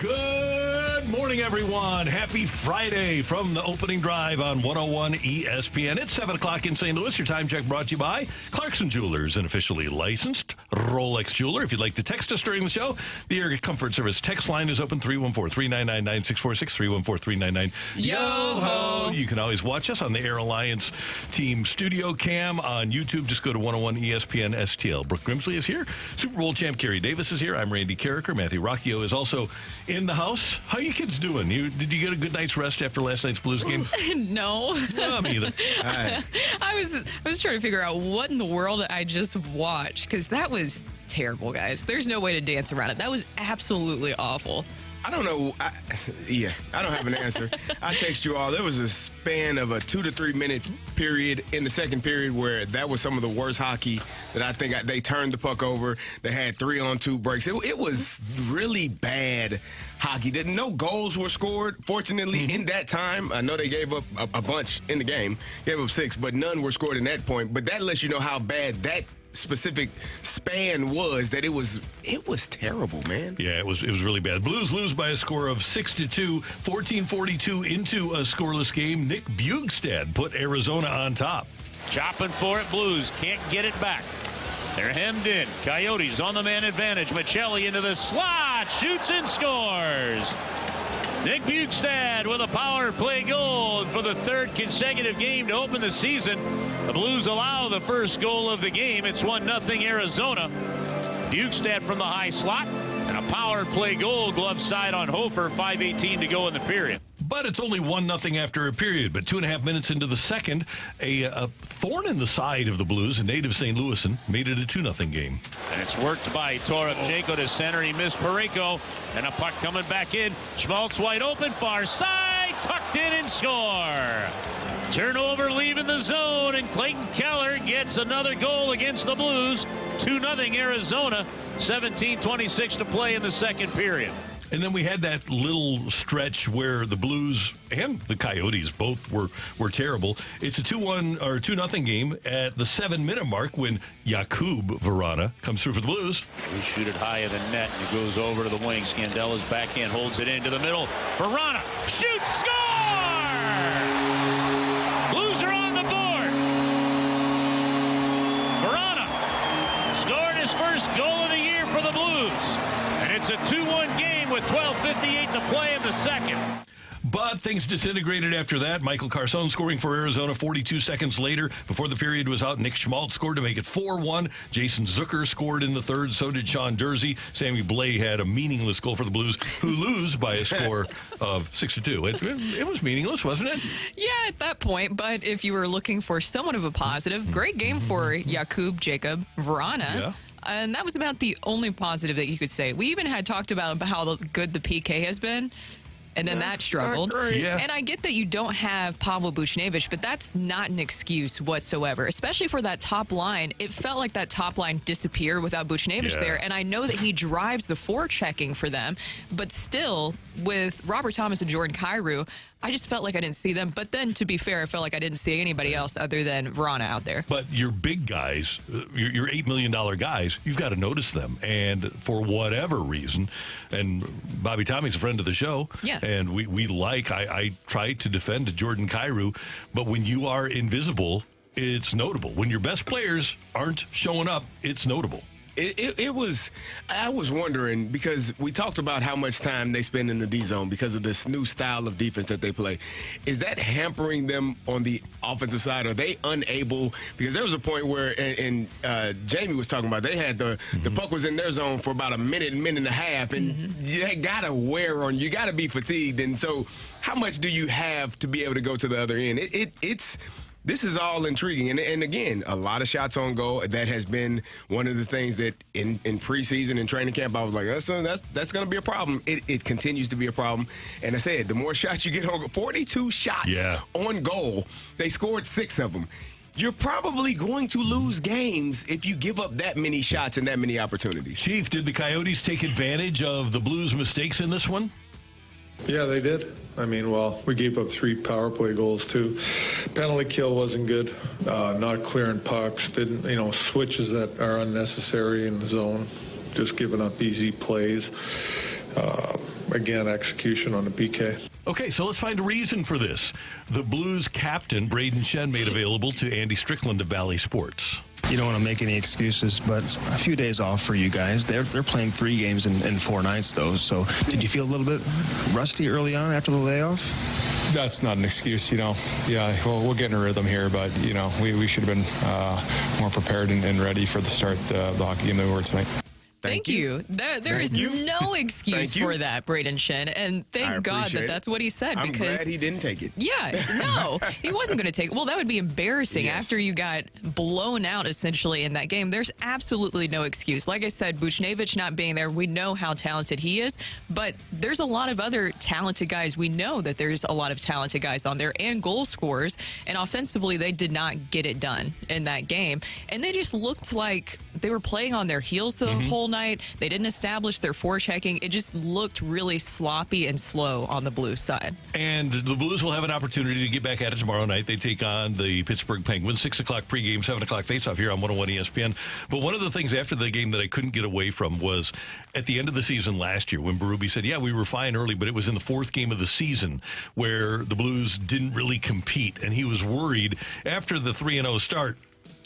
Good morning, everyone. Happy Friday from the opening drive on 101 ESPN. It's 7 o'clock in St. Louis. Your time check brought to you by Clarkson Jewelers, an officially licensed Rolex jeweler. If you'd like to text us during the show, the Air Comfort Service text line is open, 314-399-9646, 314-399-YO-HO. You can always watch us on the Air Alliance Team Studio Cam on YouTube. Just go to 101 ESPN STL. Brooke Grimsley is here. Super Bowl champ Kerry Davis is here. I'm Randy Carricker. Matthew Rocc is also in the house. How you kids doing? Did you get a good night's rest after last night's Blues game? No. No, me either. I was trying to figure out what in the world I just watched, because that was terrible, guys. There's no way to dance around it. That was absolutely awful. I don't know. I don't have an answer. I text you all. There was a span of a 2 to 3 minute period in the second period where that was some of the worst hockey that I think they turned the puck over. They had 3-on-2 breaks. It was really bad hockey. No goals were scored, fortunately, in that time. I know they gave up a bunch in the game. Gave up 6, but none were scored in that point. But that lets you know how bad that specific span was, that it was terrible, man. Yeah, it was really bad. Blues lose by a score of 6-2, 14:42 into a scoreless game. Nick Bjugstad put Arizona on top. Chopping for it, Blues can't get it back. They're hemmed in. Coyotes on the man advantage. Michelli into the slot, shoots and scores. Nick Bjugstad with a power play goal for the third consecutive game to open the season. The Blues allow the first goal of the game. It's 1-0 Arizona. Bjugstad from the high slot and a power play goal, glove side on Hofer. 5:18 to go in the period. But it's only 1-0 after a period. But 2.5 minutes into the second, a thorn in the side of the Blues, a native St. Louisan, made it a 2-0 game. And it's worked by Torab Jaco to center. He missed Parayko. And a puck coming back in. Schmaltz wide open, far side, tucked in and score. Turnover leaving the zone, and Clayton Keller gets another goal against the Blues. 2-0 Arizona. 17:26 to play in the second period. And then we had that little stretch where the Blues and the Coyotes both were terrible. It's a 2-1 or 2-0 game at the 7-minute mark when Jakub Vrana comes through for the Blues. We shoot it high of the net, and it goes over to the wing. Scandela's back in, holds it into the middle. Vrana shoots, score! Blues are on the board. Vrana scored his first goal of the year for the Blues. And it's a 2-1 game with 12:58 to play in the second. But things disintegrated after that. Michael Carson scoring for Arizona 42 seconds later. Before the period was out, Nick Schmaltz scored to make it 4-1. Jason Zucker scored in the third. So did Sean Dursey. Sammy Blais had a meaningless goal for the Blues, who lose by a score of 6-2. It was meaningless, wasn't it? Yeah, at that point. But if you were looking for somewhat of a positive, great game for Jakub Jacob Vrana. Yeah. And that was about the only positive that you could say. We even had talked about how good the PK has been, and then that struggled. Yeah. And I get that you don't have Pavel Buchnevich, but that's not an excuse whatsoever, especially for that top line. It felt like that top line disappeared without Buchnevich there, and I know that he drives the forechecking for them, but still, with Robert Thomas and Jordan Kyrou, I just felt like I didn't see them. But then, to be fair, I felt like I didn't see anybody else other than Vrana out there. But your big guys, your $8 million guys, you've got to notice them. And for whatever reason, and Bobby Tommy's a friend of the show. Yes. And I try to defend Jordan Kyrou. But when you are invisible, it's notable. When your best players aren't showing up, it's notable. I was wondering, because we talked about how much time they spend in the D zone because of this new style of defense that they play. Is that hampering them on the offensive side? Are they unable? Because there was a point where, and Jamie was talking about, they had the puck was in their zone for about a minute and a half, and you got to wear on. You got to be fatigued. And so how much do you have to be able to go to the other end? This is all intriguing. And again, a lot of shots on goal. That has been one of the things that in preseason and training camp, I was like, that's going to be a problem. It continues to be a problem. And I said, the more shots you get on 42 shots on goal, they scored 6 of them. You're probably going to lose games if you give up that many shots and that many opportunities. Chief, did the Coyotes take advantage of the Blues' mistakes in this one? Yeah, they did. I mean, well, we gave up 3 power play goals, too. Penalty kill wasn't good. Not clearing pucks. Didn't, switches that are unnecessary in the zone. Just giving up easy plays. again, execution on the PK. Okay, so let's find a reason for this. The Blues captain, Braden Shen, made available to Andy Strickland of Valley Sports. You don't want to make any excuses, but a few days off for you guys. They're playing 3 games in 4 nights, though. So did you feel a little bit rusty early on after the layoff? That's not an excuse, Yeah, well, we'll get in a rhythm here, but, we should have been more prepared and ready for the start of the hockey game that we were tonight. Thank you. There is no excuse for that, Braden Shen, and thank God that's what he said. I'm because glad he didn't take it. Yeah, no, he wasn't going to take it. Well, that would be embarrassing after you got blown out, essentially, in that game. There's absolutely no excuse. Like I said, Buchnevich not being there, we know how talented he is, but there's a lot of other talented guys. We know that there's a lot of talented guys on there and goal scorers, and offensively, they did not get it done in that game, and they just looked like they were playing on their heels the whole night. They didn't establish their forechecking. It just looked really sloppy and slow on the Blues side. And the Blues will have an opportunity to get back at it tomorrow night. They take on the Pittsburgh Penguins, 6 o'clock pregame, 7 o'clock faceoff here on 101 ESPN. But one of the things after the game that I couldn't get away from was at the end of the season last year when Berube said, yeah, we were fine early, but it was in the 4th game of the season where the Blues didn't really compete. And he was worried after the 3-0 start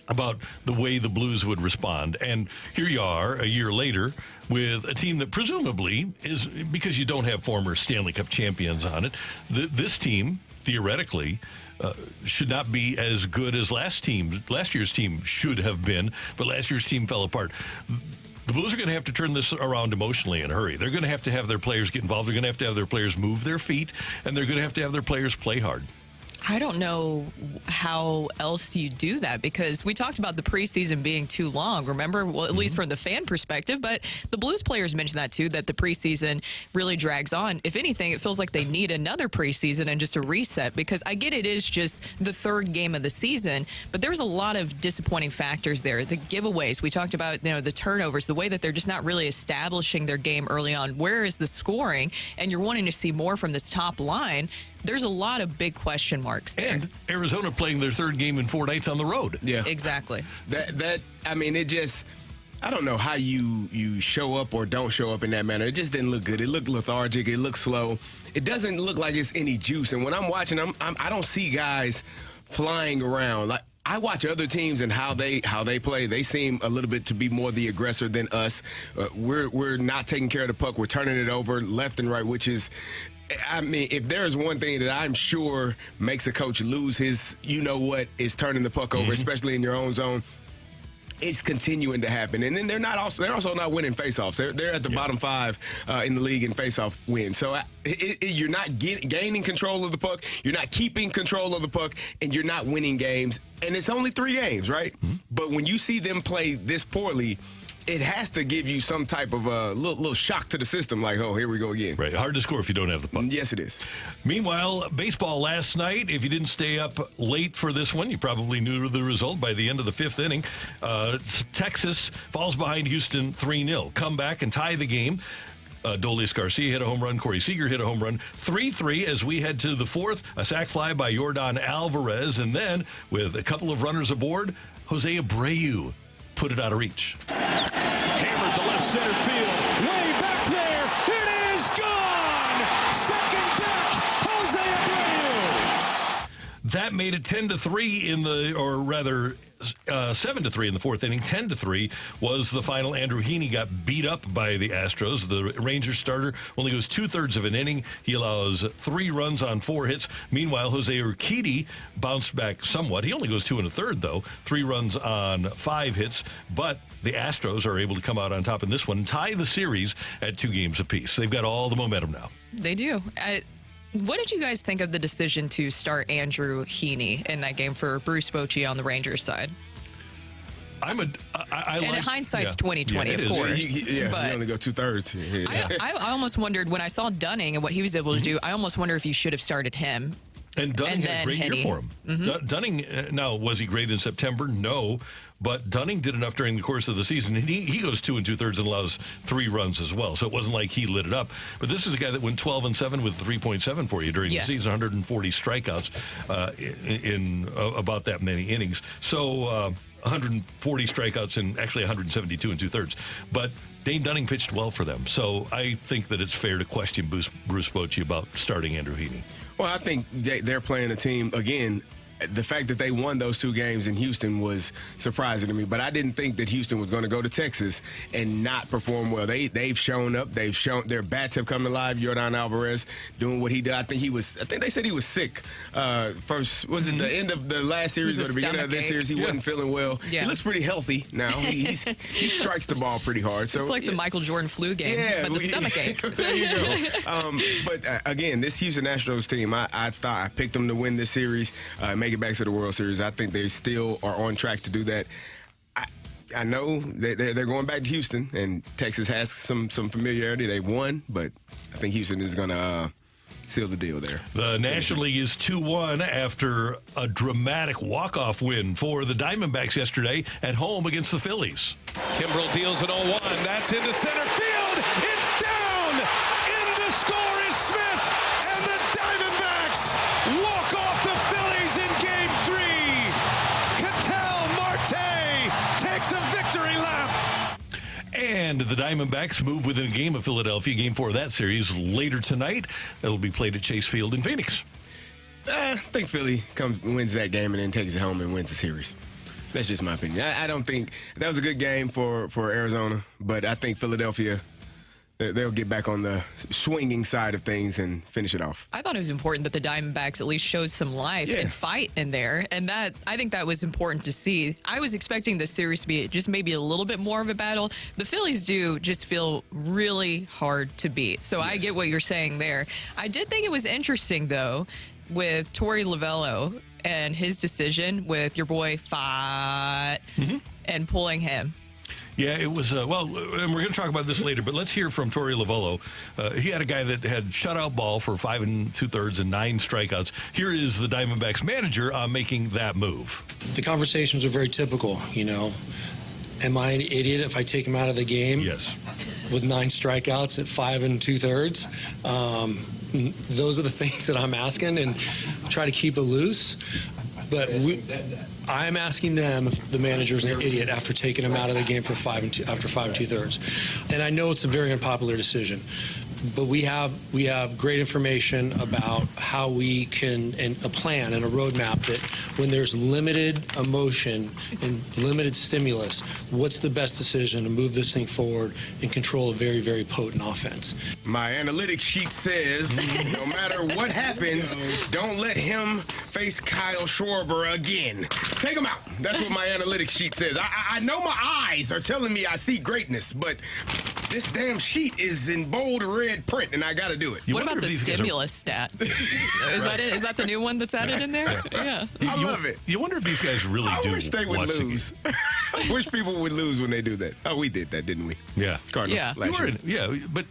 about the way the Blues would respond. And here you are a year later with a team that presumably is, because you don't have former Stanley Cup champions on it, this team, theoretically, should not be as good as last year's team should have been, but last year's team fell apart. The Blues are going to have to turn this around emotionally in a hurry. They're going to have their players get involved. They're going to have their players move their feet, and they're going to have their players play hard. I don't know how else you do that, because we talked about the preseason being too long, remember? Well, at least from the fan perspective, but the Blues players mentioned that too, that the preseason really drags on. If anything, it feels like they need another preseason and just a reset, because I get it is just the 3rd game of the season, but there's a lot of disappointing factors there. The giveaways, we talked about, the turnovers, the way that they're just not really establishing their game early on. Where is the scoring? And you're wanting to see more from this top line. There's a lot of big question marks there. And Arizona playing their 3rd game in 4 nights on the road. Yeah, exactly. It just, I don't know how you show up or don't show up in that manner. It just didn't look good. It looked lethargic. It looked slow. It doesn't look like it's any juice. And when I'm watching, I don't see guys flying around. Like, I watch other teams and how they play. They seem a little bit to be more the aggressor than us. We're not taking care of the puck. We're turning it over left and right, which is, if there's one thing that I'm sure makes a coach lose his, is turning the puck over, especially in your own zone. It's continuing to happen, and then they're also not winning faceoffs. They're at the bottom 5 in the league in faceoff wins. So you're not gaining control of the puck, you're not keeping control of the puck, and you're not winning games. And it's only 3 games, right? But when you see them play this poorly, it has to give you some type of a little shock to the system, like, oh, here we go again. Right, hard to score if you don't have the puck. Yes, it is. Meanwhile, baseball last night, if you didn't stay up late for this one, you probably knew the result by the end of the 5th inning. Texas falls behind Houston 3-0. Come back and tie the game. Dolius Garcia hit a home run. Corey Seager hit a home run. 3-3 as we head to the 4th. A sac fly by Yordan Alvarez. And then, with a couple of runners aboard, Jose Abreu put it out of reach. Hammered the left center field. Way back there. It is gone. Second deck. Jose Abreu. That made it 10-3 7-3 in the 4th inning. 10-3 was the final. Andrew Heaney got beat up by the Astros. The Rangers starter only goes 2/3 of an inning. He allows 3 runs on 4 hits. Meanwhile, Jose Urquidy bounced back somewhat. He only goes 2 1/3 though. 3 runs on 5 hits. But the Astros are able to come out on top in this one and tie the series at 2 games apiece. They've got all the momentum now. They do. What did you guys think of the decision to start Andrew Heaney in that game for Bruce Bochy on the Rangers side? Hindsight's 20/20, of course. You only go 2/3. Yeah. I almost wondered when I saw Dunning and what he was able to do. I almost wonder if you should have started him. And Dunning had a great year for him. Dunning, now, was he great in September? No. But Dunning did enough during the course of the season. And he goes 2 2/3 and allows 3 runs as well. So it wasn't like he lit it up. But this is a guy that went 12-7 with 3.7 for you during the season, 140 strikeouts in about that many innings. So 140 strikeouts and actually 172 and 2/3. But Dane Dunning pitched well for them. So I think that it's fair to question Bruce Bochy about starting Andrew Heaney. Well, I think they're playing a team, again, the fact that they won those 2 games in Houston was surprising to me, but I didn't think that Houston was going to go to Texas and not perform well. They've shown up. They've shown their bats have come alive. Yordan Alvarez doing what he did. I think they said he was sick. First, was it the end of the last series or the beginning of this series? He wasn't feeling well. Yeah. He looks pretty healthy now. He strikes the ball pretty hard. So it's like the Michael Jordan flu game, but the stomach ache. There you go. But again, this Houston Astros team, I thought I picked them to win this series. Make it back to the World Series. I think they still are on track to do that. I know they're going back to Houston, and Texas has some familiarity. They won, but I think Houston is going to seal the deal there. The National League is 2-1 after a dramatic walk-off win for the Diamondbacks yesterday at home against the Phillies. Kimbrel deals an 0-1. That's into center field. It's down. In to score is Smith, and the Diamondbacks walk off the Phillies in Game 3. Ketel Marte takes a victory lap. And the Diamondbacks move within a game of Philadelphia. Game 4 of that series later tonight. It'll be played at Chase Field in Phoenix. I think Philly wins that game and then takes it home and wins the series. That's just my opinion. I don't think that was a good game for Arizona, but I think Philadelphia, they'll get back on the swinging side of things and finish it off. I thought it was important that the Diamondbacks at least showed some life and fight in there, and I think that was important to see. I was expecting this series to be just maybe a little bit more of a battle. The Phillies do just feel really hard to beat, so I get what you're saying there. I did think it was interesting, though, with Torey Lovullo and his decision with your boy Fott and pulling him. Yeah, it was, and we're going to talk about this later, but let's hear from Torey Lovullo. He had a guy that had shutout ball for 5 2/3 and 9 strikeouts. Here is the Diamondbacks manager making that move. The conversations are very typical, you know. Am I an idiot if I take him out of the game? Yes. With 9 strikeouts at 5 2/3? Those are the things that I'm asking, and try to keep it loose. But I'm asking them if the manager's an idiot after taking him out of the game for 5 2/3. And I know it's a very unpopular decision, but we have great information about how we can, and a plan and a roadmap that when there's limited emotion and limited stimulus, what's the best decision to move this thing forward and control a very, very potent offense. My analytics sheet says no matter what happens, don't let him face Kyle Schwarber again. Take him out. That's what my analytics sheet says. I know my eyes are telling me I see greatness, but this damn sheet is in bold red print, and I got to do it. What about the stimulus stat? Is that it? Is that the new one that's added in there? Yeah. I love it. You wonder if these guys really do. I wish they would lose. I wish people would lose when they do that. Oh, we did that, didn't we? Yeah. Cardinals. Yeah. But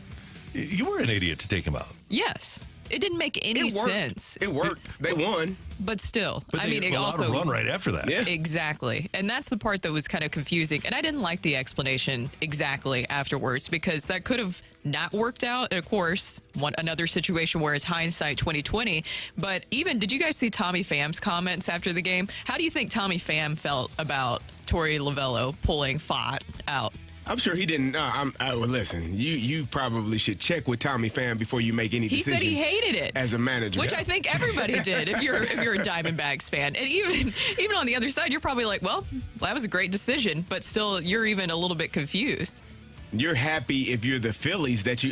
you were an idiot to take him out. Yes. It didn't make any sense. It worked. They won. But still, but I mean, it allowed also a run right after that. Yeah. Exactly, and that's the part that was kind of confusing. And I didn't like the explanation exactly afterwards because that could have not worked out. And of course, another situation where it's hindsight 2020. But even, did you guys see Tommy Pham's comments after the game? How do you think Tommy Pham felt about Torey Lovullo pulling Fott out? I'm sure he didn't. Well, listen, you probably should check with Tommy Pham before you make any decision. He said he hated it as a manager, which I think everybody did. If you're a Diamondbacks fan, and even on the other side, you're probably like, well, that was a great decision, but still, you're even a little bit confused. You're happy if you're the Phillies that you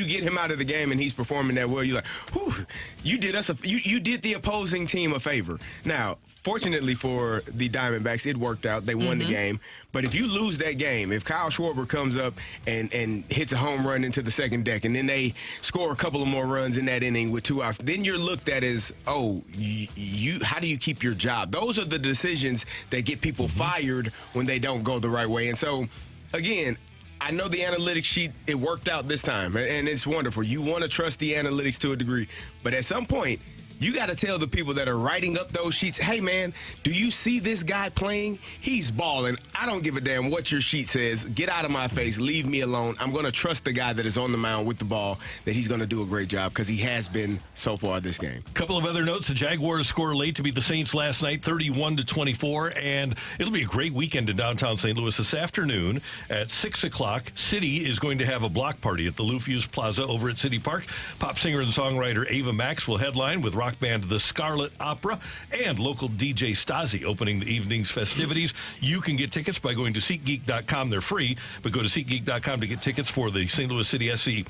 get him out of the game and he's performing that well. You're like, whew, you did the opposing team a favor. Now, fortunately for the Diamondbacks, it worked out. They won the game. But if you lose that game, if Kyle Schwarber comes up and hits a home run into the second deck and then they score a couple of more runs in that inning with 2 outs, then you're looked at as, how do you keep your job? Those are the decisions that get people fired when they don't go the right way. And so, again, I know the analytics sheet, it worked out this time, and it's wonderful. You want to trust the analytics to a degree, but at some point, You got to tell the people that are writing up those sheets, hey, man, do you see this guy playing? He's balling. I don't give a damn what your sheet says. Get out of my face. Leave me alone. I'm going to trust the guy that is on the mound with the ball that he's going to do a great job because he has been so far this game. Couple of other notes. The Jaguars score late to beat the Saints last night, 31-24, and it'll be a great weekend in downtown St. Louis this afternoon at 6 o'clock. City is going to have a block party at the Lufuse Plaza over at City Park. Pop singer and songwriter Ava Max will headline with rock band The Scarlet Opera and local DJ Stasi opening the evening's festivities. You can get tickets by going to SeatGeek.com. They're free, but go to SeatGeek.com to get tickets for the St. Louis City SC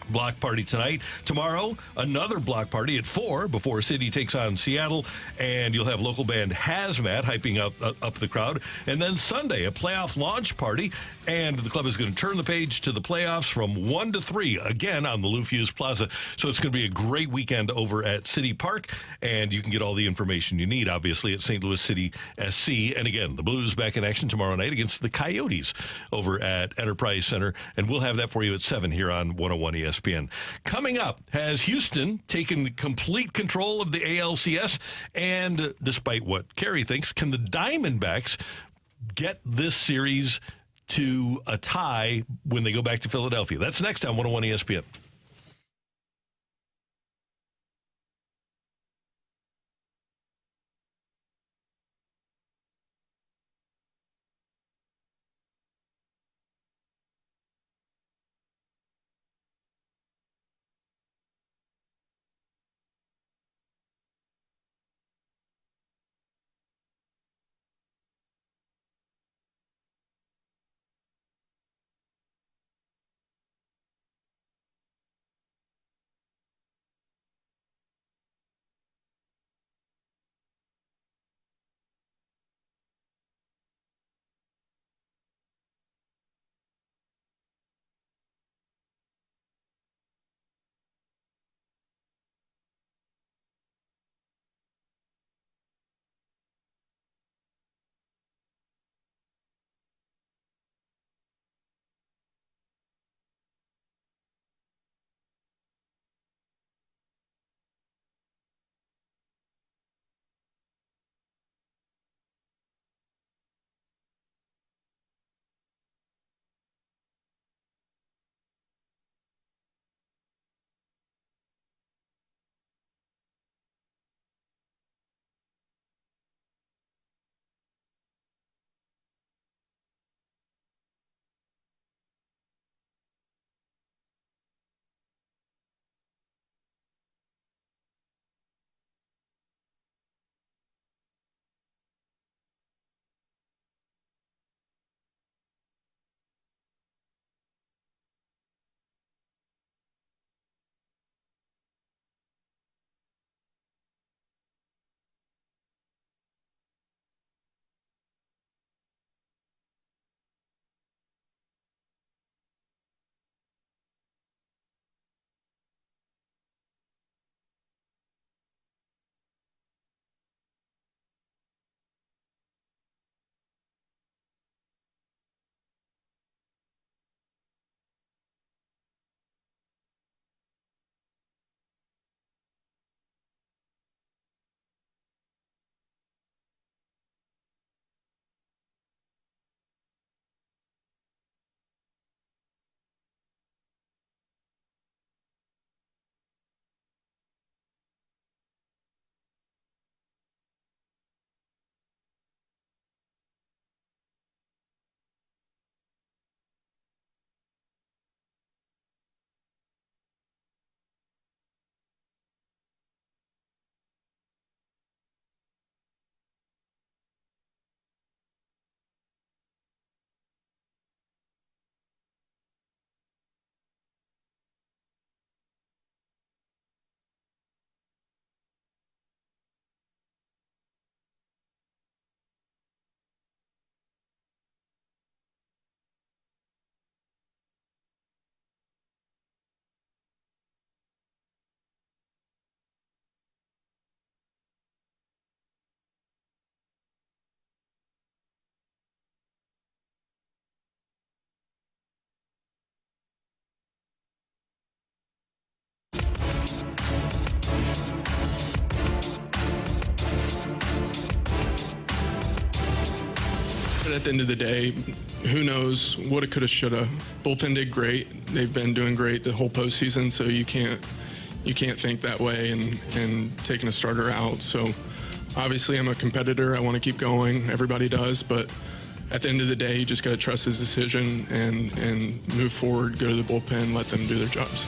block party tonight. Tomorrow, another block party at 4 before City takes on Seattle, and you'll have local band Hazmat hyping up the crowd. And then Sunday, a playoff launch party, and the club is going to turn the page to the playoffs from 1 to 3, again on the Lufuse Plaza. So it's going to be a great weekend over at City Park, and you can get all the information you need, obviously, at St. Louis City SC. And again, the Blues back in action tomorrow night against the Coyotes over at Enterprise Center, and we'll have that for you at 7 here on 101 ESPN. Coming up, has Houston taken complete control of the ALCS? And despite what Kerry thinks, can the Diamondbacks get this series to a tie when they go back to Philadelphia? That's next on 101 ESPN. But at the end of the day, who knows what it could have, should have. Bullpen did great. They've been doing great the whole postseason, so you can't think that way and taking a starter out. So obviously I'm a competitor. I want to keep going. Everybody does, but at the end of the day, you just got to trust his decision and move forward, go to the bullpen, let them do their jobs.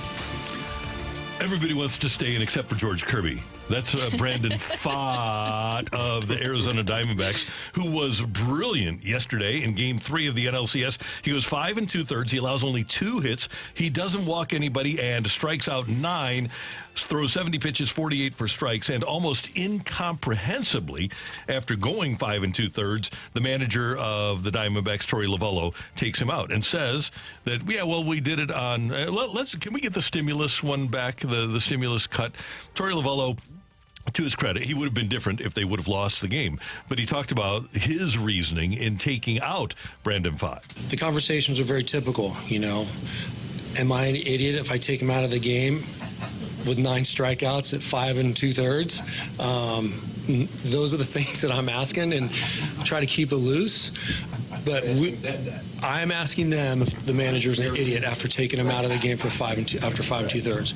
Everybody wants to stay in except for George Kirby. That's Brandon Pfaadt of the Arizona Diamondbacks, who was brilliant yesterday in Game 3 of the NLCS. He goes 5 2/3. He allows only 2 hits. He doesn't walk anybody and strikes out 9, throws 70 pitches, 48 for strikes, and almost incomprehensibly, after going 5 2/3, the manager of the Diamondbacks, Torey Lovullo, takes him out and says that, yeah, well, we did it on, can we get the stimulus one back, the stimulus cut? Torey Lovullo, to his credit, he would have been different if they would have lost the game. But he talked about his reasoning in taking out Brandon Pfaadt. The conversations are very typical, Am I an idiot if I take him out of the game with 9 strikeouts at 5 2/3? Those are the things that I'm asking, and try to keep it loose. But I'm asking them if the manager's an idiot after taking him out of the game for 5 2/3.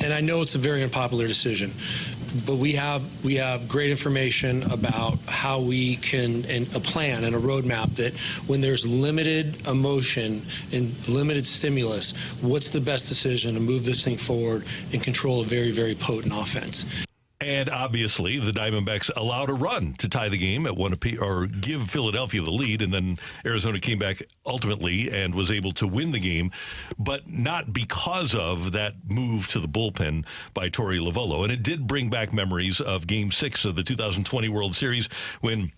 And I know it's a very unpopular decision, but we have great information about how we can, and a plan and a roadmap that when there's limited emotion and limited stimulus, what's the best decision to move this thing forward and control a very, very potent offense. And obviously, the Diamondbacks allowed a run to tie the game at 1 apiece, or give Philadelphia the lead, and then Arizona came back ultimately and was able to win the game, but not because of that move to the bullpen by Torey Lovullo. And it did bring back memories of Game 6 of the 2020 World Series when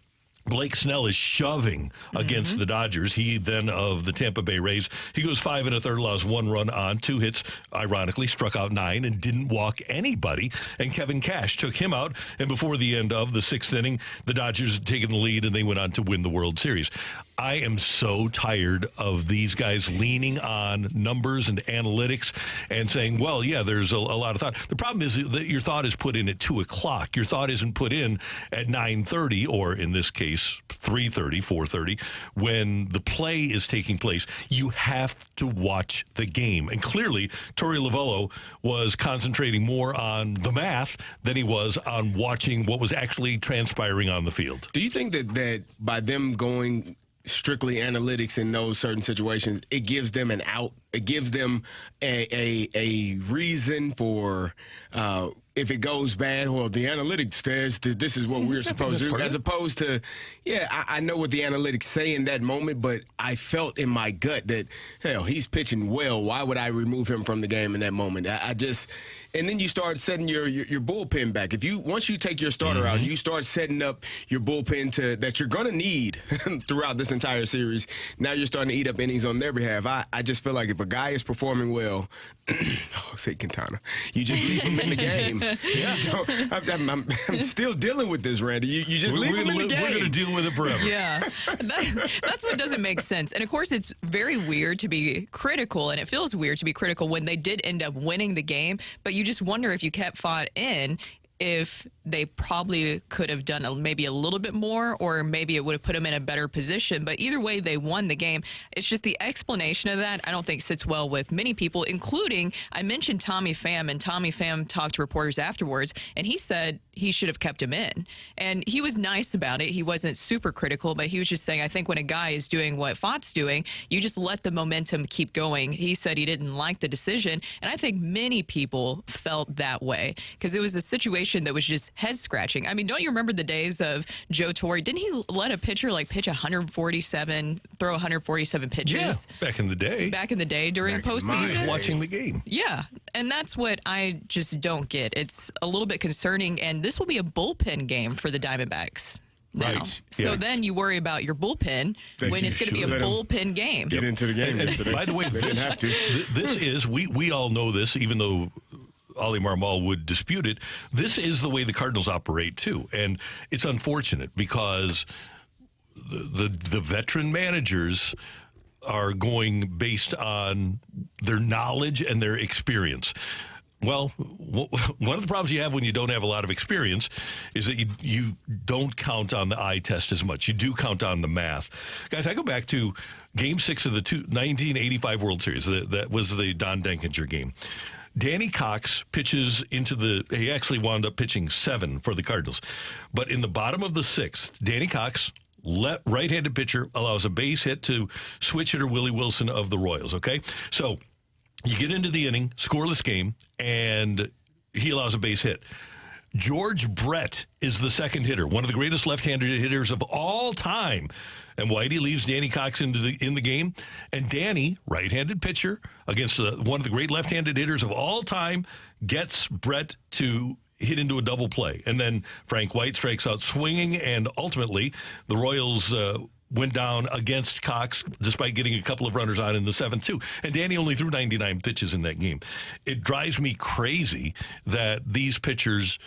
Blake Snell is shoving against the Dodgers. He then of the Tampa Bay Rays. He goes 5 1/3, allows 1 run on 2 hits, ironically struck out 9 and didn't walk anybody. And Kevin Cash took him out. And before the end of the 6th inning, the Dodgers had taken the lead and they went on to win the World Series. I am so tired of these guys leaning on numbers and analytics and saying, well, yeah, there's a lot of thought. The problem is that your thought is put in at 2 o'clock. Your thought isn't put in at 9:30, or in this case, 3:30, 4:30, when the play is taking place. You have to watch the game. And clearly, Torey Lovullo was concentrating more on the math than he was on watching what was actually transpiring on the field. Do you think that by them going strictly analytics in those certain situations, it gives them an out? It gives them a reason for if it goes bad, well, the analytics says that this is what we're supposed to do, as opposed to, I know what the analytics say in that moment, but I felt in my gut that, hell, he's pitching well. Why would I remove him from the game in that moment? And then you start setting your bullpen back. Once you take your starter out, you start setting up your bullpen that you're going to need throughout this entire series. Now you're starting to eat up innings on their behalf. I just feel like if a guy is performing well, say Quintana, you just leave him in the game. I'm still dealing with this, Randy. You just leave him in the game. We're going to deal with it forever. Yeah, that's what doesn't make sense. And of course, it's very weird to be critical, and it feels weird to be critical when they did end up winning the game. But you just wonder if you kept Pfaadt in, if they probably could have done maybe a little bit more, or maybe it would have put them in a better position. But either way, they won the game. It's just the explanation of that I don't think sits well with many people, including, I mentioned Tommy Pham, and Tommy Pham talked to reporters afterwards, and he said he should have kept him in. And he was nice about it. He wasn't super critical, but he was just saying, I think when a guy is doing what Pfaadt's doing, you just let the momentum keep going. He said he didn't like the decision, and I think many people felt that way because it was a situation that was just head-scratching. I mean, don't you remember the days of Joe Torre? Didn't he let a pitcher pitch 147, throw 147 pitches? Yeah, back in the day. Back in the day during postseason. Watching the game. Yeah, and that's what I just don't get. It's a little bit concerning, and this will be a bullpen game for the Diamondbacks now. Right. So then you worry about your bullpen when it's going to be a bullpen game. Get into the game. And by the way, they didn't have to. This is, we all know this, even though Ali Marmol would dispute it. This is the way the Cardinals operate, too. And it's unfortunate because the veteran managers are going based on their knowledge and their experience. Well, one of the problems you have when you don't have a lot of experience is that you don't count on the eye test as much. You do count on the math. Guys, I go back to Game 6 of the 1985 World Series. That was the Don Denkinger game. Danny Cox pitches he actually wound up pitching 7 for the Cardinals. But in the bottom of the 6th, Danny Cox, right-handed pitcher, allows a base hit to switch hitter Willie Wilson of the Royals, okay? So you get into the inning, scoreless game, and he allows a base hit. George Brett is the second hitter, one of the greatest left-handed hitters of all time. And Whitey leaves Danny Cox in the game. And Danny, right-handed pitcher, against one of the great left-handed hitters of all time, gets Brett to hit into a double play. And then Frank White strikes out swinging, and ultimately the Royals went down against Cox despite getting a couple of runners on in the 7th, too. And Danny only threw 99 pitches in that game. It drives me crazy that these pitchers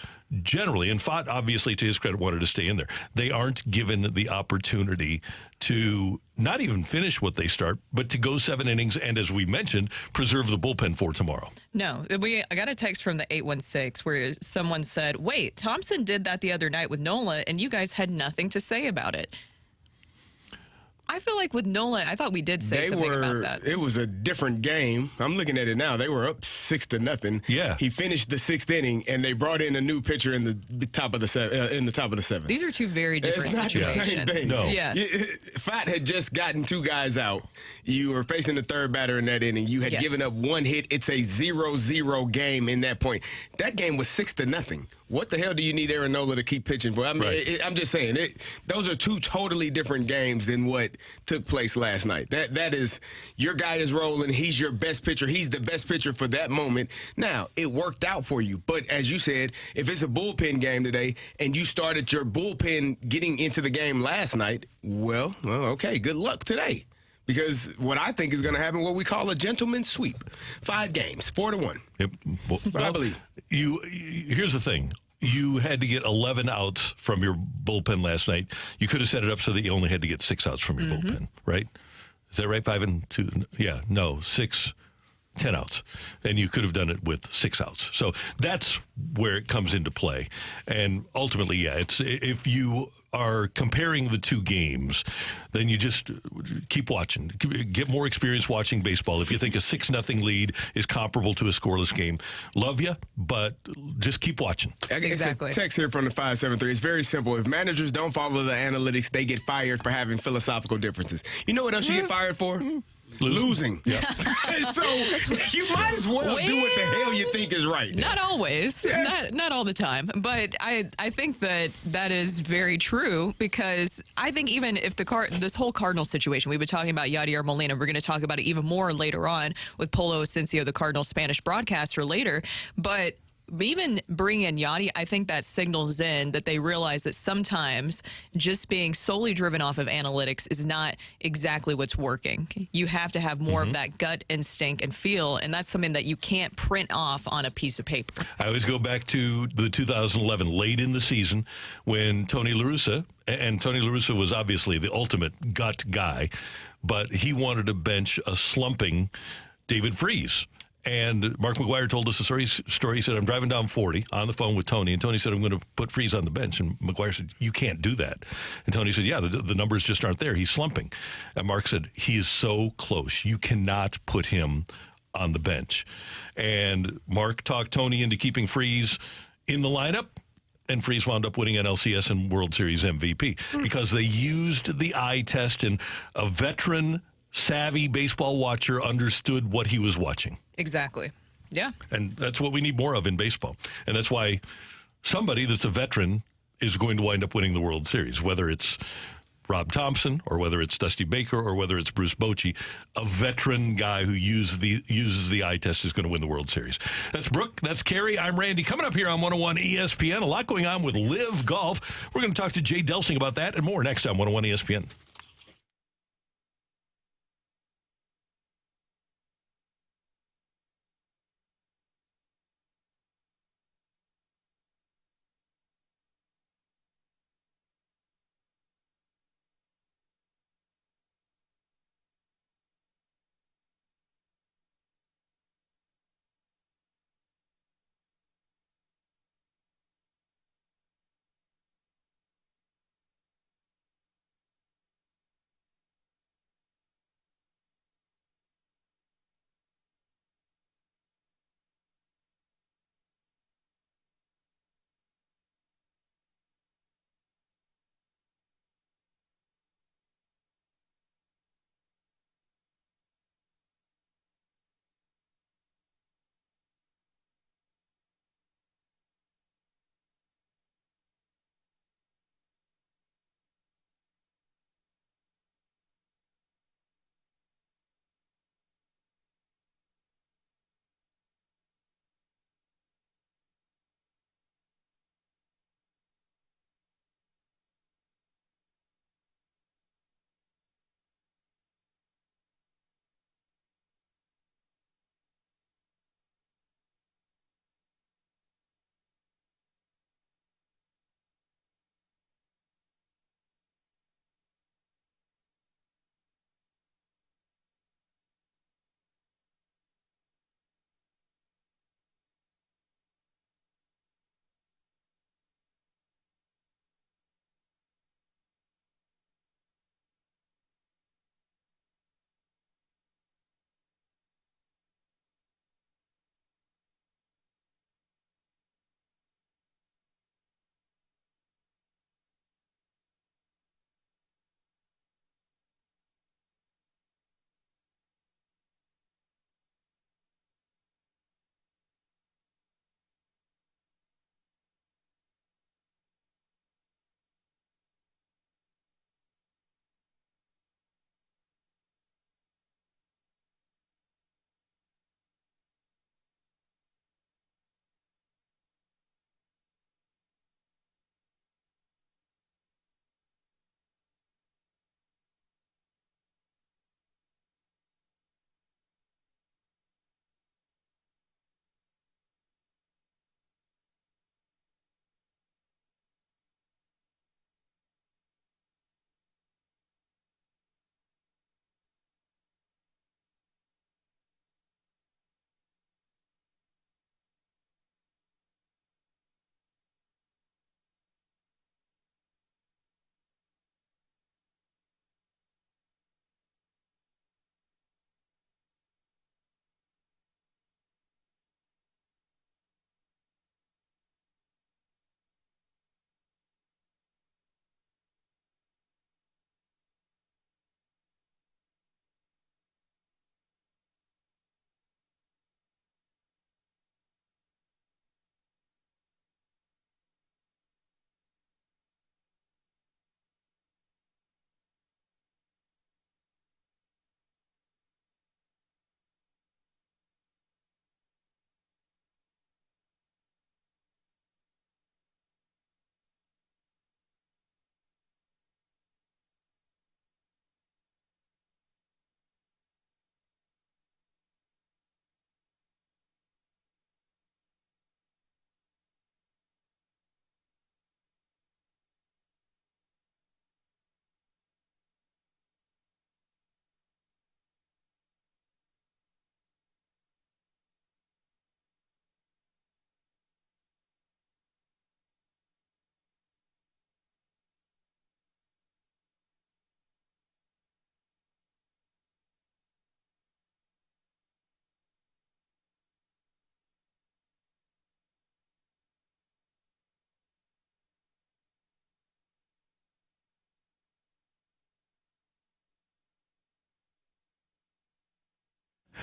generally, and Fott, obviously, to his credit, wanted to stay in there. They aren't given the opportunity to not even finish what they start, but to go 7 innings and, as we mentioned, preserve the bullpen for tomorrow. No, I got a text from the 816 where someone said, wait, Thompson did that the other night with Nola, and you guys had nothing to say about it. I feel like with Nola, I thought we did say something about that. It was a different game. I'm looking at it now. They were up 6-0. Yeah. He finished the 6th inning, and they brought in a new pitcher in the top of the 7th. These are two very different it's not situations. The same thing. No. Yes. Fott had just gotten 2 guys out. You were facing the third batter in that inning. You had given up 1 hit. It's a 0-0 game in that point. That game was 6-0. What the hell do you need Aaron Nola to keep pitching for? I mean, I'm just saying, those are 2 totally different games than what took place last night. That is, your guy is rolling. He's your best pitcher. He's the best pitcher for that moment. Now, it worked out for you. But as you said, if it's a bullpen game today and you started your bullpen getting into the game last night, well, okay, good luck today. Because what I think is going to happen, what we call a gentleman's sweep. 5 games, 4-1. Yep. Well, I believe. Here's the thing. You had to get 11 outs from your bullpen last night. You could have set it up so that you only had to get 6 outs from your bullpen, right? Is that right? 5 and 2? Yeah, no, 6, 10 outs. And you could have done it with 6 outs. So that's where it comes into play. And ultimately, it's if you are comparing the 2 games, then you just keep watching. Get more experience watching baseball. If you think a 6-0 lead is comparable to a scoreless game, love you, but just keep watching. Exactly. It's a text here from the 573. It's very simple. If managers don't follow the analytics, they get fired for having philosophical differences. You know what else you get fired for? Losing. Yeah. So you might as well do what the hell you think is right. Not always. Not all the time. But I think that is very true, because I think even if this whole Cardinal situation, we've been talking about Yadier Molina, we're going to talk about it even more later on with Polo Ascencio, the Cardinals Spanish broadcaster, later. But even bringing in Yadi, I think that signals in that they realize that sometimes just being solely driven off of analytics is not exactly what's working. You have to have more of that gut instinct and feel, and that's something that you can't print off on a piece of paper. I always go back to the 2011, late in the season, when Tony La Russa, and Tony La Russa was obviously the ultimate gut guy, but he wanted to bench a slumping David Freese. And Mark McGuire told us a story. He said, I'm driving down 40 on the phone with Tony. And Tony said, I'm going to put Freese on the bench. And McGuire said, you can't do that. And Tony said, yeah, the numbers just aren't there. He's slumping. And Mark said, he is so close. You cannot put him on the bench. And Mark talked Tony into keeping Freese in the lineup. And Freese wound up winning an ALCS and World Series MVP because they used the eye test, and a veteran savvy baseball watcher understood what he was watching. Exactly. Yeah. And that's what we need more of in baseball. And that's why somebody that's a veteran is going to wind up winning the World Series, whether it's Rob Thompson or whether it's Dusty Baker or whether it's Bruce Bochy. A veteran guy who uses the eye test is going to win the World Series. That's Brooke. That's Carrie. I'm Randy. Coming up here on 101 ESPN, a lot going on with Live Golf. We're going to talk to Jay Delsing about that and more next on 101 ESPN.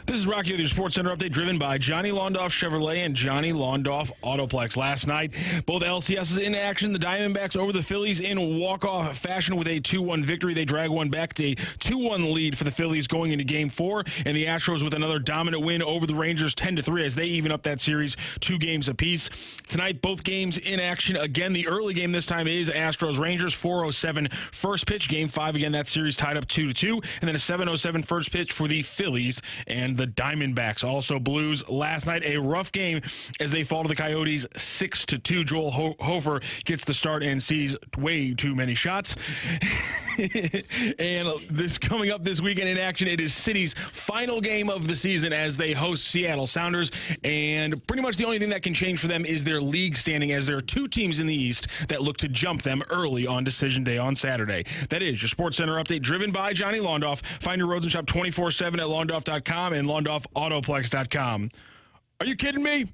This is Rocc with your Sports Center update, driven by Johnny Londoff Chevrolet and Johnny Londoff Autoplex. Last night, both LCSs in action. The Diamondbacks over the Phillies in walk-off fashion with a 2-1 victory. They drag one back to a 2-1 lead for the Phillies going into Game 4. And the Astros with another dominant win over the Rangers 10-3 as they even up that series 2 games apiece. Tonight, both games in action. Again, the early game this time is Astros-Rangers, 4:07 first pitch. Game 5, again, that series tied up 2-2. And then a 7:07 first pitch for the Phillies and the Diamondbacks. Also Blues last night, a rough game as they fall to the Coyotes 6-2. Joel Hofer gets the start and sees way too many shots. And this coming up this weekend in action, it is City's final game of the season as they host Seattle Sounders. And pretty much the only thing that can change for them is their league standing, as there are 2 teams in the East that look to jump them early on decision day on Saturday. That is your Sports Center update, driven by Johnny Londoff. Find your roads and shop 24/7 at londoff.com and londoffAutoplex.com. Are you kidding me?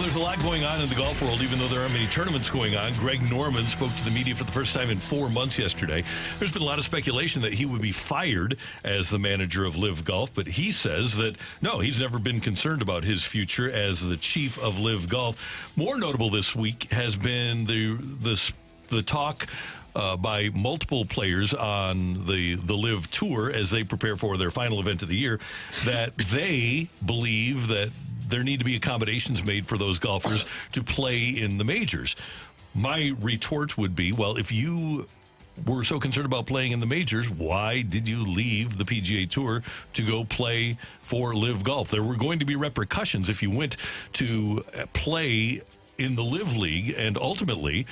There's a lot going on in the golf world, even though there aren't many tournaments going on. Greg Norman spoke to the media for the first time in 4 months yesterday. There's been a lot of speculation that he would be fired as the manager of Live Golf, but he says that, no, he's never been concerned about his future as the chief of Live Golf. More notable this week has been the talk by multiple players on the Live Tour as they prepare for their final event of the year, that they believe that there need to be accommodations made for those golfers to play in the majors. My retort would be, well, if you were so concerned about playing in the majors, why did you leave the PGA Tour to go play for Live Golf? There were going to be repercussions if you went to play in the Live League, and ultimately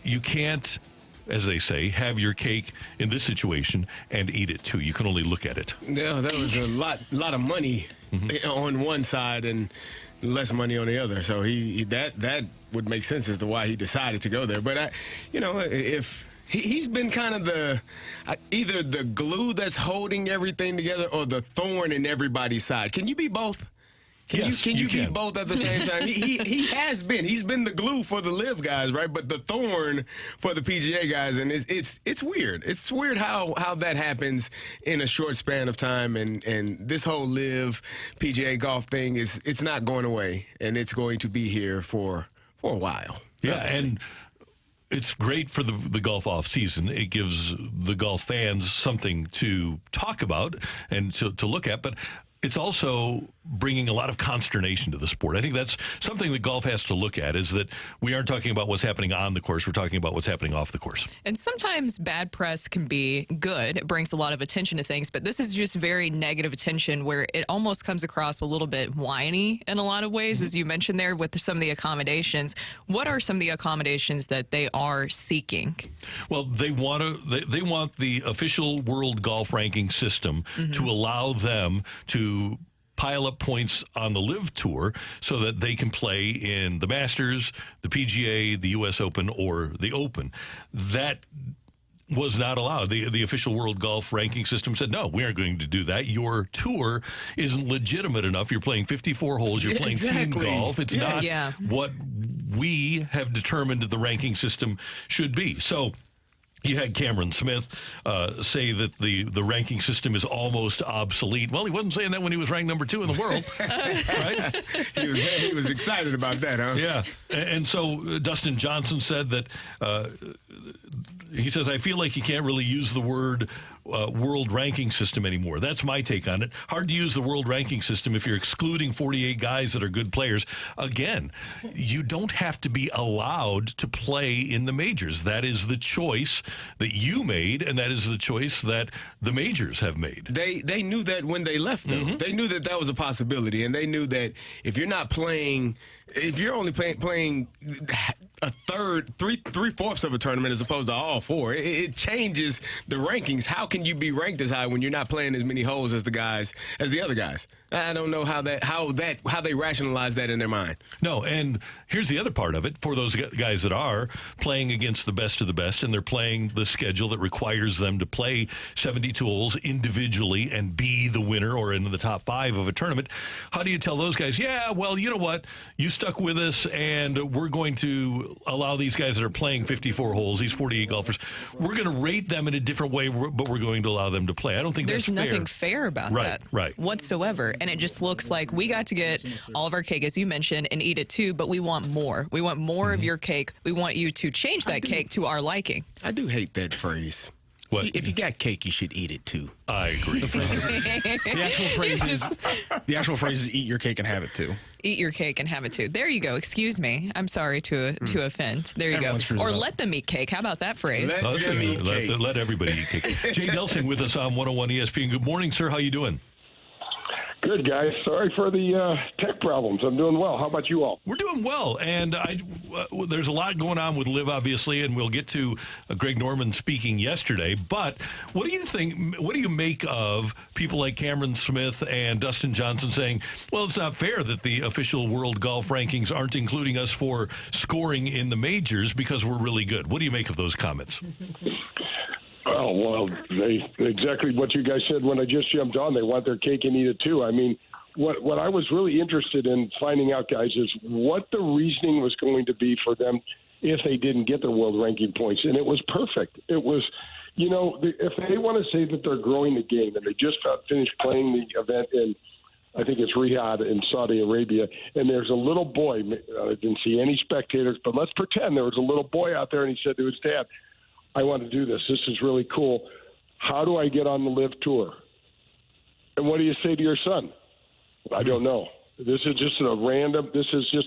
you can't, as they say, have your cake in this situation and eat it too. You can only look at it. Yeah, that was a lot of money on one side and less money on the other. So that would make sense as to why he decided to go there. But if he's been kind of either the glue that's holding everything together or the thorn in everybody's side. Can you be both? Can you be both at the same time? He has been. He's been the glue for the Live guys, right? But the thorn for the PGA guys, and it's weird. It's weird how that happens in a short span of time. And this whole Live PGA golf thing it's not going away, and it's going to be here for a while. Yeah, obviously. and it's great for the golf off season. It gives the golf fans something to talk about and to look at, but it's also bringing a lot of consternation to the sport. I think that's something that golf has to look at, is that we aren't talking about what's happening on the course. We're talking about what's happening off the course. And sometimes bad press can be good. It brings a lot of attention to things, but this is just very negative attention where it almost comes across a little bit whiny in a lot of ways, as you mentioned there with some of the accommodations. What are some of the accommodations that they are seeking? Well, they want the official world golf ranking system to allow them to pile up points on the Live Tour so that they can play in the Masters, the PGA, the U.S. Open, or the Open. That was not allowed. The official world golf ranking system said, no, we aren't going to do that. Your tour isn't legitimate enough. You're playing 54 holes. You're playing team golf. It's not what we have determined the ranking system should be. So you had Cameron Smith say that the ranking system is almost obsolete. Well, he wasn't saying that when he was ranked number 2 in the world, right? He was excited about that, huh? Yeah. And so Dustin Johnson said that he says, I feel like you can't really use the word world ranking system anymore. That's my take on it. Hard to use the world ranking system if you're excluding 48 guys that are good players. Again, you don't have to be allowed to play in the majors. That is the choice that you made, and that is the choice that the majors have made. They knew that when they left, though. They knew that was a possibility, and they knew that if you're not playing, if you're only playing a third, three-fourths of a tournament as opposed to all 4, it changes the rankings. How can you be ranked as high when you're not playing as many holes as the other guys? I don't know how they rationalize that in their mind. No, and here's the other part of it. For those guys that are playing against the best of the best, and they're playing the schedule that requires them to play 72 holes individually and be the winner or in the top 5 of a tournament, how do you tell those guys, yeah, well, you know what? You stuck with us, and we're going to allow these guys that are playing 54 holes, these 48 golfers, we're going to rate them in a different way, but we're going to allow them to play. I don't think there's that's fair. There's nothing fair about that whatsoever. And it just looks like we got to get all of our cake, as you mentioned, and eat it too, but we want more. We want more of your cake. We want you to change that cake to our liking. I do hate that phrase. What? If you got cake, you should eat it too. I agree. The actual phrase is eat your cake and have it too. Eat your cake and have it too. There you go. Excuse me. I'm sorry to offend. There you go. Or let them eat cake. How about that phrase? Let everybody eat cake. Jay Delsing with us on 101 ESPN. Good morning, sir. How you doing? Good, guys. Sorry for the tech problems. I'm doing well. How about you all? We're doing well, and there's a lot going on with LIV, obviously, and we'll get to Greg Norman speaking yesterday. But what do you think? What do you make of people like Cameron Smith and Dustin Johnson saying, well, it's not fair that the official world golf rankings aren't including us for scoring in the majors because we're really good? What do you make of those comments? Oh, well, exactly what you guys said when I just jumped on. They want their cake and eat it too. I mean, what I was really interested in finding out, guys, is what the reasoning was going to be for them if they didn't get their world ranking points. And it was perfect. It was, if they want to say that they're growing the game and they just finished playing the event in, I think it's Riyadh in Saudi Arabia, and there's a little boy, I didn't see any spectators, but let's pretend there was a little boy out there and he said to his dad, I want to do this. This is really cool. How do I get on the LIV Tour? And what do you say to your son? I don't know. This is just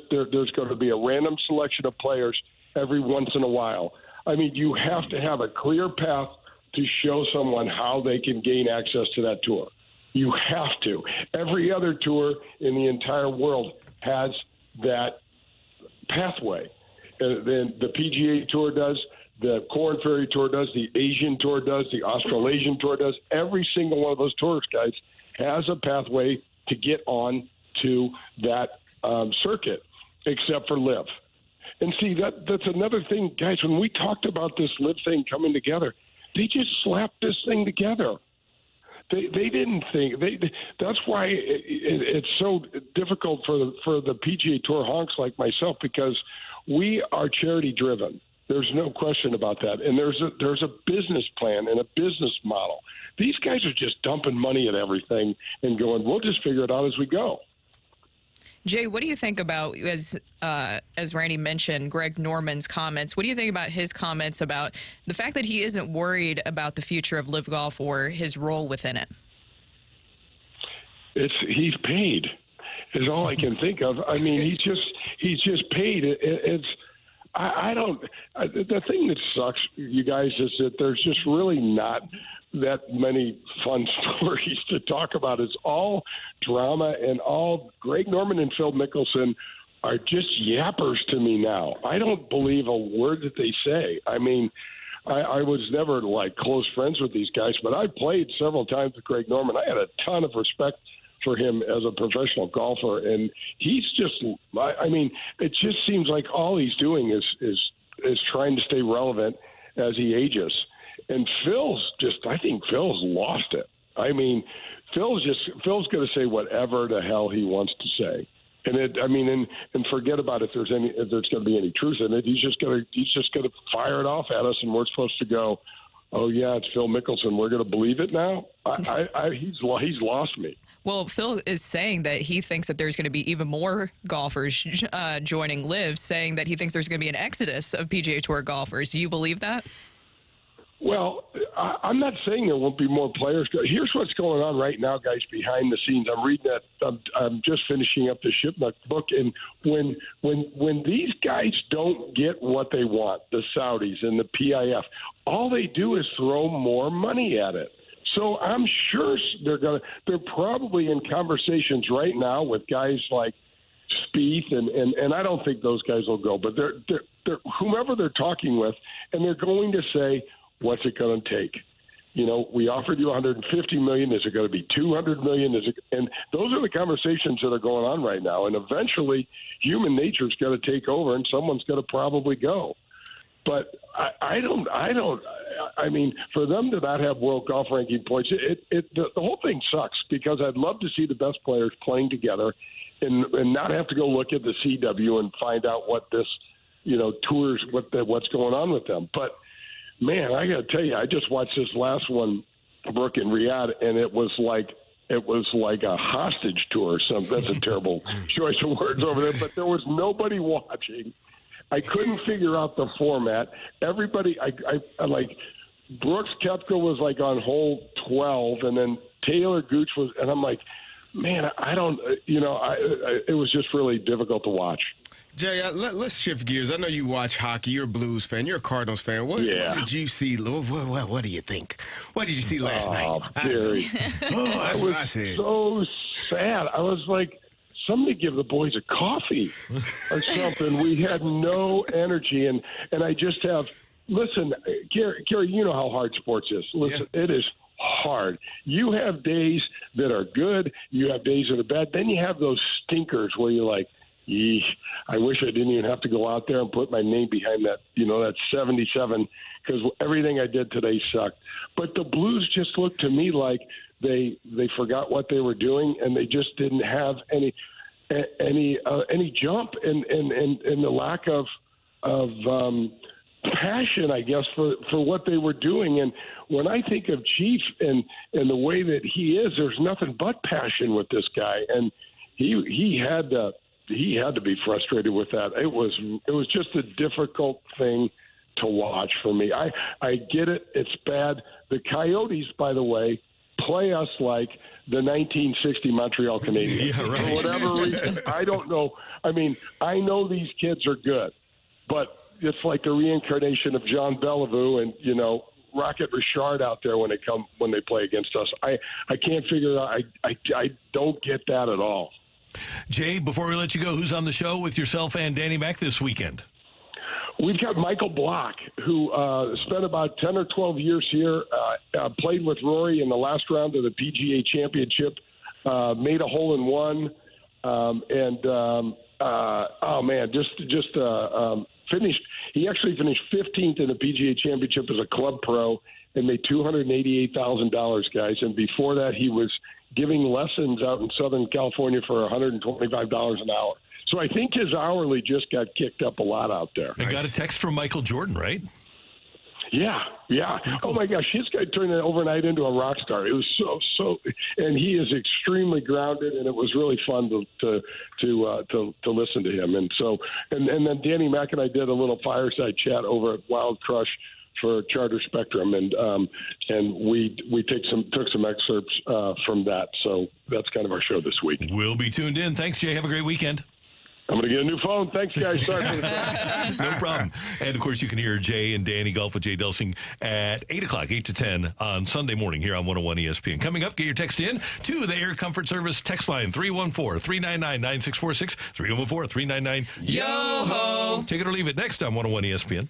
there's going to be a random selection of players every once in a while. I mean, you have to have a clear path to show someone how they can gain access to that tour. You have to. Every other tour in the entire world has that pathway. Then the PGA Tour does. The Korn Ferry Tour does, the Asian Tour does, the Australasian Tour does. Every single one of those tours, guys, has a pathway to get on to that circuit, except for LIV. And see, that's another thing, guys, when we talked about this LIV thing coming together, they just slapped this thing together. They didn't think. That's why it's so difficult for the PGA Tour honks like myself, because we are charity-driven. There's no question about that. And there's a business plan and a business model. These guys are just dumping money at everything and going, we'll just figure it out as we go. Jay, what do you think about, as Randy mentioned, Greg Norman's comments? What do you think about his comments about the fact that he isn't worried about the future of LIV Golf or his role within it? He's paid is all I can think of. I mean, he's just paid. The thing that sucks, you guys, is that there's just really not that many fun stories to talk about. It's all drama, and all Greg Norman and Phil Mickelson are just yappers to me now. I don't believe a word that they say. I mean, I was never close friends with these guys, but I played several times with Greg Norman. I had a ton of respect for him as a professional golfer, and he's just, I mean, it just seems like all he's doing is trying to stay relevant as he ages. And I think Phil's lost it. I mean, Phil's going to say whatever the hell he wants to say. And forget about if there's going to be any truth in it. He's just going to fire it off at us, and we're supposed to go, oh yeah, it's Phil Mickelson. We're going to believe it now. He's lost me. Well, Phil is saying that he thinks that there's going to be even more golfers joining LIV, saying that he thinks there's going to be an exodus of PGA Tour golfers. Do you believe that? Well, I'm not saying there won't be more players. Here's what's going on right now, guys, behind the scenes. I'm reading that. I'm just finishing up the Shipnuck book, and when these guys don't get what they want, the Saudis and the PIF, all they do is throw more money at it. So I'm sure they're probably in conversations right now with guys like Spieth, and I don't think those guys will go, but they're whomever they're talking with, and they're going to say, what's it going to take? You know, we offered you $150 million. Is it going to be $200 million? And those are the conversations that are going on right now. And eventually, human nature's got to take over, and someone's got to probably go. But I mean, for them to not have world golf ranking points, the whole thing sucks, because I'd love to see the best players playing together and not have to go look at the CW and find out what this, tours, what's going on with them. But man, I got to tell you, I just watched this last one, Brooke, in Riyadh, and it was like a hostage tour. That's a terrible choice of words over there, but there was nobody watching. I couldn't figure out the format. Everybody, I like, Brooks Koepka was like on hole 12, and then Taylor Gooch was, and I'm like, man, I don't, it was just really difficult to watch. Jay, let's shift gears. I know you watch hockey. You're a Blues fan. You're a Cardinals fan. What did you see? What do you think? What did you see last night? Barry. That's what I said. So sad. I was like, somebody give the boys a coffee or something. We had no energy, and I just have. Listen, Gary, you know how hard sports is. Listen, It is hard. You have days that are good. You have days that are bad. Then you have those stinkers where you're like, I wish I didn't even have to go out there and put my name behind that, that 77, because everything I did today sucked. But the Blues just looked to me like they forgot what they were doing, and they just didn't have any jump, and the lack of passion, I guess, for what they were doing. And when I think of Chief and the way that he is, there's nothing but passion with this guy, and he had to be frustrated with that. It was just a difficult thing to watch for me. I get it. It's bad. The Coyotes, by the way, play us like the 1960 Montreal Canadiens. Yeah, right. For whatever reason. I don't know. I mean, I know these kids are good, but it's like the reincarnation of Jean Bellevue and, Rocket Richard out there when they play against us. I can't figure out. I don't get that at all. Jay, before we let you go, who's on the show with yourself and Danny Mac this weekend? We've got Michael Block, who spent about 10 or 12 years here, played with Rory in the last round of the PGA Championship, made a hole-in-one, finished. He actually finished 15th in the PGA Championship as a club pro and made $288,000, guys. And before that, he was giving lessons out in Southern California for $125 an hour. So I think his hourly just got kicked up a lot out there. I got a text from Michael Jordan, right? Yeah. Cool. Oh my gosh, this guy turned it overnight into a rock star. It was so, and he is extremely grounded, and it was really fun to listen to him. And so, and then Danny Mac and I did a little fireside chat over at Wild Crush for Charter Spectrum, and we took some excerpts from that. So that's kind of our show this week. We'll be tuned in. Thanks, Jay. Have a great weekend. I'm going to get a new phone. Thanks, guys. Sorry for the No problem. And, of course, you can hear Jay and Danny Golf with Jay Delsing at 8 o'clock, 8 to 10 on Sunday morning here on 101 ESPN. Coming up, get your text in to the Air Comfort Service text line, 314-399-9646, 314-399-YO-HO. Take it or leave it. Next on 101 ESPN.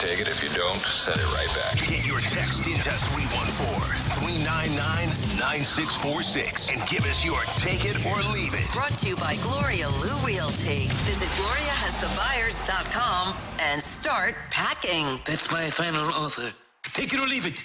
take it. If you don't, send it right back. Get your text into 314-399-9646 and give us your take it or leave it. Brought to you by Gloria Lou Realty. Visit GloriaHasTheBuyers.com and start packing. That's my final offer. Take it or leave it.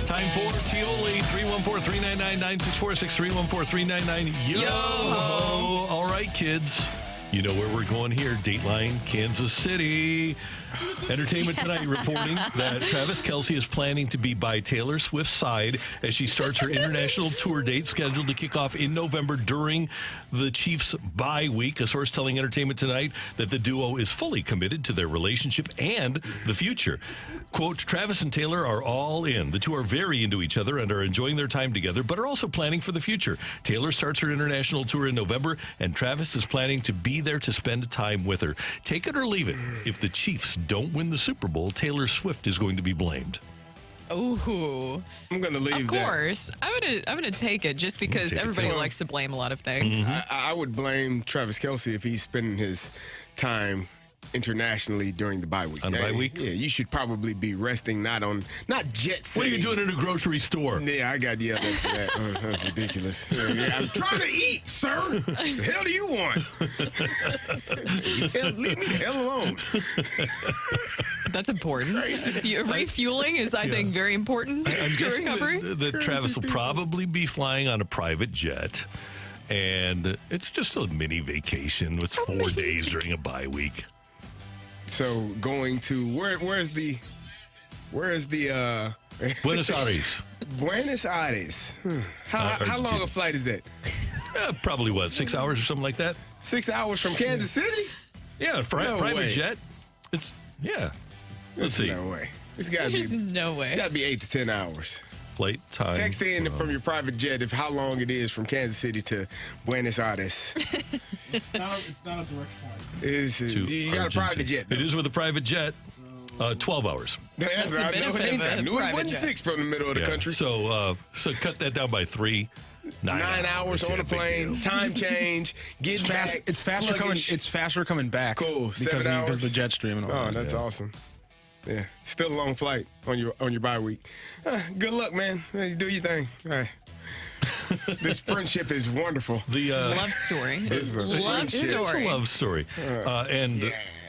Time for TIOLI, 314-399-9646, 314-399-YO-HO. All right, kids. You know where we're going here. Dateline, Kansas City. Entertainment Tonight reporting that Travis Kelce is planning to be by Taylor Swift's side as she starts her international tour date scheduled to kick off in November during the Chiefs' bye week. A source telling Entertainment Tonight that the duo is fully committed to their relationship and the future. Quote, Travis and Taylor are all in. The two are very into each other and are enjoying their time together, but are also planning for the future. Taylor starts her international tour in November, and Travis is planning to be there to spend time with her. Take it or leave it. If the Chiefs don't win the Super Bowl, Taylor Swift is going to be blamed. Oh, I'm going to leave. Of course, I'm gonna take it just because everybody likes to blame a lot of things. I would blame Travis Kelce if he's spending his time internationally during the bye week. On the bye week? Yeah, you should probably be resting, not jet setting. What are you doing in a grocery store? Yeah, I got yelled at for that. That's ridiculous. Yeah, I'm trying to eat, sir. What the hell do you want? Leave me the hell alone. That's important. Refueling is, I think, very important I'm to guessing recovery. that Travis will probably be flying on a private jet. And it's just a mini vacation with 4 days during a bye week. So going to where's the Buenos Aires. Buenos Aires. How long a flight is that? Probably 6 hours or something like that. 6 hours from Kansas City? Yeah, private jet. Let's see. No way. There's no way. It's got to be 8 to 10 hours. Flight time. Text in from your private jet how long it is from Kansas City to Buenos Aires. It's not a direct flight. You got a private jet, though. It is with a private jet. 12 hours. That's the benefit of I knew it wasn't 6 from the middle of the country. So cut that down by 3. 9 hours on a plane, time change, get back. It's faster coming. It's faster coming back. Cool. Because of the jet stream and all that. Oh, that's awesome. Yeah, still a long flight on your bye week. Good luck, man. Hey, do your thing. All right. This friendship is wonderful. Love story. It's a love story.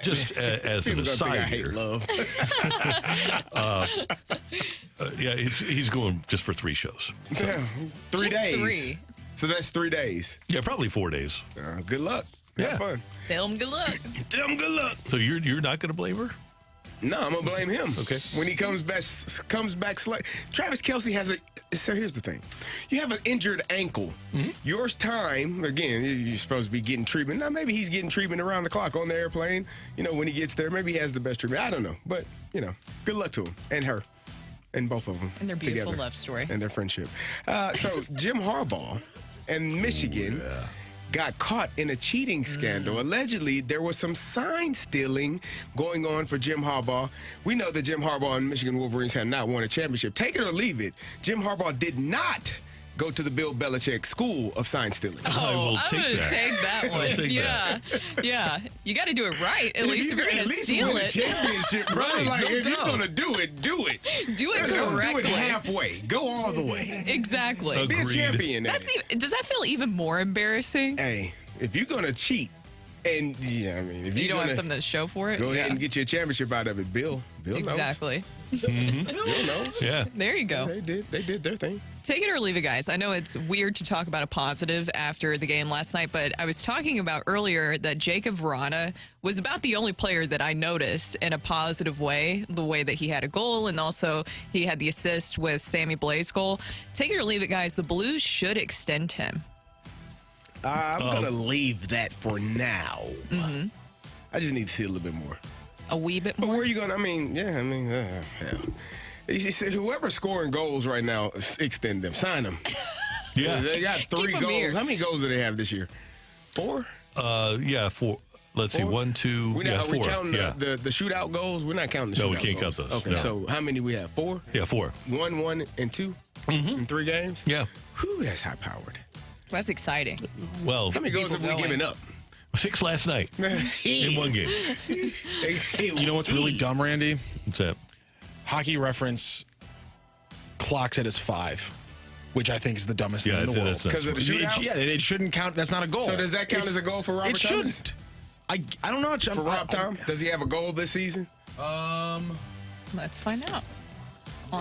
Just as an aside here, love. He's going just for 3 shows. So. 3 Just days. 3. So that's 3 days. Yeah, probably 4 days. Good luck. Have fun. Tell him good luck. Tell him good luck. So you're not going to blame her? No, I'm gonna blame him. Okay. When he comes back Travis Kelce has so here's the thing. You have an injured ankle. Mm-hmm. Yours time, again, you're supposed to be getting treatment. Now maybe he's getting treatment around the clock on the airplane. When he gets there, maybe he has the best treatment. I don't know. But, good luck to him and her. And both of them. And their beautiful together. love story. And their friendship. So Jim Harbaugh and Michigan got caught in a cheating scandal. Allegedly, there was some sign stealing going on for Jim Harbaugh. We know that Jim Harbaugh and Michigan Wolverines have not won a championship. Take it or leave it. Jim Harbaugh did not go to the Bill Belichick School of Sign Stealing. I'm going to take that one. Yeah. You got to do it right. At least if you're going to steal win it. A championship, bro. If you're going to do it, do it. Do it correctly. Do it halfway. Go all the way. Exactly. Be a champion. Does that feel even more embarrassing? Hey, if you're going to cheat, and if you don't have something to show for it, go ahead and get you a championship out of it. Bill knows. Exactly. Bill knows. Yeah. There you go. They did their thing. Take it or leave it, guys. I know it's weird to talk about a positive after the game last night, but I was talking about earlier that Jacob Verana was about the only player that I noticed in a positive way, the way that he had a goal, and also he had the assist with Sammy Blaze goal. Take it or leave it, guys. The Blues should extend him. I'm going to leave that for now. Mm-hmm. I just need to see a little bit more. A wee bit more? But where are you going? Hell. You see, whoever's scoring goals right now, extend them. Sign them. Yeah. They got 3 goals. Here. How many goals do they have this year? 4? 4. Let's see. 1, 2, 4. Are we counting the shootout goals? We're not counting the shootout goals. No, we can't count those. Okay, so how many we have? 4? Yeah, 4. 1, 1, and 2? in 3 games? Yeah. Whew, that's high-powered. That's exciting. Well, How many goals have we given up? 6 last night in 1 game. You know what's really dumb, Randy? What's that? Hockey Reference clocks it as 5, which I think is the dumbest thing in the world. Because of the shootout? It shouldn't count. That's not a goal. So does that count as a goal for Robert It Thomas? shouldn't. I don't know. For Rob Tom? Does he have a goal this season? Let's find out.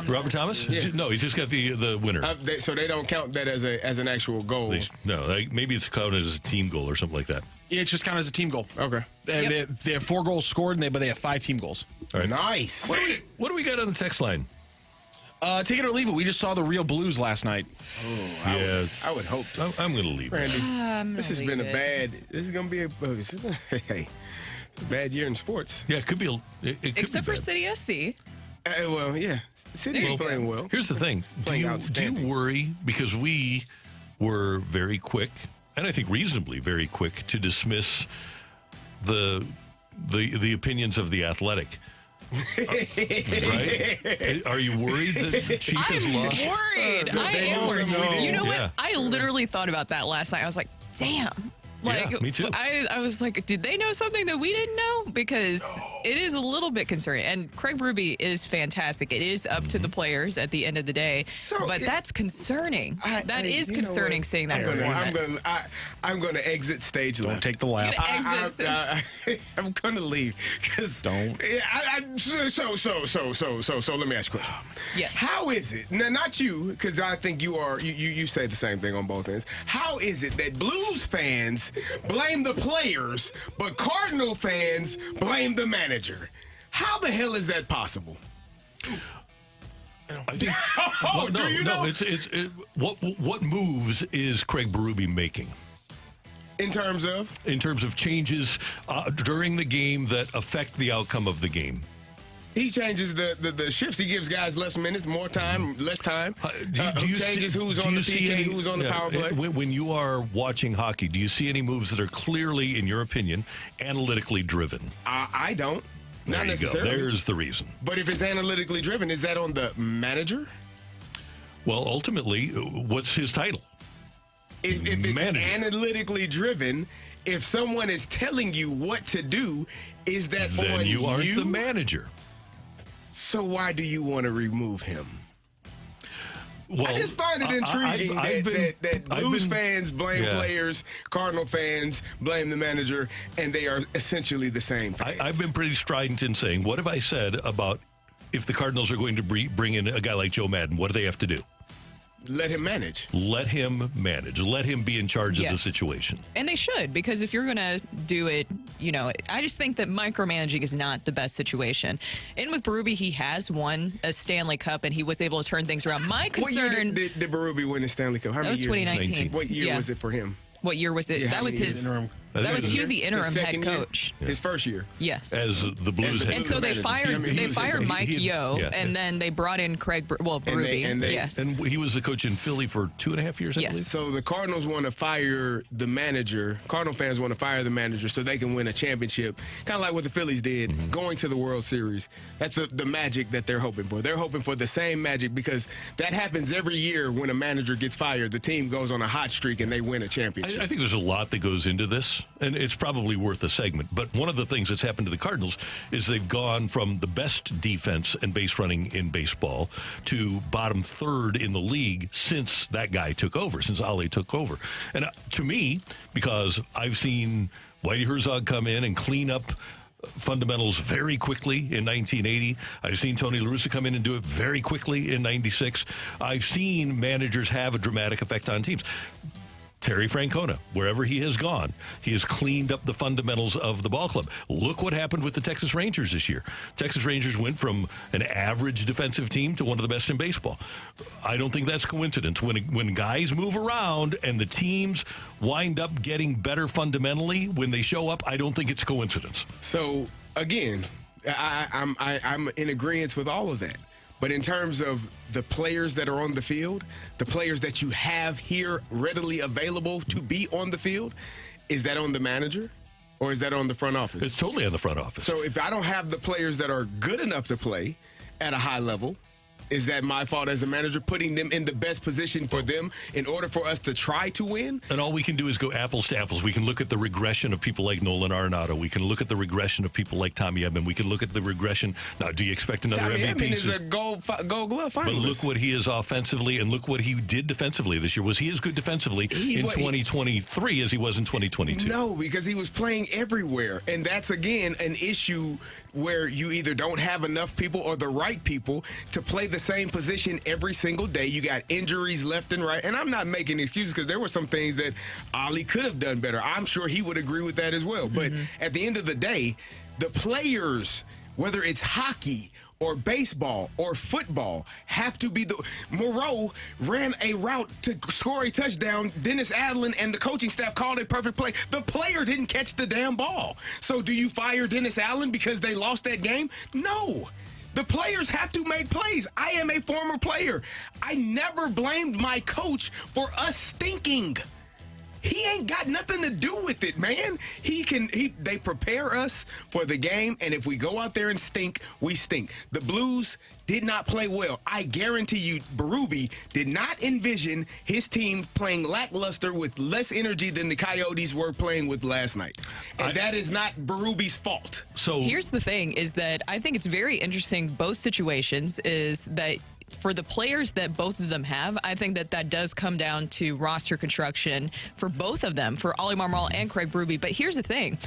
Robert Thomas? Yeah. No, he's just got the winner. So they don't count that as an actual goal? No, maybe it's counted as a team goal or something like that. Yeah, it's just counted as a team goal. Okay. They have 4 goals scored, but they have 5 team goals. All right. Nice. What do we got on the text line? Take it or leave it. We just saw the real Blues last night. Yeah, I would hope so. I'm going to leave. Randy, this has been this is going to be a bad year in sports. Yeah, it could be. It could Except be for bad. City SC. Well, yeah. City is playing well. Here's the thing. Do you worry, because we were very quick, and I think reasonably very quick, to dismiss the opinions of the Athletic? Right? Are you worried that the Chief has lost? I'm worried. I am worried. You know what? I literally thought about that last night. I was like, damn. Yeah, me too. I was like, did they know something that we didn't know? Because it is a little bit concerning. And Craig Berube is fantastic. It is up to the players at the end of the day. But that's concerning. That is concerning seeing that performance. I'm going to exit stage left. Don't take the lap. I'm going to leave. Don't. So let me ask you a question. Yes. How is it, now not you, because I think you say the same thing on both ends. How is it that Blues fans blame the players, but Cardinal fans blame the manager? How the hell is that possible? I think. What moves is Craig Berube making? In terms of changes during the game that affect the outcome of the game. He changes the shifts. He gives guys less minutes, more time, less time. Changes who's on the PK, who's on the power play. When you are watching hockey, do you see any moves that are clearly, in your opinion, analytically driven? I don't. Not There you necessarily. go. There's the reason. But if it's analytically driven, is that on the manager? Well, ultimately, what's his title? If it's Manager. analytically driven, if someone is telling you what to do, is that Then on you aren't the manager. So why do you want to remove him? Well, I just find it intriguing that Blues fans blame players, Cardinal fans blame the manager, and they are essentially the same fans. I've been pretty strident in saying, what have I said about if the Cardinals are going to bring in a guy like Joe Madden, what do they have to do? Let him manage. Let him manage. Let him be in charge of the Yes. situation. And they should, because if you're going to do it, I just think that micromanaging is not the best situation. And with Berube, he has won a Stanley Cup, and he was able to turn things around. My concern... What year did Berube win the Stanley Cup? How That many was years? 2019. What year Yeah. was it for him? What year was it? Yeah, That was his... interim. He was the interim head second year? coach. His first year. Yes. As the Blues head And so they coach. fired Mike Yeo, Yeah. and then they brought in Berube. Yes. And he was the coach in Philly for 2.5 years, I believe. So the Cardinals want to fire the manager. Cardinal fans want to fire the manager so they can win a championship, kind of like what the Phillies did, going to the World Series. That's the magic that they're hoping for. They're hoping for the same magic because that happens every year when a manager gets fired. The team goes on a hot streak and they win a championship. I think there's a lot that goes into this, and it's probably worth a segment. But one of the things that's happened to the Cardinals is they've gone from the best defense and base running in baseball to bottom third in the league since that guy took over, since Ali took over. And to me, because I've seen Whitey Herzog come in and clean up fundamentals very quickly in 1980. I've seen Tony La Russa come in and do it very quickly in 96. I've seen managers have a dramatic effect on teams. Terry Francona, wherever he has gone, he has cleaned up the fundamentals of the ball club. Look what happened with the Texas Rangers this year. Texas Rangers went from an average defensive team to one of the best in baseball. I don't think that's coincidence. When guys move around and the teams wind up getting better fundamentally when they show up, I don't think it's coincidence. So, again, I'm in agreement with all of that. But in terms of the players that are on the field, the players that you have here readily available to be on the field, is that on the manager or is that on the front office? It's totally on the front office. So if I don't have the players that are good enough to play at a high level, Is that my fault as a manager, putting them in the best position for them in order for us to try to win? And all we can do is go apples to apples. We can look at the regression of people like Nolan Arenado. We can look at the regression of people like Tommy Edman. We can look at the regression. Now, do you expect another Tommy MVP? Edman is a gold glove finalist. But look what he is offensively, and look what he did defensively this year. Was he as good defensively in 2023 as he was in 2022? No, because he was playing everywhere. And that's, again, an issue where you either don't have enough people or the right people to play the same position every single day. You got injuries left and right. And I'm not making excuses because there were some things that Ali could have done better. I'm sure he would agree with that as well. But at the end of the day, the players, whether it's hockey or baseball or football, have to be the... Moreau ran a route to score a touchdown. Dennis Adlin and the coaching staff called a perfect play. The player didn't catch the damn ball. So do you fire Dennis Allen because they lost that game? No. The players have to make plays. I am a former player. I never blamed my coach for us stinking. He ain't got nothing to do with it, man. They prepare us for the game, and if we go out there and stink, we stink. The Blues did not play well. I guarantee you, Berube did not envision his team playing lackluster with less energy than the Coyotes were playing with last night. And that is not Berube's fault. So here's the thing, is that I think it's very interesting, both situations, is that for the players that both of them have, I think that does come down to roster construction for both of them, for Oli Marmol and Craig Berube. But here's the thing.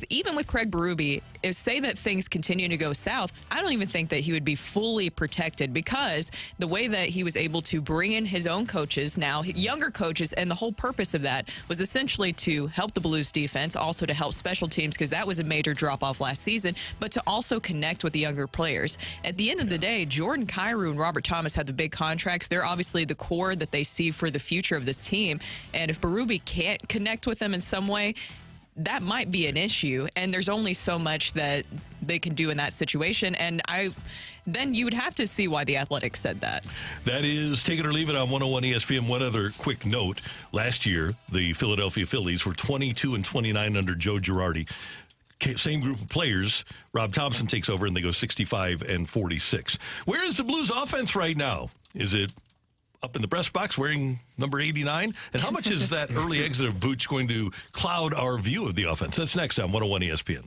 Even with Craig Berube, if say that things continue to go south, I don't even think that he would be fully protected, because the way that he was able to bring in his own coaches now, younger coaches, and the whole purpose of that was essentially to help the Blues defense, also to help special teams, because that was a major drop-off last season, but to also connect with the younger players. At the end of the day, Jordan Kyrou and Robert Thomas have the big contracts. They're obviously the core that they see for the future of this team, and if Berube can't connect with them in some way, that might be an issue, and there's only so much that they can do in that situation. And then you would have to see why the Athletics said that. That is take it or leave it on 101 ESPN. One other quick note. Last year, the Philadelphia Phillies were 22-29 under Joe Girardi. Same group of players. Rob Thompson takes over, and they go 65-46. Where is the Blues offense right now? Is it up in the press box wearing number 89? And how much is that early exit of Buch going to cloud our view of the offense? That's next on 101 ESPN.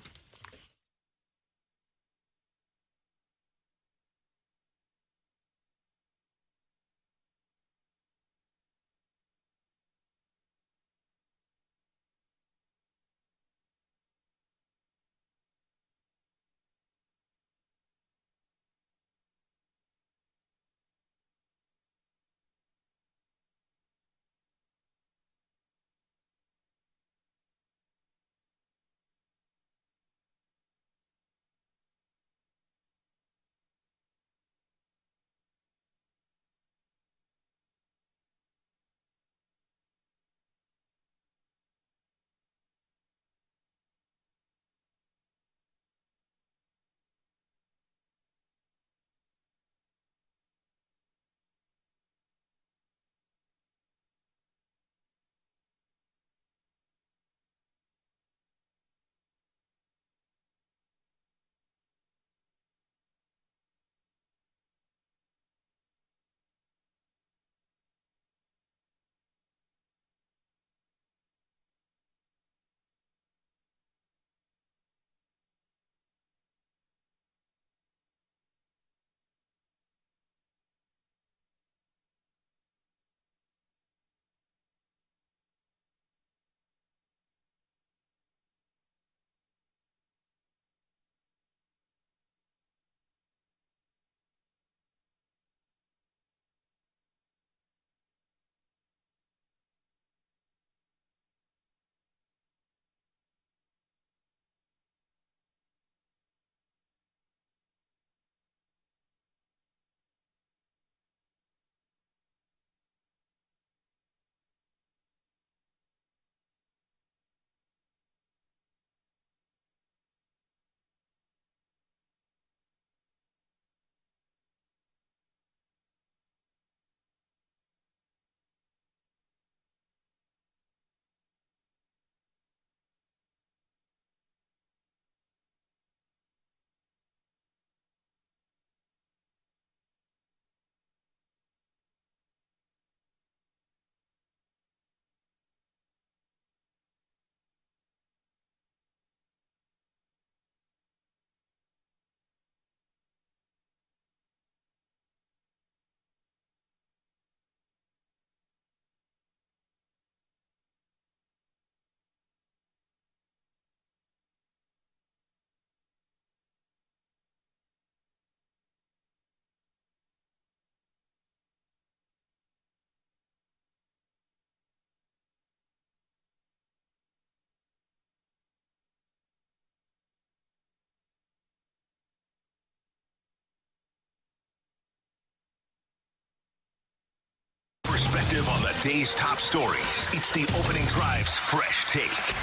the day's top stories. It's the Opening Drive's Fresh Take.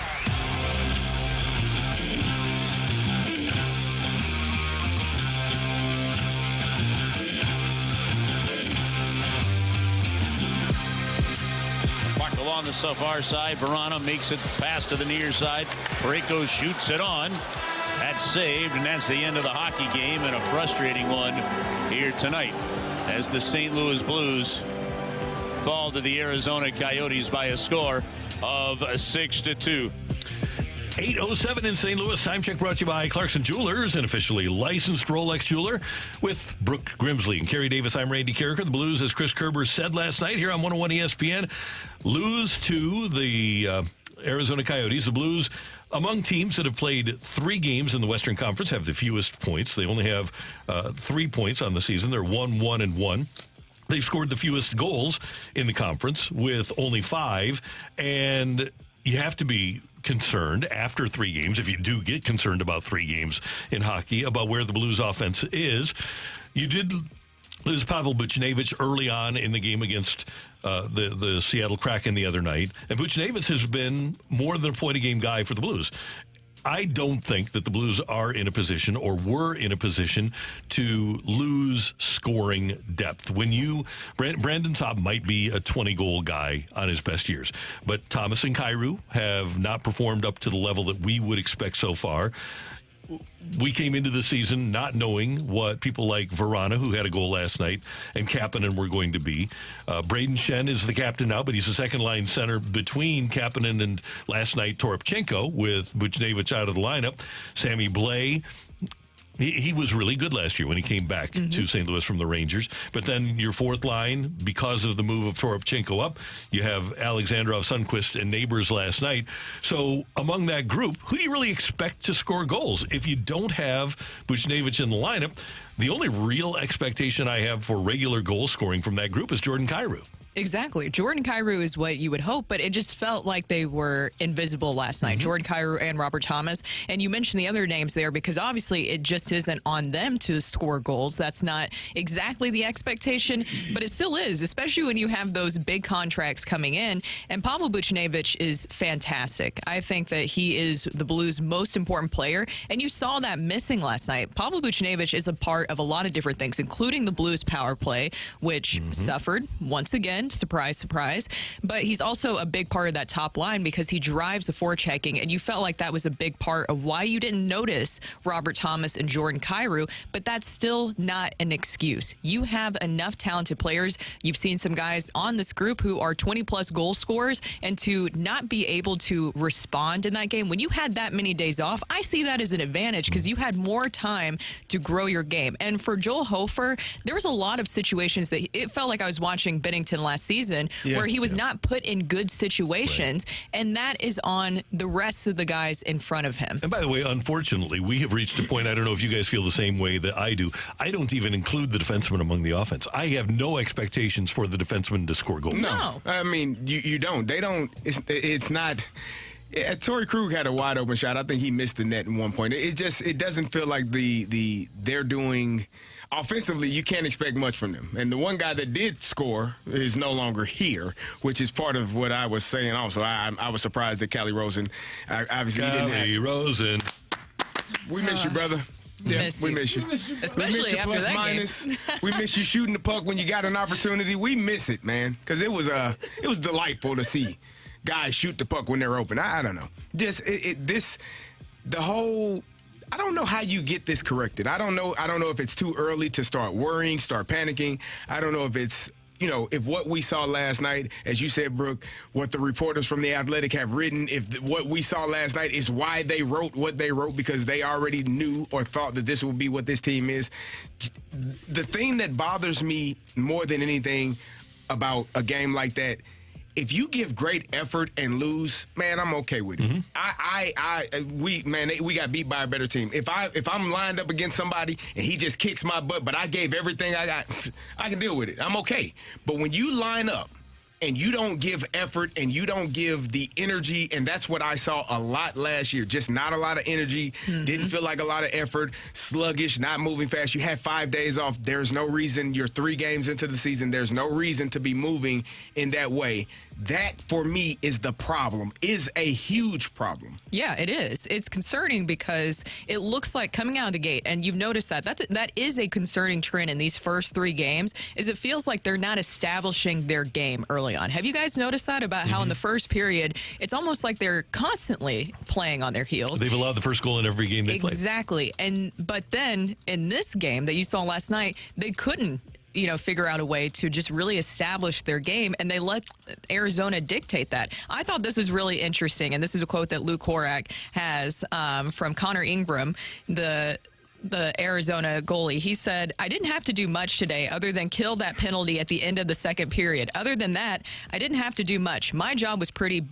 On the so far side, Verano makes it pass to the near side. Parayko shoots it on. That's saved, and that's the end of the hockey game, and a frustrating one here tonight as the St. Louis Blues fall to the Arizona Coyotes by a score of 6-2. 8:07 in St. Louis. Time check brought to you by Clarkson Jewelers, an officially licensed Rolex jeweler. With Brooke Grimsley and Kerry Davis, I'm Randy Carricker. The Blues, as Chris Kerber said last night here on 101 ESPN, lose to the Arizona Coyotes. The Blues, among teams that have played 3 games in the Western Conference, have the fewest points. They only have 3 points on the season. They're 1-1-1. They've scored the fewest goals in the conference with only 5, and you have to be concerned after 3 games, if you do get concerned about 3 games in hockey, about where the Blues offense is. You did lose Pavel Buchnevich early on in the game against the Seattle Kraken the other night, and Buchnevich has been more than a point-a-game guy for the Blues. I don't think that the Blues are in a position or were in a position to lose scoring depth. When Brandon Saab might be a 20-goal guy on his best years, but Thomas and Kyrou have not performed up to the level that we would expect so far. We came into the season not knowing what people like Verana, who had a goal last night, and Kapanen were going to be. Braden Shen is the captain now, but he's a second-line center between Kapanen and last night Toropchenko, with Buchnevich out of the lineup. Sammy Blais, he was really good last year when he came back to St. Louis from the Rangers. But then your fourth line, because of the move of Toropchenko up, you have Alexandrov, Sundqvist, and Neighbors last night. So among that group, who do you really expect to score goals? If you don't have Buchnevich in the lineup, the only real expectation I have for regular goal scoring from that group is Jordan Kyrou. Exactly. Jordan Kyrou is what you would hope, but it just felt like they were invisible last night. Jordan Kyrou and Robert Thomas. And you mentioned the other names there because obviously it just isn't on them to score goals. That's not exactly the expectation, but it still is, especially when you have those big contracts coming in. And Pavel Buchnevich is fantastic. I think that he is the Blues' most important player, and you saw that missing last night. Pavel Buchnevich is a part of a lot of different things, including the Blues' power play, which suffered once again. Surprise, surprise. But he's also a big part of that top line because he drives the forechecking, and you felt like that was a big part of why you didn't notice Robert Thomas and Jordan Kyrou, but that's still not an excuse. You have enough talented players. You've seen some guys on this group who are 20-plus goal scorers, and to not be able to respond in that game, when you had that many days off, I see that as an advantage because you had more time to grow your game. And for Joel Hofer, there was a lot of situations that it felt like I was watching Bennington last season where he was not put in good situations, and that is on the rest of the guys in front of him. And by the way, unfortunately, we have reached a point, I don't know if you guys feel the same way that I do. I don't even include the defensemen among the offense. I have no expectations for the defensemen to score goals. No. I mean, you don't. They don't. It's not. Torrey Krug had a wide open shot. I think he missed the net at one point. It doesn't feel like they're doing. Offensively, you can't expect much from them. And the one guy that did score is no longer here, which is part of what I was saying also. I was surprised that Callie Rosen, obviously he didn't have. Callie Rosen. We miss you, brother. Yeah, we miss you. Especially we miss you after plus that minus. game. We miss you shooting the puck when you got an opportunity. We miss it, man, because it was delightful to see guys shoot the puck when they're open. I don't know. The whole. I don't know how you get this corrected. I don't know if it's too early to start worrying, start panicking. I don't know if it's, if what we saw last night, as you said, Brooke, what the reporters from The Athletic have written, if what we saw last night is why they wrote what they wrote, because they already knew or thought that this would be what this team is. The thing that bothers me more than anything about a game like that, if you give great effort and lose, man, I'm okay with it. We got beat by a better team. If I'm lined up against somebody and he just kicks my butt, but I gave everything I got, I can deal with it. I'm okay. But when you line up and you don't give effort and you don't give the energy, and that's what I saw a lot last year. Just not a lot of energy, didn't feel like a lot of effort, sluggish, not moving fast. You had 5 days off. There's no reason. You're 3 games into the season. There's no reason to be moving in that way. That, for me, is the problem, is a huge problem. Yeah, it is. It's concerning because it looks like coming out of the gate, and you've noticed that is a concerning trend in these first 3 games, is it feels like they're not establishing their game early on. Have you guys noticed that about how in the first period, it's almost like they're constantly playing on their heels? They've allowed the first goal in every game they played. Exactly. But then in this game that you saw last night, they couldn't figure out a way to just really establish their game, and they let Arizona dictate that. I thought this was really interesting, and this is a quote that Luke Horak has from Connor Ingram, the Arizona goalie. He said, "I didn't have to do much today other than kill that penalty at the end of the second period. Other than that, I didn't have to do much. My job was pretty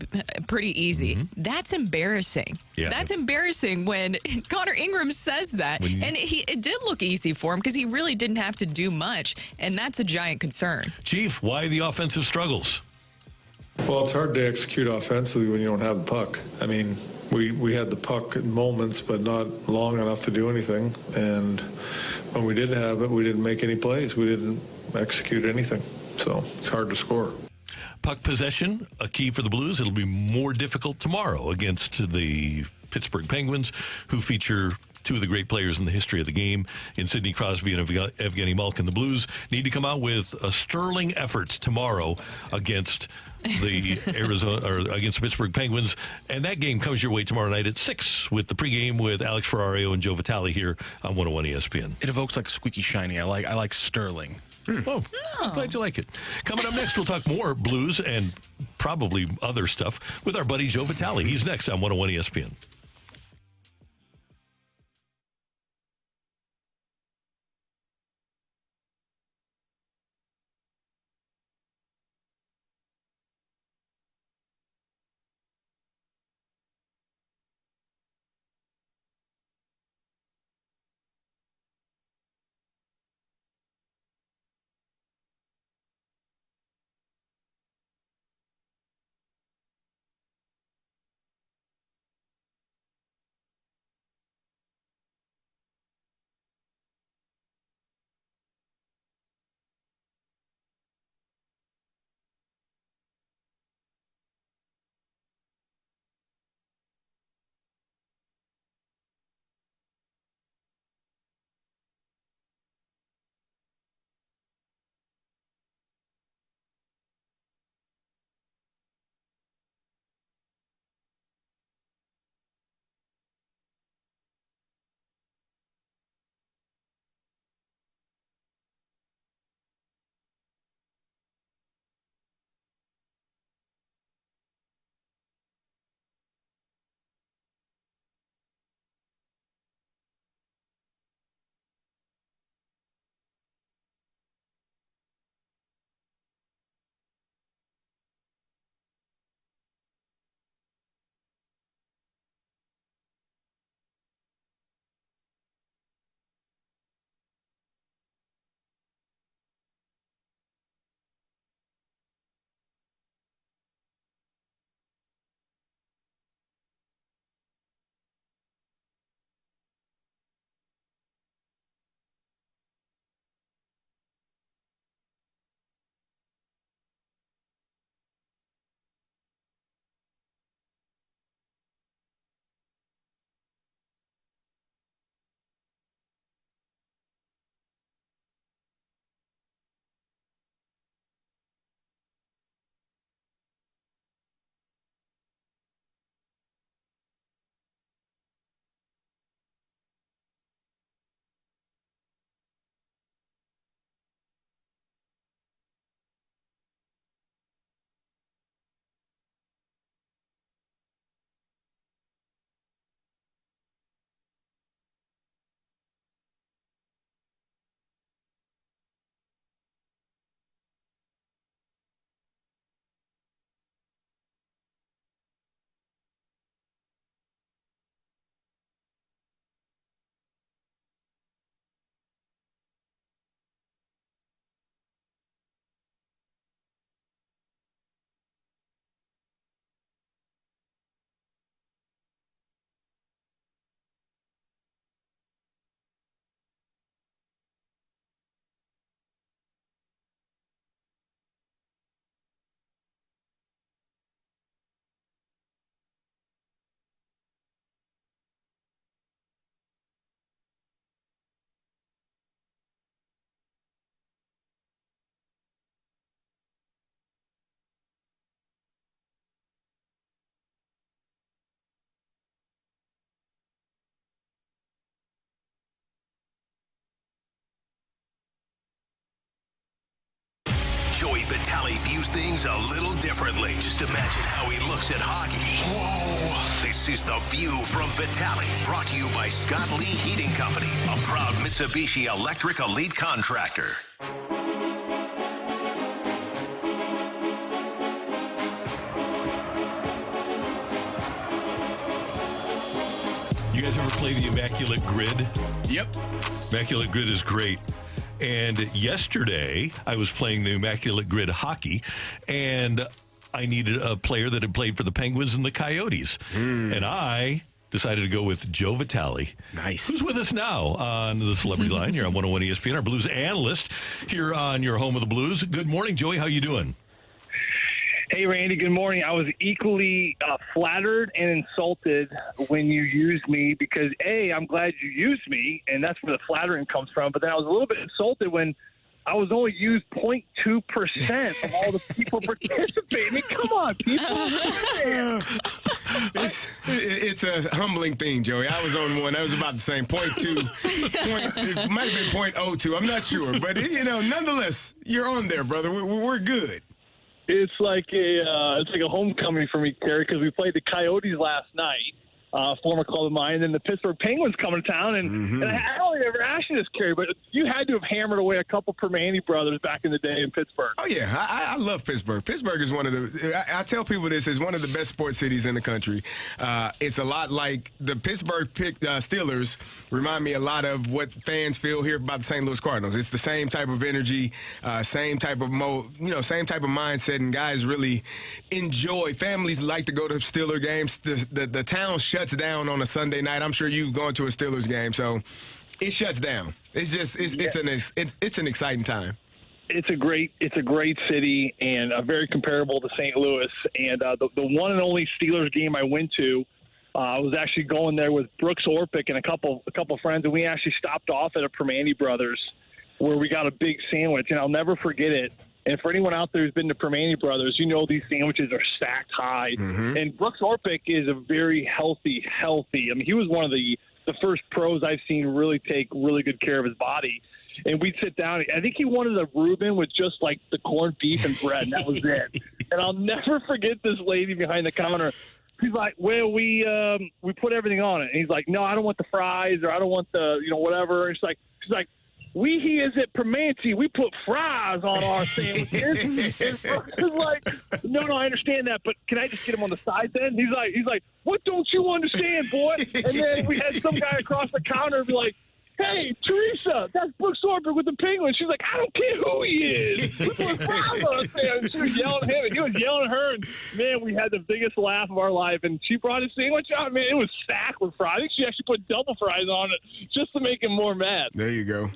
easy." That's embarrassing. Yeah. That's embarrassing when Connor Ingram says that. And it did look easy for him because he really didn't have to do much. And that's a giant concern. Chief, why the offensive struggles? Well, it's hard to execute offensively when you don't have the puck. I mean, we had the puck in moments, but not long enough to do anything. And when we didn't have it, we didn't make any plays. We didn't execute anything. So it's hard to score. Puck possession, a key for the Blues. It'll be more difficult tomorrow against the Pittsburgh Penguins, who feature 2 of the great players in the history of the game in Sidney Crosby and Evgeny Malkin. The Blues need to come out with a sterling effort tomorrow against the against the Pittsburgh Penguins, and that game comes your way tomorrow night at 6 with the pregame with Alex Ferrario and Joe Vitale here on 101 ESPN. It evokes like squeaky shiny. I like sterling. Oh, I'm glad you like it. Coming up next, we'll talk more Blues and probably other stuff with our buddy Joe Vitale. He's next on 101 ESPN. Vitale views things a little differently. Just imagine how he looks at hockey. Whoa. This is The View from Vitale, brought to you by Scott Lee Heating Company, a proud Mitsubishi Electric Elite contractor. You guys ever play the Immaculate Grid? Yep. Immaculate Grid is great. And yesterday, I was playing the Immaculate Grid hockey, and I needed a player that had played for the Penguins and the Coyotes. And I decided to go with Joe Vitale. Nice. Who's with us now on the Celebrity Line here on 101 ESPN, our Blues analyst here on your home of the Blues. Good morning, Joey. How you doing? Hey, Randy, good morning. I was equally flattered and insulted when you used me because, A, I'm glad you used me, and that's where the flattering comes from. But then I was a little bit insulted when I was only used 0.2% of all the people participating. I mean, come on, people. It's a humbling thing, Joey. I was on one. That was about the same, 0.2. It might have been 0.02. I'm not sure. But, nonetheless, you're on there, brother. We're good. It's like a homecoming for me, Kerry, because we played the Coyotes last night, former club of mine, and then the Pittsburgh Penguins coming to town. And I don't ever ask you this, Kerry, but you had to have hammered away a couple Permane brothers back in the day in Pittsburgh. Oh, yeah. I love Pittsburgh. Pittsburgh is one of the – I tell people this is one of the best sports cities in the country. It's a lot like the Pittsburgh Steelers remind me a lot of what fans feel here about the St. Louis Cardinals. It's the same type of energy, same type of same type of mindset, and guys really enjoy. Families like to go to Steeler games. The town shuts down on a Sunday night. I'm sure you've gone to a Steelers game, so it shuts down. It's just it's an exciting time. It's a great city and very comparable to St. Louis. And the one and only Steelers game I went to, I was actually going there with Brooks Orpik and a couple friends, and we actually stopped off at a Permane Brothers where we got a big sandwich, and I'll never forget it. And for anyone out there who's been to Permane Brothers, you know these sandwiches are stacked high. And Brooks Orpik is a very healthy. I mean, he was one of the first pros I've seen really take really good care of his body. And we'd sit down. I think he wanted a Reuben with just like the corned beef and bread, and that was it. And I'll never forget this lady behind the counter. He's like, well, we put everything on it. And he's like, no, I don't want the fries or I don't want the, whatever. And she's like, we here at Permanente, we put fries on our sandwiches. And Brooks is like, no, I understand that, but can I just get them on the side then? He's like, what don't you understand, boy? And then we had some guy across the counter be like, hey, Teresa, that's Brooks Orpik with the Penguins. She's like, I don't care who he is. We put fries on our sandwich. She was yelling at him, and he was yelling at her. And, man, we had the biggest laugh of our life. And she brought his sandwich out. Man, it was stacked with fries. I think she actually put double fries on it just to make him more mad. There you go.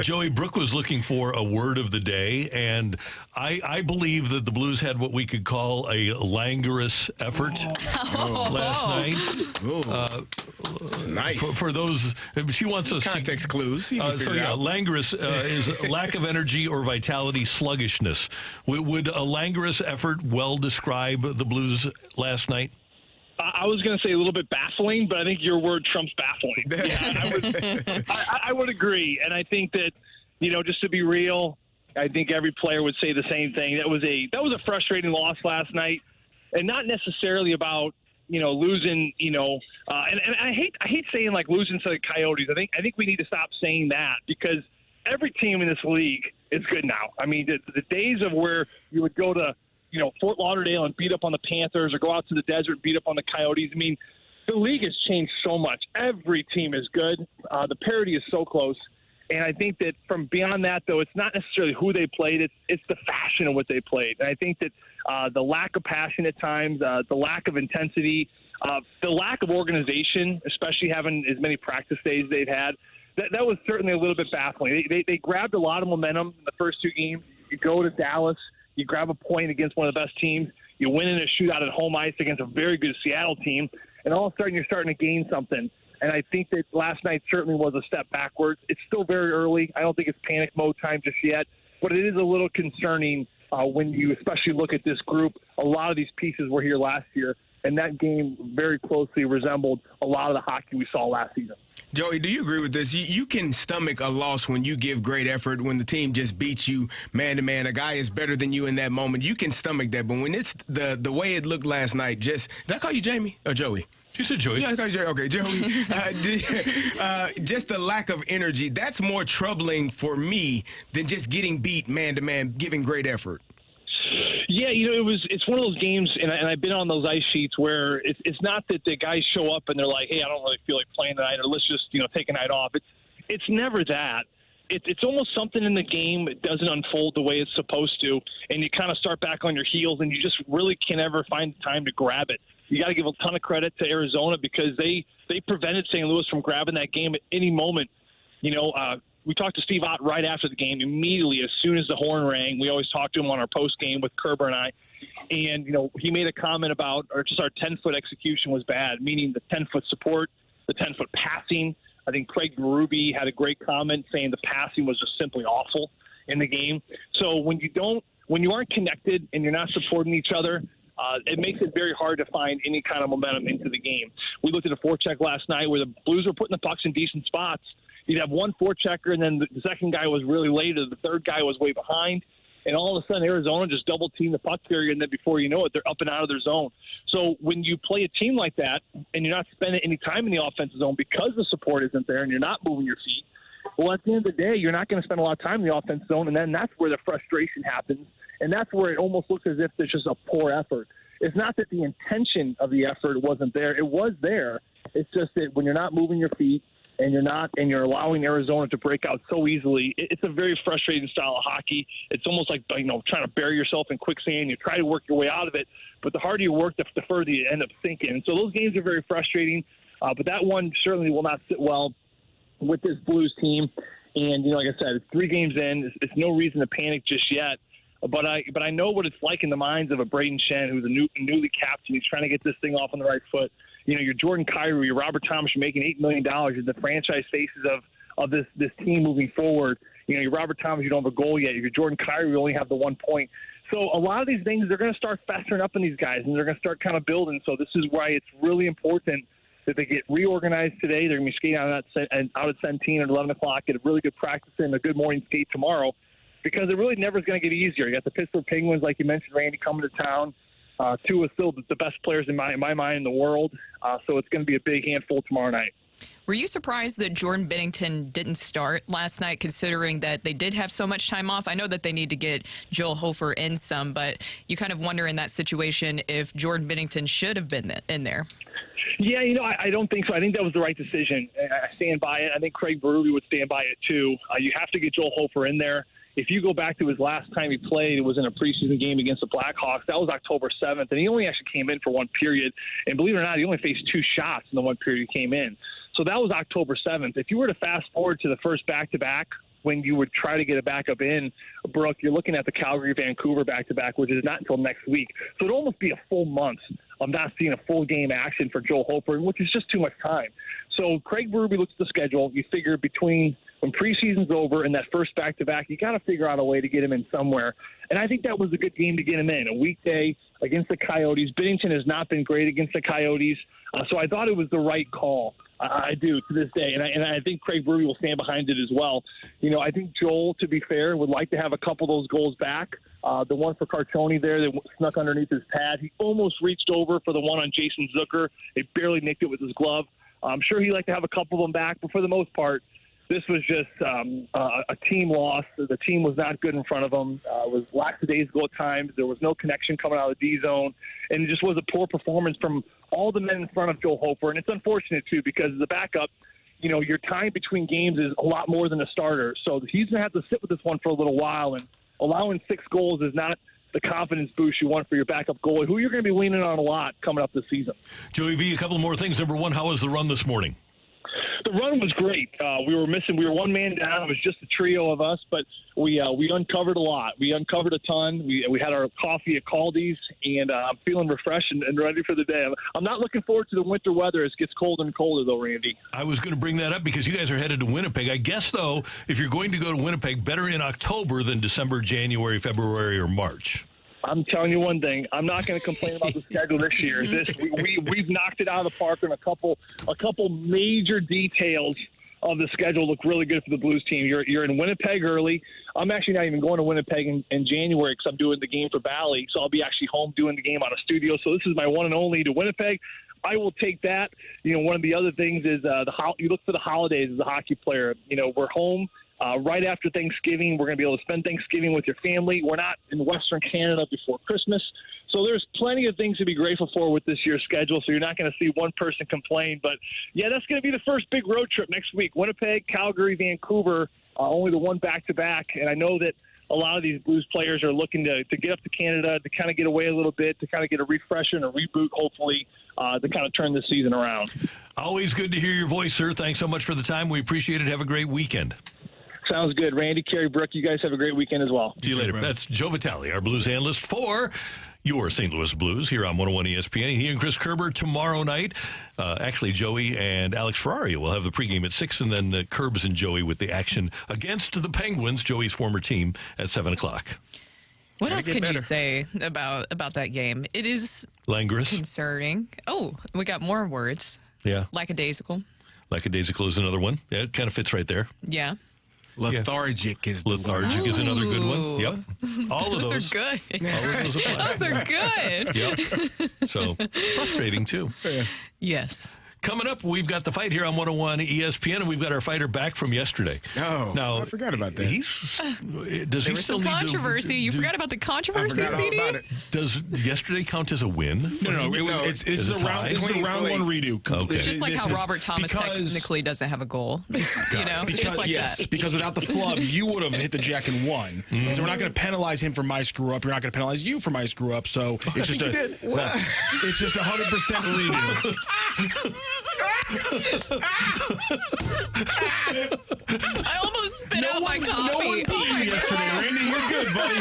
Joey, Brooke was looking for a word of the day, and I believe that the Blues had what we could call a languorous effort last night. Nice. For those... She wants us context clues. Languorous is lack of energy or vitality, sluggishness. Would a languorous effort well describe the Blues last night? I was going to say a little bit baffling, but I think your word trumps baffling. Yeah, I would agree, and I think that just to be real, I think every player would say the same thing. That was a frustrating loss last night, and not necessarily about losing, and I hate saying like losing to the Coyotes. I think we need to stop saying that because every team in this league is good now. I mean, the days of where you would go to, Fort Lauderdale and beat up on the Panthers or go out to the desert and beat up on the Coyotes. I mean, the league has changed so much. Every team is good. The parity is so close. And I think that from beyond that, though, it's not necessarily who they played. It's the fashion of what they played. And I think that the lack of passion at times, the lack of intensity, the lack of organization, especially having as many practice days they've had, that was certainly a little bit baffling. They grabbed a lot of momentum in the first two games. You go to Dallas, you grab a point against one of the best teams, you win in a shootout at home ice against a very good Seattle team, and all of a sudden you're starting to gain something. And I think that last night certainly was a step backwards. It's still very early. I don't think it's panic mode time just yet, but it is a little concerning when you especially look at this group. A lot of these pieces were here last year, and that game very closely resembled a lot of the hockey we saw last season. Joey, do you agree with this? You can stomach a loss when you give great effort, when the team just beats you man-to-man. A guy is better than you in that moment. You can stomach that. But when it's the way it looked last night, did I call you Jamie or Joey? You said Joey. Yeah, I called you Joey. Okay, Joey. Just the lack of energy, that's more troubling for me than just getting beat man-to-man, giving great effort. Yeah, it's one of those games, and I've been on those ice sheets where it's not that the guys show up and they're like, hey, I don't really feel like playing tonight, or let's just, take a night off. It's never that. It's almost something in the game that doesn't unfold the way it's supposed to, and you kind of start back on your heels, and you just really can never find the time to grab it. You got to give a ton of credit to Arizona because they prevented St. Louis from grabbing that game at any moment. We talked to Steve Ott right after the game. Immediately, as soon as the horn rang, we always talk to him on our post game with Kerber and I. And, he made a comment about just our 10-foot execution was bad, meaning the 10-foot support, the 10-foot passing. I think Craig Berube had a great comment saying the passing was just simply awful in the game. So when you aren't connected and you're not supporting each other, it makes it very hard to find any kind of momentum into the game. We looked at a forecheck last night where the Blues were putting the pucks in decent spots. You'd have one forechecker, and then the second guy was really late, or the third guy was way behind. And all of a sudden, Arizona just double-teamed the puck carrier, and then before you know it, they're up and out of their zone. So when you play a team like that, and you're not spending any time in the offensive zone because the support isn't there and you're not moving your feet, well, at the end of the day, you're not going to spend a lot of time in the offensive zone, and then that's where the frustration happens, and that's where it almost looks as if there's just a poor effort. It's not that the intention of the effort wasn't there. It was there. It's just that when you're not moving your feet, and you're allowing Arizona to break out so easily, it's a very frustrating style of hockey. It's almost like, trying to bury yourself in quicksand. You try to work your way out of it, but the harder you work, the further you end up sinking. So those games are very frustrating, but that one certainly will not sit well with this Blues team. And, like I said, it's 3 games in. It's no reason to panic just yet. But I know what it's like in the minds of a Braden Shen, who's a newly captain. He's trying to get this thing off on the right foot. You're Jordan Kyrou, you're Robert Thomas, you're making $8 million. You're the franchise faces of this team moving forward. You're Robert Thomas, you don't have a goal yet. You're Jordan Kyrou, you only have the 1 point. So a lot of these things, they're going to start festering up in these guys, and they're going to start kind of building. So this is why it's really important that they get reorganized today. They're going to be skating out at Centene at 11 o'clock, get a really good practice and a good morning skate tomorrow, because it really never is going to get easier. You got the Pittsburgh Penguins, like you mentioned, Randy, coming to town. 2 is still the best players in my mind in the world, so it's going to be a big handful tomorrow night. Were you surprised that Jordan Binnington didn't start last night, considering that they did have so much time off? I know that they need to get Joel Hofer in some, but you kind of wonder in that situation if Jordan Binnington should have been in there. Yeah, I don't think so. I think that was the right decision. I stand by it. I think Craig Berube would stand by it, too. You have to get Joel Hofer in there. If you go back to his last time he played, it was in a preseason game against the Blackhawks. That was October 7th, and he only actually came in for 1 period. And believe it or not, he only faced 2 shots in the 1 period he came in. So that was October 7th. If you were to fast forward to the first back-to-back, when you would try to get a backup in, Brooke, you're looking at the Calgary-Vancouver back-to-back, which is not until next week. So it'd almost be a full month of not seeing a full game action for Joel Hofer, which is just too much time. So Craig Berube looks at the schedule. You figure between when preseason's over and that first back-to-back, you got to figure out a way to get him in somewhere. And I think that was a good game to get him in, a weekday against the Coyotes. Binnington has not been great against the Coyotes, so I thought it was the right call. I do to this day, and I think Craig Berube will stand behind it as well. I think Joel, to be fair, would like to have a couple of those goals back. The one for Cartoni there that snuck underneath his pad. He almost reached over for the one on Jason Zucker. He barely nicked it with his glove. I'm sure he'd like to have a couple of them back, but for the most part, this was just a team loss. The team was not good in front of them. It was lackadaisical at times. There was no connection coming out of the D zone. And it just was a poor performance from all the men in front of Joel Hofer. And it's unfortunate, too, because as a backup, your time between games is a lot more than a starter. So he's going to have to sit with this one for a little while. And allowing 6 goals is not the confidence boost you want for your backup goalie, who you're going to be leaning on a lot coming up this season. Joey V, a couple more things. Number one, how was the run this morning? The run was great. We were 1 man down. It was just a trio of us, but we uncovered a lot. We uncovered a ton. We had our coffee at Caldi's, and I'm feeling refreshed and ready for the day. I'm not looking forward to the winter weather as it gets colder and colder, though, Randy. I was going to bring that up because you guys are headed to Winnipeg. I guess, though, if you're going to go to Winnipeg, better in October than December, January, February, or March. I'm telling you one thing. I'm not going to complain about the schedule this year. We've knocked it out of the park on a couple major details of the schedule. Look really good for the Blues team. You're in Winnipeg early. I'm actually not even going to Winnipeg in January because I'm doing the game for Bally, so I'll be actually home doing the game out of studio. So this is my one and only to Winnipeg. I will take that. One of the other things is you look for the holidays as a hockey player. We're home. Right after Thanksgiving, we're going to be able to spend Thanksgiving with your family. We're not in Western Canada before Christmas. So there's plenty of things to be grateful for with this year's schedule, so you're not going to see one person complain. But, yeah, that's going to be the first big road trip next week. Winnipeg, Calgary, Vancouver, only the one back-to-back. And I know that a lot of these Blues players are looking to get up to Canada, to kind of get away a little bit, to kind of get a refresher and a reboot, hopefully, to kind of turn this season around. Always good to hear your voice, sir. Thanks so much for the time. We appreciate it. Have a great weekend. Sounds good. Randy, Carey, Brooke, you guys have a great weekend as well. See you later. That's Joe Vitale, our Blues analyst for your St. Louis Blues here on 101 ESPN. He and Chris Kerber tomorrow night. Actually, Joey and Alex Ferrari will have the pregame at 6, and then Kerbs and Joey with the action against the Penguins, Joey's former team, at 7 o'clock. What else can you say about that game? It is languorous, concerning. Oh, we got more words. Yeah. Lackadaisical. Lackadaisical is another one. Yeah, it kind of fits right there. Yeah. Lethargic is another good one. Yep. All of those are good. All of those apply. Those are good. Yep. So frustrating too. Yes. Coming up, we've got the fight here on 101 ESPN, and we've got our fighter back from yesterday. Oh, now, I forgot about that. Does there he was still some controversy. You forgot about the controversy, CD? Does yesterday count as a win? No. It's a round one redo. Okay. It's just like how Robert Thomas technically doesn't have a goal. Just like that. Because without the flub, you would have hit the jack and won. Mm-hmm. So we're not going to penalize him for my screw up. You're not going to penalize you for my screw up. So it's just it's just 100% redo. I almost spit out my coffee. No one beat you yesterday, Randy. You're good, buddy.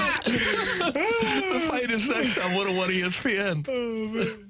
The fight is next on 101 ESPN. Oh, man.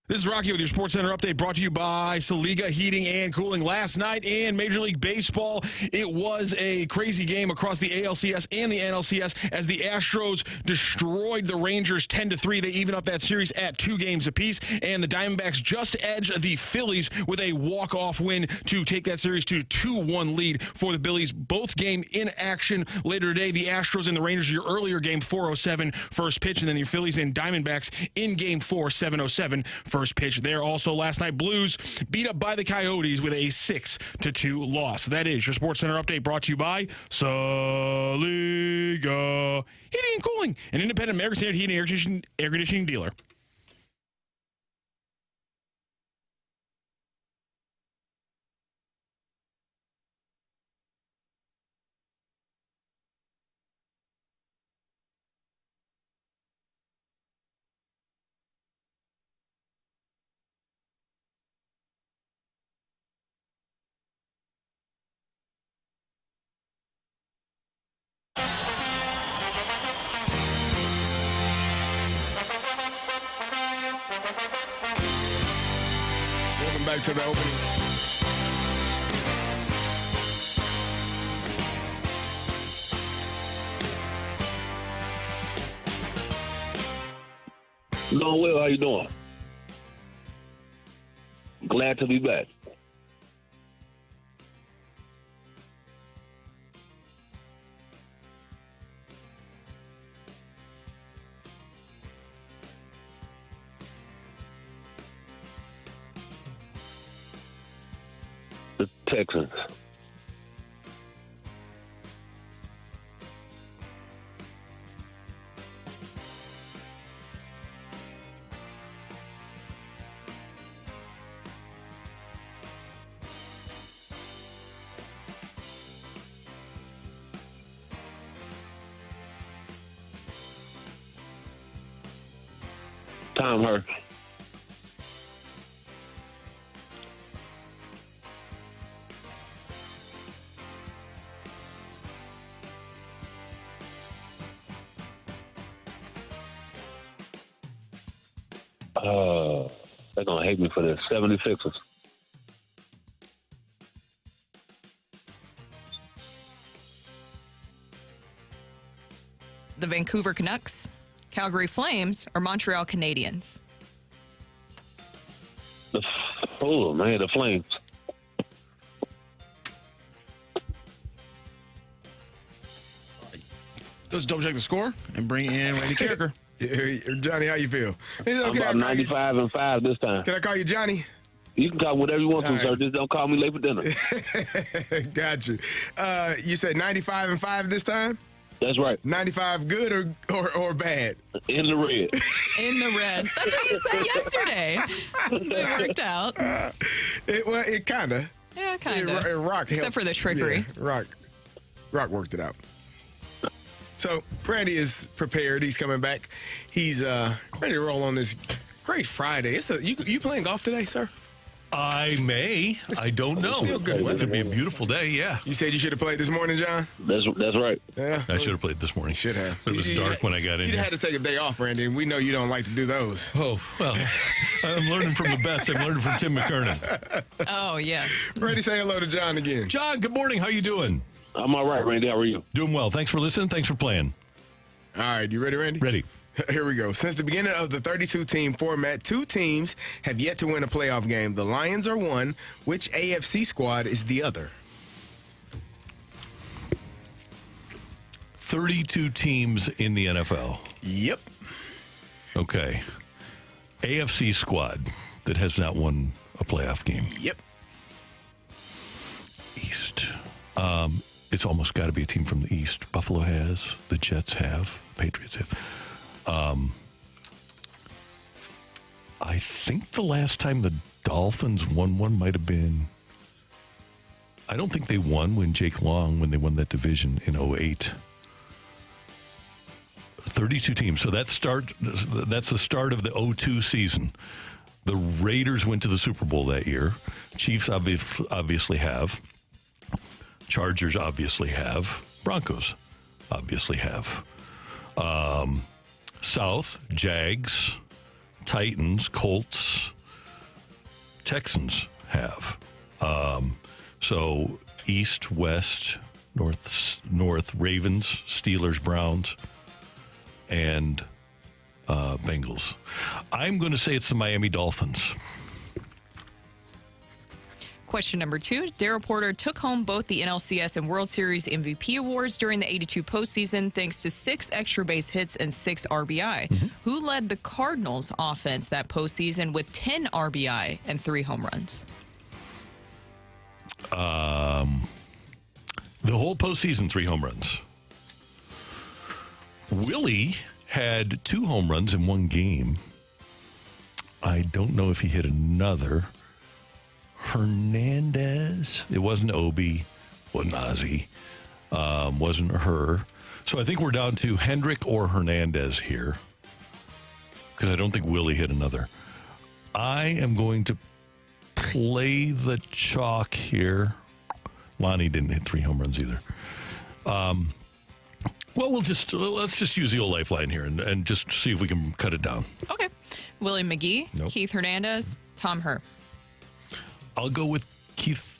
This is Rocky with your Sports Center update brought to you by Saliga Heating and Cooling. Last night in Major League Baseball, it was a crazy game across the ALCS and the NLCS as the Astros destroyed the Rangers 10-3. They even up that series at 2 games apiece, and the Diamondbacks just edged the Phillies with a walk-off win to take that series to 2-1 lead for the Phillies. Both game in action later today. The Astros and the Rangers, your earlier game, 4:07 first pitch, and then your Phillies and Diamondbacks in game 4, 7:07 first pitch there. Also last night, Blues beat up by the Coyotes with a 6-2 loss. That is your Sports Center update brought to you by Saliga Heating and Cooling, an independent American Standard heating and air conditioning dealer. Welcome back to the opening. Doing well. How you doing? Glad to be back. The Texans. Tom Hurst. They're going to hate me for this. 76ers. The Vancouver Canucks, Calgary Flames, or Montreal Canadiens? The Flames. Let's double check the score and bring in Randy Carricker. Johnny, how you feel? I'm about 95-5 this time. Can I call you Johnny? You can call whatever you want to, All right. sir. Just don't call me late for dinner. Got you. You said 95-5 this time? That's right. 95 good or bad? In the red. In the red. That's what you said yesterday. It worked out. It kind of. Yeah, kind of. Rocc Except helped. for the trickery. Yeah, Rocc worked it out. So Randy is prepared. He's coming back. He's ready to roll on this great Friday. You playing golf today, sir? I may. I don't know. Still good It's weather. going to be a beautiful day, yeah. You said you should have played this morning, John? That's right. Yeah. I should have played this morning. Should have. It was dark when I got in You'd here. had to take a day off, Randy, and we know you don't like to do those. Oh, well, I'm learning from the best. I'm learning from Tim McKernan. Oh, yes. Randy, say hello to John again. John, good morning. How you doing? I'm all right, Randy. How are you? Doing well. Thanks for listening. Thanks for playing. All right, you ready, Randy? Ready. Here we go. Since the beginning of the 32-team format, 2 teams have yet to win a playoff game. The Lions are one. Which AFC squad is the other? 32 teams in the NFL. Yep. Okay. AFC squad that has not won a playoff game. Yep. East. It's almost got to be a team from the East. Buffalo has. The Jets have. Patriots have. I think the last time the Dolphins won one might have been. I don't think they won when Jake Long, when they won that division in 2008. 32 teams. So that's the start of the 2002 season. The Raiders went to the Super Bowl that year. Chiefs obviously have. Chargers obviously have. Broncos obviously have. South, Jags, Titans, Colts, Texans have. So East, West, North, Ravens, Steelers, Browns, and Bengals. I'm going to say it's the Miami Dolphins. Question number 2. Daryl Porter took home both the NLCS and World Series MVP awards during the 82 postseason thanks to 6 extra base hits and 6 RBI. Who led the Cardinals offense that postseason with 10 RBI and 3 home runs? The whole postseason, 3 home runs. Willie had 2 home runs in one game. I don't know if he hit another. Hernandez. It wasn't Obi. Wasn't Ozzy. Wasn't her. So I think we're down to Hendrick or Hernandez here. Because I don't think Willie hit another. I am going to play the chalk here. Lonnie didn't hit 3 home runs either. Well, let's just use the old lifeline here and just see if we can cut it down. Okay. Willie McGee, Nope. Keith Hernandez, Tom Herr. I'll go with Keith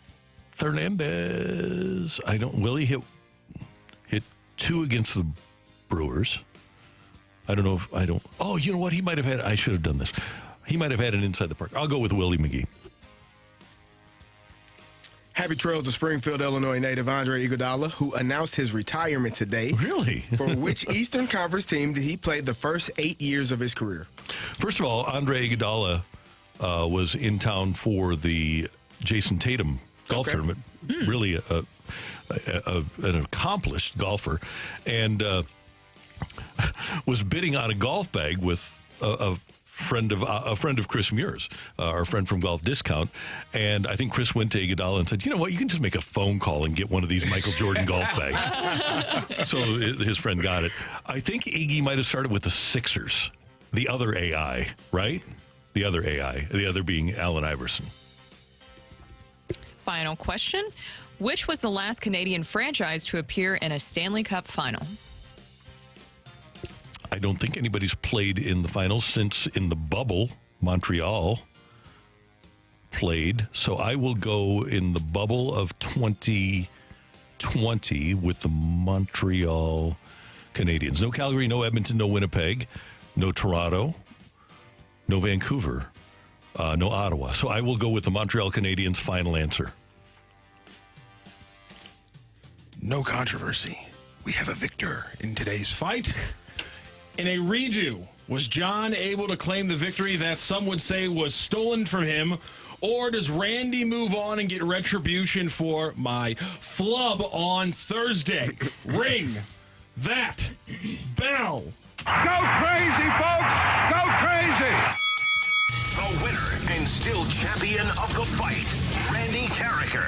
Hernandez. Willie hit 2 against the Brewers. I don't know if oh, you know what? He might have had, I should have done this. He might have had an inside the park. I'll go with Willie McGee. Happy trails to Springfield, Illinois native Andre Iguodala, who announced his retirement today. Really? For which Eastern Conference team did he play the first 8 years of his career? First of all, Andre Iguodala was in town for the Jason Tatum golf tournament. Really an accomplished golfer. And was bidding on a golf bag with a friend of Chris Muir's, our friend from Golf Discount. And I think Chris went to Iguodala and said, you know what, you can just make a phone call and get one of these Michael Jordan golf bags. So his friend got it. I think Iggy might have started with the Sixers, the other AI, right? The other being Allen Iverson. Final question. Which was the last Canadian franchise to appear in a Stanley Cup final? I don't think anybody's played in the finals since in the bubble, Montreal played. So I will go in the bubble of 2020 with the Montreal Canadiens. No Calgary, no Edmonton, no Winnipeg, no Toronto, no Vancouver, no Ottawa. So I will go with the Montreal Canadiens. Final answer. No controversy. We have a victor in today's fight. In a redo, was John able to claim the victory that some would say was stolen from him? Or does Randy move on and get retribution for my flub on Thursday? Ring that bell. Go crazy, folks! Go crazy! The winner and still champion of the fight, Randy Carricker.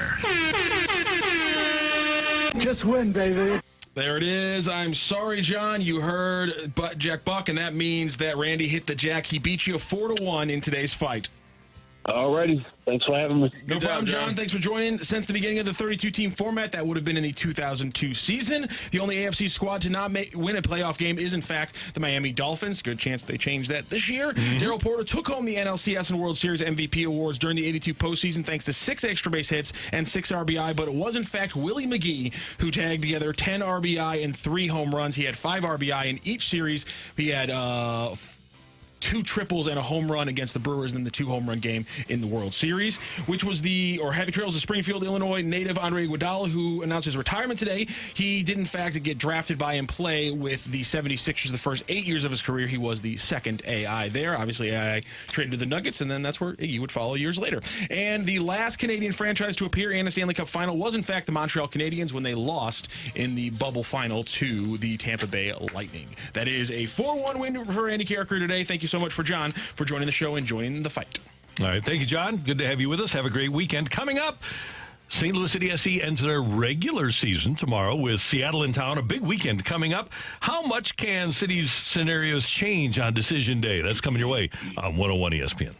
Just win, baby. There it is. I'm sorry, John. You heard Jack Buck, and that means that Randy hit the jack. He beat you 4-1 in today's fight. All righty. Thanks for having me. No problem, John. Thanks for joining. Since the beginning of the 32-team format, that would have been in the 2002 season. The only AFC squad to not win a playoff game is, in fact, the Miami Dolphins. Good chance they change that this year. Daryl Porter took home the NLCS and World Series MVP awards during the 82 postseason thanks to 6 extra base hits and 6 RBI, but it was, in fact, Willie McGee who tagged together 10 RBI and 3 home runs. He had 5 RBI in each series. He had 2 triples and a home run against the Brewers in the 2 home run game in the World Series, which was Happy Trails of Springfield, Illinois native Andre Iguodala, who announced his retirement today. He did, in fact, get drafted by and play with the 76ers the first 8 years of his career. He was the second AI there. Obviously, AI traded to the Nuggets, and then that's where Iggy would follow years later. And the last Canadian franchise to appear in a Stanley Cup final was, in fact, the Montreal Canadiens when they lost in the bubble final to the Tampa Bay Lightning. That is a 4-1 win for Randy Carricker today. Thank you so much for John for joining the show and joining the fight. All right. Thank you, John. Good to have you with us. Have a great weekend. Coming up, St. Louis City SC ends their regular season tomorrow with Seattle in town. A big weekend coming up. How much can City's scenarios change on decision day? That's coming your way on 101 ESPN.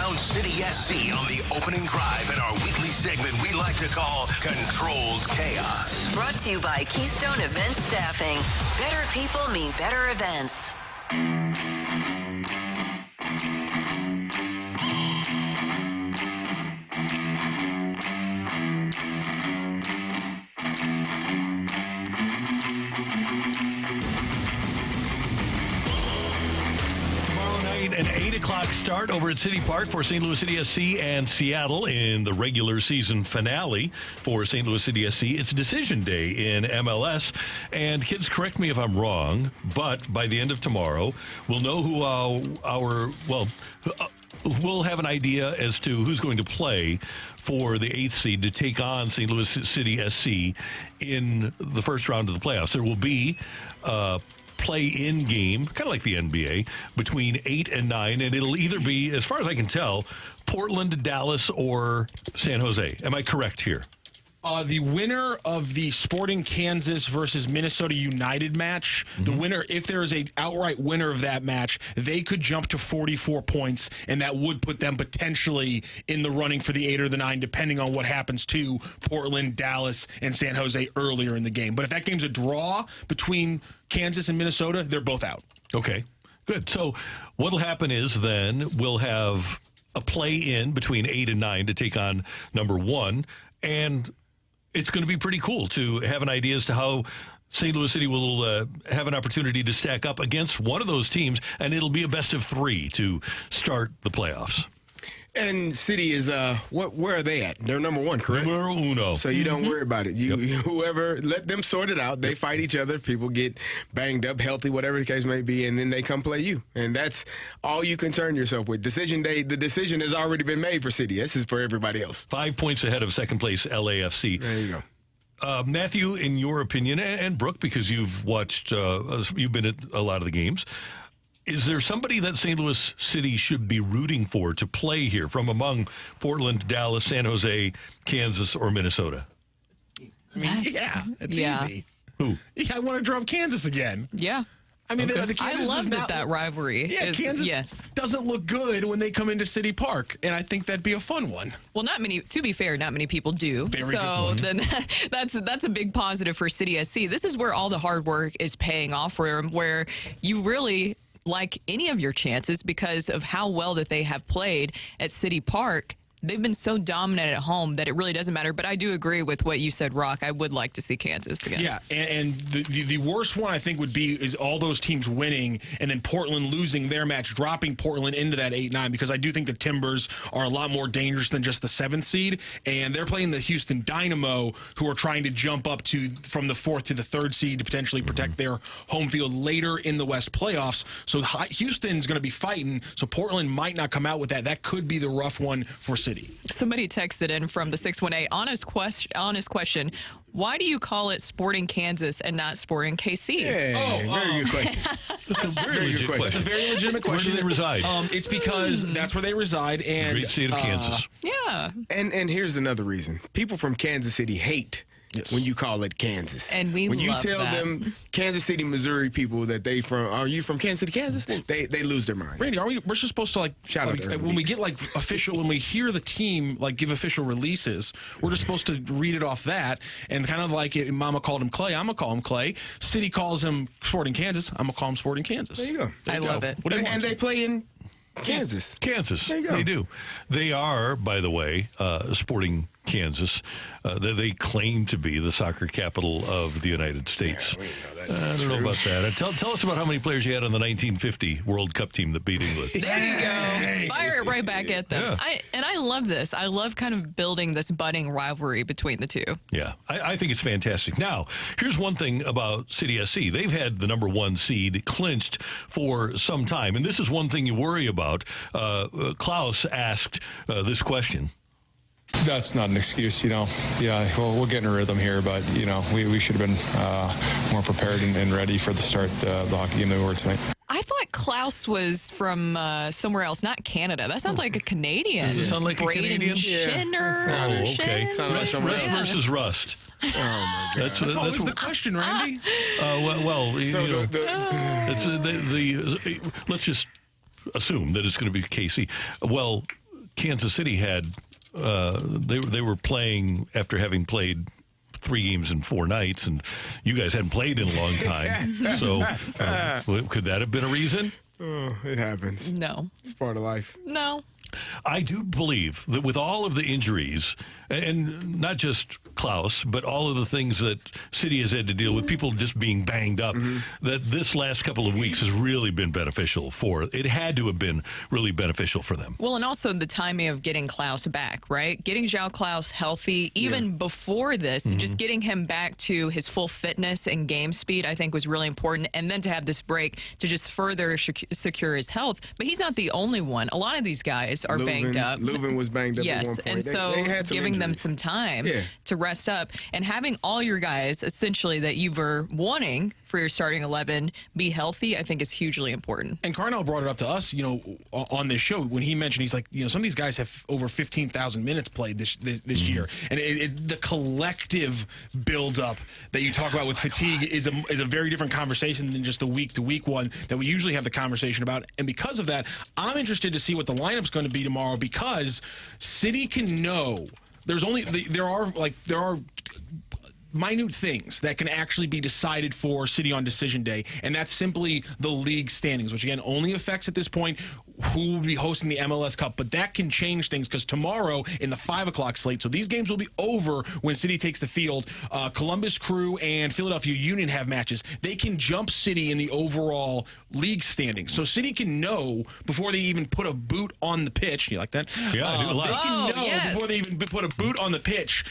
around City SC on the opening drive in our weekly segment we like to call Controlled Chaos. Brought to you by Keystone Event Staffing. Better people mean better events. An 8 o'clock start over at City Park for St. Louis City SC and Seattle in the regular season finale for St. Louis City SC. It's decision day in MLS. And kids, correct me if I'm wrong, but by the end of tomorrow, we'll know who we'll have an idea as to who's going to play for the 8th seed to take on St. Louis City SC in the first round of the playoffs. There will be play-in game, kind of like the NBA, between 8 and 9, and it'll either be, as far as I can tell, Portland, Dallas, or San Jose. Am I correct here? The winner of the Sporting Kansas versus Minnesota United match, the winner, if there is an outright winner of that match, they could jump to 44 points, and that would put them potentially in the running for the 8 or the 9, depending on what happens to Portland, Dallas, and San Jose earlier in the game. But if that game's a draw between Kansas and Minnesota, they're both out. Okay, good. So what'll happen is then we'll have a play-in between 8 and 9 to take on number 1, and it's going to be pretty cool to have an idea as to how St. Louis City will have an opportunity to stack up against one of those teams, and it'll be a best of 3 to start the playoffs. And City is, where are they at? They're number 1, correct? Numero uno. So you don't worry about it. Whoever, let them sort it out. They fight each other. People get banged up, healthy, whatever the case may be, and then they come play you. And that's all you concern yourself with. Decision day, the decision has already been made for City. This is for everybody else. 5 points ahead of second place LAFC. There you go. Matthew, in your opinion, and Brooke, because you've watched, you've been at a lot of the games, is there somebody that St. Louis City should be rooting for to play here from among Portland, Dallas, San Jose, Kansas, or Minnesota? I mean, it's easy. Who? Yeah, I want to drop Kansas again. Yeah. I mean, Okay. the Kansas I love is that rivalry. Yeah, Kansas doesn't look good when they come into City Park, and I think that'd be a fun one. Well, not many. To be fair, not many people do. Very so good then that's a big positive for City SC. This is where all the hard work is paying off for them, where you really like any of your chances because of how well that they have played at City Park. They've been so dominant at home that it really doesn't matter. But I do agree with what you said, Rocc. I would like to see Kansas again. Yeah, and the worst one I think would be is all those teams winning and then Portland losing their match, dropping Portland into that 8-9, because I do think the Timbers are a lot more dangerous than just the 7th seed, and they're playing the Houston Dynamo, who are trying to jump up from the 4th to the 3rd seed to potentially protect their home field later in the West playoffs. So Houston's going to be fighting, so Portland might not come out with that. That could be the rough one for City. Somebody texted in from the 618. Honest question. Why do you call it Sporting Kansas and not Sporting KC? Very good question. That's a very legit question. It's a very legitimate question. Where do they reside? It's because that's where they reside. And great state of Kansas. Yeah. And here's another reason. People from Kansas City hate when you call it Kansas. And when you love tell that. them Kansas City, Missouri people that are you from Kansas City, Kansas? They lose their minds. Randy, we're just supposed to shout out to when we get when we hear the team give official releases, we're just supposed to read it off that, and kind of like Mama called him Clay, I'm gonna call him Clay. City calls him Sporting Kansas, I'm gonna call him Sporting Kansas. There you go. I love it. And they play in Kansas. There you go. They do. They are, by the way, Sporting Kansas. They claim to be the soccer capital of the United States. Yeah, we know I don't know about that. Tell us about how many players you had on the 1950 World Cup team that beat England. There you go. Fire it right back at them. Yeah. I love this. I love kind of building this budding rivalry between the two. Yeah, I think it's fantastic. Now, here's one thing about City SC. They've had the number 1 seed clinched for some time, and this is one thing you worry about. Klaus asked this question. That's not an excuse, Yeah, well, we'll get in a rhythm here, but, we should have been more prepared and ready for the start of the hockey game that we were tonight. I thought Klaus was from somewhere else, not Canada. That sounds like a Canadian. Does it sound like Braden a Canadian? Schinner. Oh, okay. Shin? Rest versus rust. Oh, my God. That's always the question, Randy. Let's just assume that it's going to be KC. Well, Kansas City had they were playing after having played 3 games in 4 nights, and you guys hadn't played in a long time. So could that have been a reason? Oh, it happens. No. It's part of life. No. I do believe that with all of the injuries, and not just Klaus, but all of the things that City has had to deal with, people just being banged up, that this last couple of weeks has really been beneficial for. It had to have been really beneficial for them. Well, and also the timing of getting Klaus back, right? Getting João Klaus healthy, even before this, just getting him back to his full fitness and game speed, I think was really important. And then to have this break to just further secure his health. But he's not the only one. A lot of these guys are banged up. Leuven was banged up at one point. And so they had some giving them injuries. some time to rest up and having all your guys essentially that you were wanting for your starting 11 be healthy, I think is hugely important. And Carnell brought it up to us, on this show when he mentioned, he's like, some of these guys have over 15,000 minutes played this year. And the collective buildup that you talk about with fatigue is a very different conversation than just the week-to-week one that we usually have the conversation about. And because of that, I'm interested to see what the lineup's going to be tomorrow, because City can know there are minute things that can actually be decided for City on decision day, and that's simply the league standings, which again only affects at this point who will be hosting the MLS Cup. But that can change things, because tomorrow in the 5 o'clock slate, so these games will be over when City takes the field. Columbus Crew and Philadelphia Union have matches. They can jump City in the overall league standings, so City can know before they even put a boot on the pitch. You like that? Yeah, I do a lot. They can know before they even put a boot on the pitch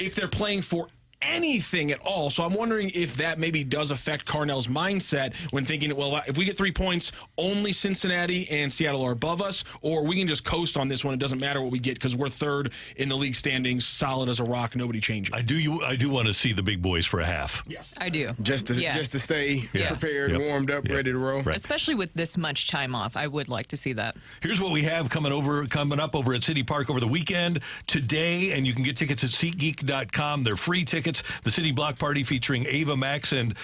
if they're playing for anything at all. So I'm wondering if that maybe does affect Carnell's mindset when thinking, well, if we get 3 points, only Cincinnati and Seattle are above us, or we can just coast on this one. It doesn't matter what we get because we're third in the league standings, solid as a rock, nobody changing. I do want to see the big boys for a half. Yes, I do. Just to stay prepared, warmed up, ready to roll. Right. Especially with this much time off, I would like to see that. Here's what we have coming up over at City Park over the weekend today, and you can get tickets at SeatGeek.com. They're free tickets. The City Block Party featuring Ava Max and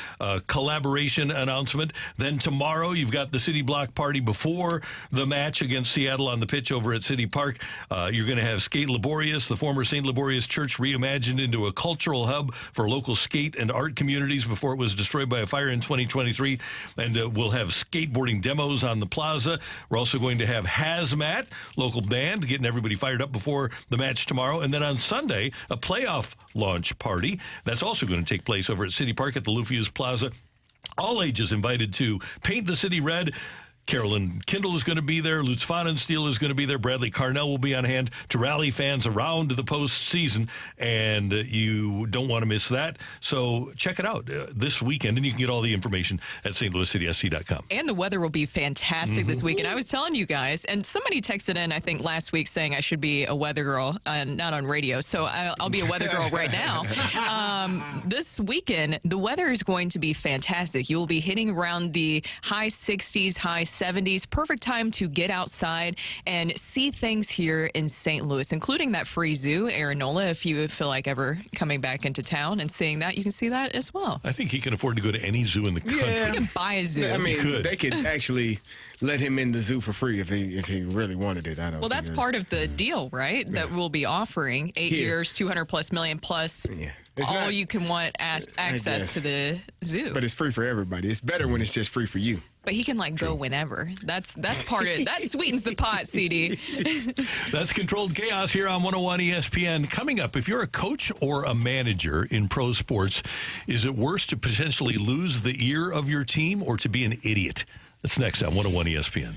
collaboration announcement. Then tomorrow you've got the City Block Party before the match against Seattle on the pitch over at City Park. You're going to have Skate Laborious, the former St. Laborious Church reimagined into a cultural hub for local skate and art communities before it was destroyed by a fire in 2023. And we'll have skateboarding demos on the plaza. We're also going to have Hazmat, local band, getting everybody fired up before the match tomorrow. And then on Sunday, a playoff launch party. That's also going to take place over at City Park at the Lufuse Plaza. All ages invited to paint the city red. Carolyn Kindle is going to be there. Lutz Pfannenstiel is going to be there. Bradley Carnell will be on hand to rally fans around the postseason, and you don't want to miss that. So check it out this weekend, and you can get all the information at stlouiscitysc.com. And the weather will be fantastic this weekend. I was telling you guys, and somebody texted in, I think, last week saying I should be a weather girl, not on radio. So I'll be a weather girl right now. This weekend, the weather is going to be fantastic. You will be hitting around the high 60s, high 70s. Perfect time to get outside and see things here in St. Louis, including that free zoo, Arenola. If you feel like ever coming back into town and seeing that, you can see that as well. I think he can afford to go to any zoo in the country. He can buy a zoo. I mean, they could actually let him in the zoo for free if he really wanted it. Well, that's part of the deal, right? That we'll be offering 8 years, $200+ million plus. Yeah. You can want access to the zoo. But it's free for everybody. It's better when it's just free for you. But he can go whenever. That's part of it. That sweetens the pot, CD. That's Controlled Chaos here on 101 ESPN. Coming up, if you're a coach or a manager in pro sports, is it worse to potentially lose the ear of your team or to be an idiot? That's next on 101 ESPN.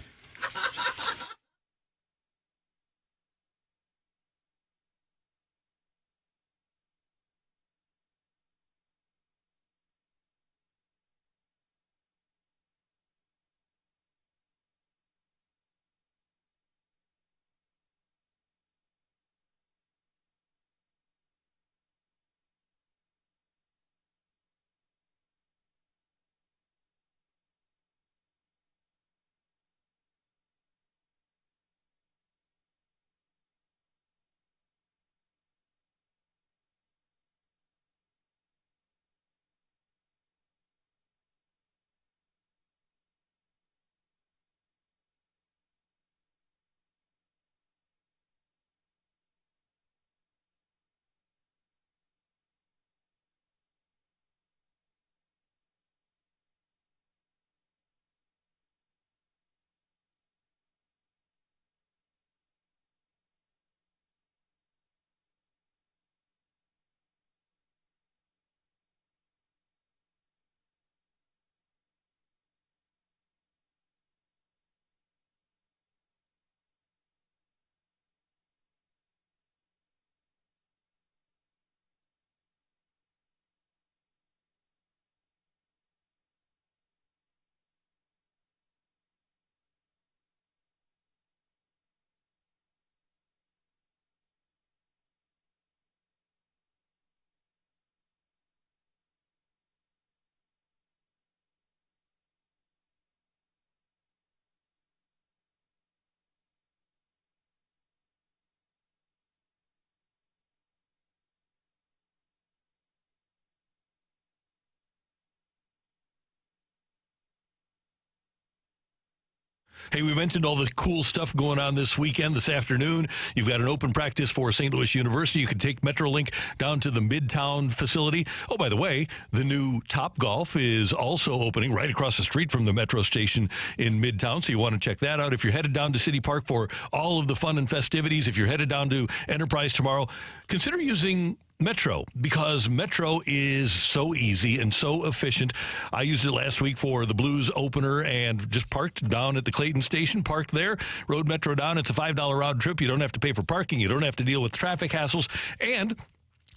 Hey, we mentioned all the cool stuff going on this weekend, this afternoon. You've got an open practice for St. Louis University. You can take Metrolink down to the Midtown facility. Oh, by the way, the new Top Golf is also opening right across the street from the Metro station in Midtown, so you want to check that out. If you're headed down to City Park for all of the fun and festivities, if you're headed down to Enterprise tomorrow, consider using Metro, because Metro is so easy and so efficient. I used it last week for the Blues opener and just parked down at the Clayton station, parked there, rode Metro down. It's a $5 round trip. You don't have to pay for parking. You don't have to deal with traffic hassles. And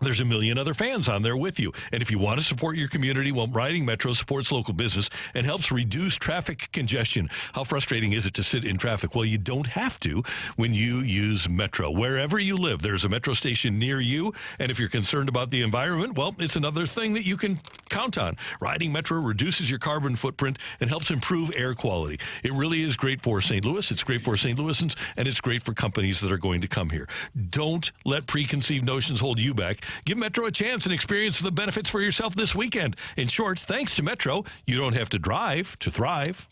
there's a million other fans on there with you. And if you want to support your community, well, riding Metro supports local business and helps reduce traffic congestion. How frustrating is it to sit in traffic? Well, you don't have to when you use Metro. Wherever you live, there's a Metro station near you. And if you're concerned about the environment, well, it's another thing that you can count on. Riding Metro reduces your carbon footprint and helps improve air quality. It really is great for St. Louis. It's great for St. Louisans, and it's great for companies that are going to come here. Don't let preconceived notions hold you back. Give Metro a chance and experience the benefits for yourself this weekend. In short, thanks to Metro, you don't have to drive to thrive.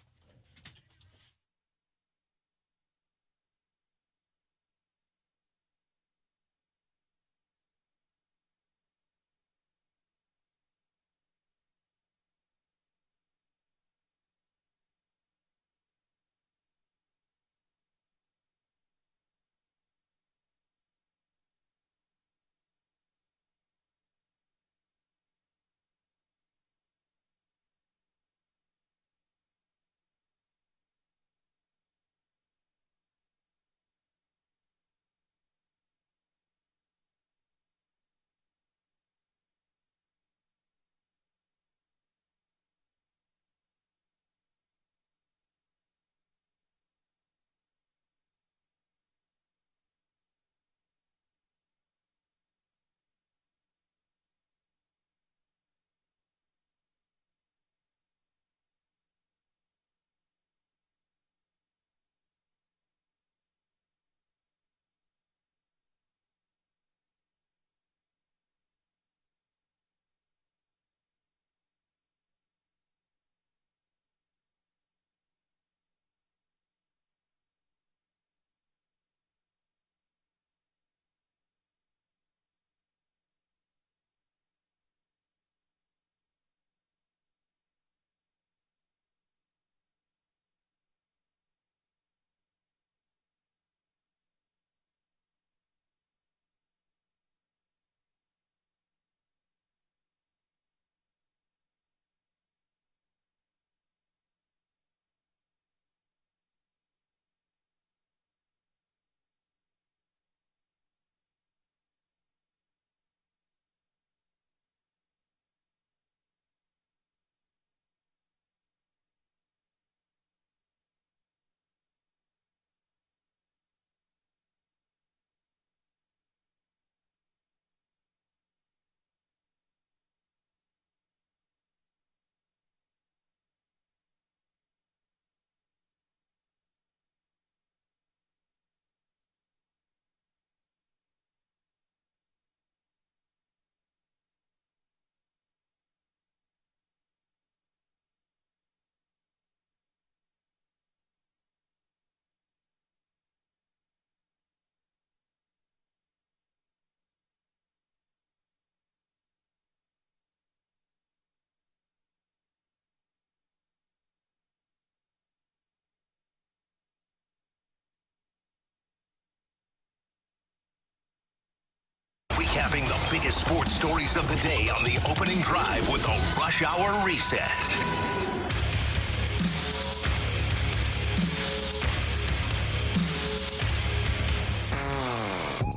Recapping the biggest sports stories of the day on the opening drive with a Rush Hour Reset.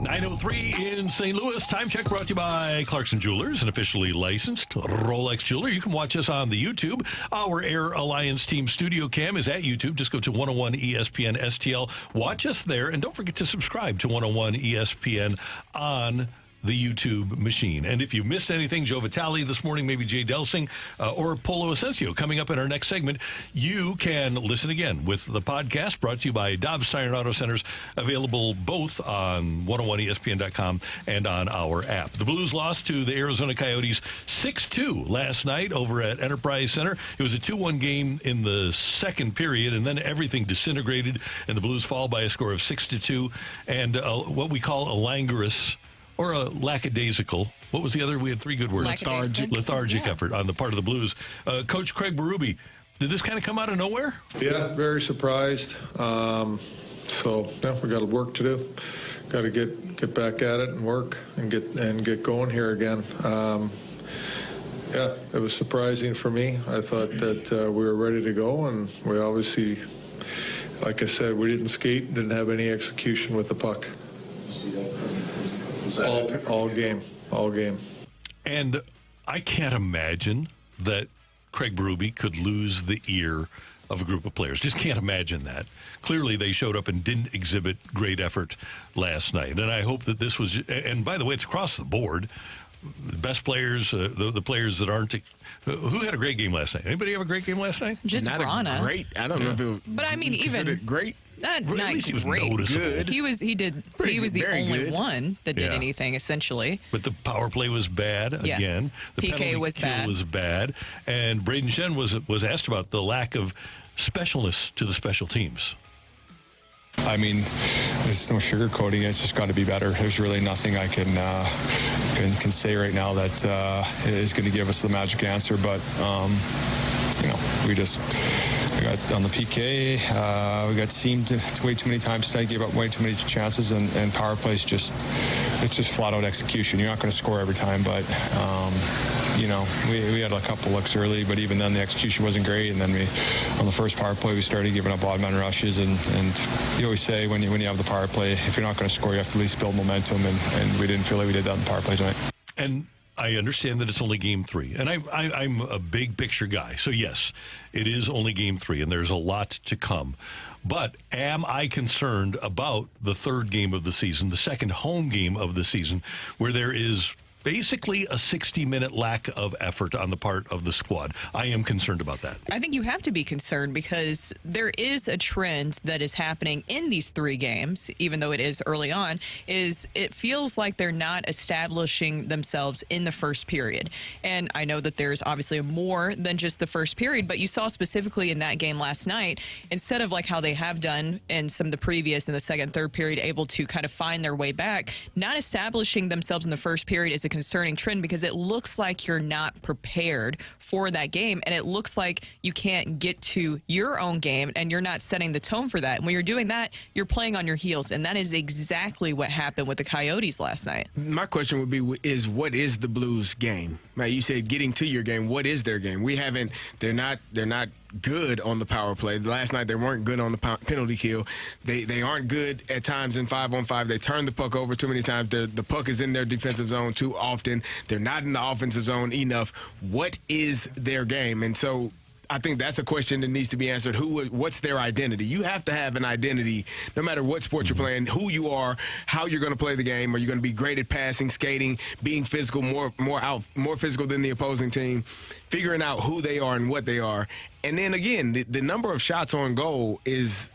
9:03 in St. Louis. Time check brought to you by Clarkson Jewelers, an officially licensed Rolex jeweler. You can watch us on the YouTube. Our Air Alliance Team Studio Cam is at YouTube. Just go to 101 ESPN STL. Watch us there, and don't forget to subscribe to 101 ESPN on the YouTube machine. And if you missed anything, Joe Vitale this morning, maybe Jay Delsing, or Polo Ascencio coming up in our next segment, you can listen again with the podcast brought to you by Dobbs Tire and Auto Centers, available both on 101ESPN.com and on our app. The Blues lost to the Arizona Coyotes 6-2 last night over at Enterprise Center. It was a 2-1 game in the second period, and then everything disintegrated, and the Blues fall by a score of 6-2, and what we call a languorous or a lackadaisical. What was the other? We had three good words. Lethargic effort on the part of the Blues. Coach Craig Berube, did this kind of come out of nowhere? Yeah, very surprised. So we got work to do. Got to get back at it and work and get going here again. Yeah, it was surprising for me. I thought that we were ready to go, and we obviously, like I said, we didn't skate, didn't have any execution with the puck. You see that all game. And I can't imagine that Craig Berube could lose the ear of a group of players. Just can't imagine that. Clearly, they showed up and didn't exhibit great effort last night. And I hope that this was, and by the way, it's across the board. The best players, the players that aren't. Who had a great game last night? Anybody have a great game last night? Just Vrana. Great. I don't know if it was. But I mean, even great. Not at least he was great. noticeable. Good. He was the only one that did anything essentially. But the power play was bad again. Yes. The PK penalty was kill bad. was bad. And Braden Shen was asked about the lack of specialness to the special teams. I mean, there's no sugarcoating it. It's just got to be better. There's really nothing I can say right now that is going to give us the magic answer. But we got on the PK. We got seamed way too many times tonight. Gave up way too many chances, and power plays it's just flat out execution. You're not going to score every time, but we had a couple looks early, but even then the execution wasn't great. And then on the first power play, we started giving up odd man rushes. And you always say when you have the power play, if you're not going to score, you have to at least build momentum. And we didn't feel like we did that in the power play tonight. And I understand that it's only game 3, and I'm a big picture guy. So yes, it is only game 3, and there's a lot to come. But am I concerned about the third game of the season, the second home game of the season, where there is basically a 60-minute lack of effort on the part of the squad? I am concerned about that. I think you have to be concerned because there is a trend that is happening in these 3 games, even though it is early on, is it feels like they're not establishing themselves in the first period. And I know that there's obviously more than just the first period, but you saw specifically in that game last night, instead of like how they have done in some of the previous in the second, third period, able to kind of find their way back, not establishing themselves in the first period is a concerning trend because it looks like you're not prepared for that game, and it looks like you can't get to your own game, and you're not setting the tone for that. And when you're doing that, you're playing on your heels, and that is exactly what happened with the Coyotes last night. My question would be: what is the Blues game? Right, you said getting to your game. What is their game? They're not good on the power play. Last night they weren't good on the penalty kill. They aren't good at times in 5-on-5. They turn the puck over too many times. The puck is in their defensive zone too often. They're not in the offensive zone enough. What is their game? And so I think that's a question that needs to be answered. What's their identity? You have to have an identity no matter what sport you're playing, who you are, how you're going to play the game. Are you going to be great at passing, skating, being physical, more physical than the opposing team, figuring out who they are and what they are. And then again, the number of shots on goal is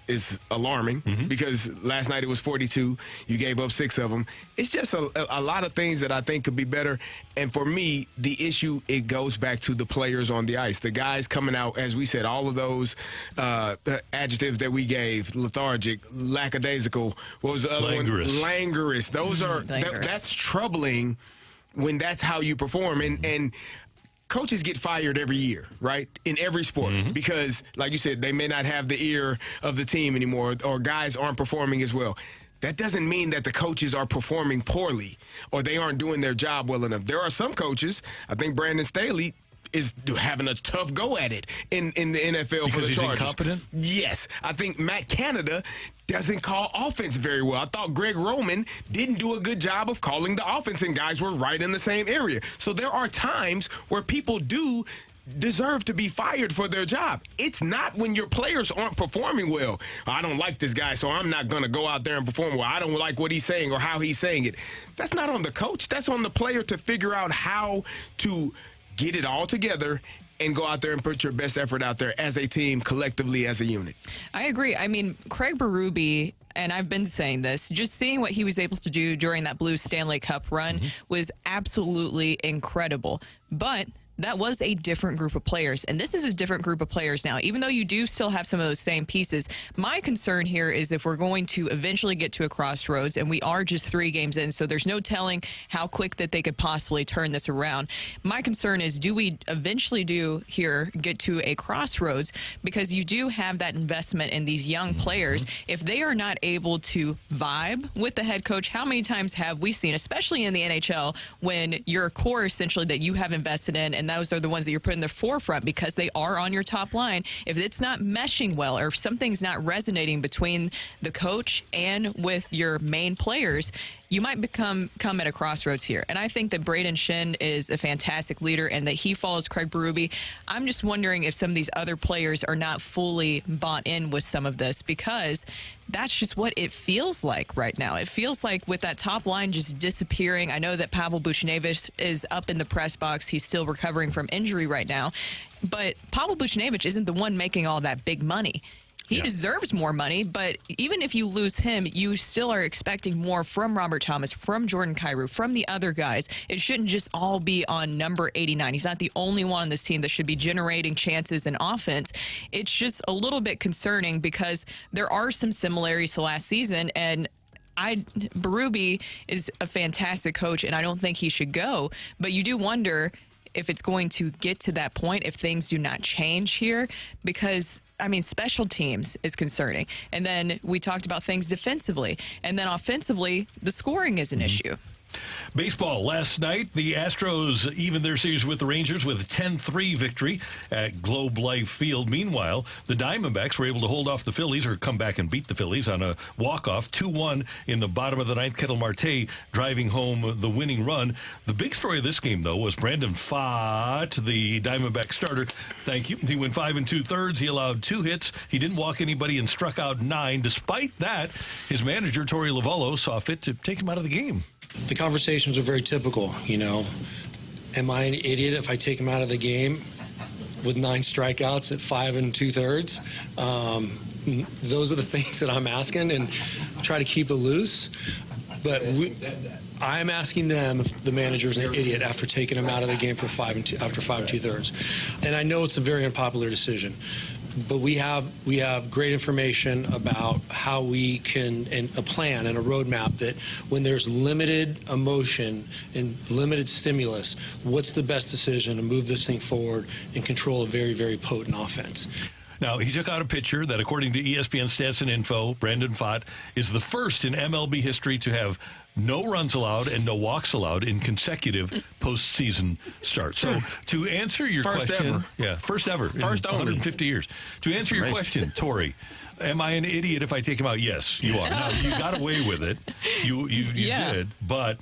alarming because last night it was 42. You gave up 6 of them. It's just a lot of things that I think could be better. And for me, the issue, it goes back to the players on the ice. The guys coming out, as we said, all of those adjectives that we gave, lethargic, lackadaisical, what was the other one? Languorous. Those are, that's troubling when that's how you perform. And coaches get fired every year, right, in every sport because, like you said, they may not have the ear of the team anymore or guys aren't performing as well. That doesn't mean that the coaches are performing poorly or they aren't doing their job well enough. There are some coaches, I think Brandon Staley is having a tough go at it in the NFL for the Chargers. Because he's incompetent? Yes. I think Matt Canada doesn't call offense very well. I thought Greg Roman didn't do a good job of calling the offense, and guys were right in the same area. So there are times where people do deserve to be fired for their job. It's not when your players aren't performing well. I don't like this guy, so I'm not going to go out there and perform well. I don't like what he's saying or how he's saying it. That's not on the coach. That's on the player to figure out how to get it all together and go out there and put your best effort out there as a team, collectively, as a unit. I agree. I mean, Craig Berube, and I've been saying this, just seeing what he was able to do during that Blues Stanley Cup run was absolutely incredible. But that was a different group of players, and this is a different group of players now. Even though you do still have some of those same pieces, my concern here is if we're going to eventually get to a crossroads, and we are just 3 games in, so there's no telling how quick that they could possibly turn this around. My concern is, do we eventually get to a crossroads? Because you do have that investment in these young players. If they are not able to vibe with the head coach, how many times have we seen, especially in the NHL, when your core essentially that you have invested in, and those are the ones that you're putting in the forefront because they are on your top line. If it's not meshing well or if something's not resonating between the coach and with your main players, you might come at a crossroads here. And I think that Braden Shen is a fantastic leader and that he follows Craig Berube. I'm just wondering if some of these other players are not fully bought in with some of this, because that's just what it feels like right now. It feels like with that top line just disappearing. I know that Pavel Buchnevich is up in the press box. He's still recovering from injury right now. But Pavel Buchnevich isn't the one making all that big money. He deserves more money, but even if you lose him, you still are expecting more from Robert Thomas, from Jordan Kyrou, from the other guys. It shouldn't just all be on number 89. He's not the only one on this team that should be generating chances in offense. It's just a little bit concerning because there are some similarities to last season, and Berube is a fantastic coach, and I don't think he should go, but you do wonder if it's going to get to that point if things do not change here, because I mean, special teams is concerning. And then we talked about things defensively. And then offensively, the scoring is an issue. Baseball last night, the Astros evened their series with the Rangers with a 10-3 victory at Globe Life Field. Meanwhile, the Diamondbacks were able to hold off the Phillies, or come back and beat the Phillies on a walk-off 2-1 in the bottom of the ninth. Ketel Marte driving home the winning run. The big story of this game, though, was Brandon Pfaadt, the Diamondback starter. Thank you. He went 5 2/3. He allowed 2 hits. He didn't walk anybody and struck out 9. Despite that, his manager, Torey Lovullo, saw fit to take him out of the game. The conversations are very typical, you know. Am I an idiot if I take him out of the game with 9 strikeouts at 5 2/3? Those are the things that I'm asking, and try to keep it loose. But I'm asking them if the manager's an idiot after taking him out of the game for 5 2/3. And I know it's a very unpopular decision. But we have great information about how we can, and a plan and a roadmap that when there's limited emotion and limited stimulus, what's the best decision to move this thing forward and control a very, very potent offense. Now, he took out a pitcher that, according to ESPN Stats and Info, Brandon Pfaadt, is the first in MLB history to have no runs allowed and no walks allowed in consecutive postseason starts. So to answer your question, first ever, first only, 150 years. To answer your question, Torey, am I an idiot if I take him out? Yes, you are. Now, you got away with it. You did, but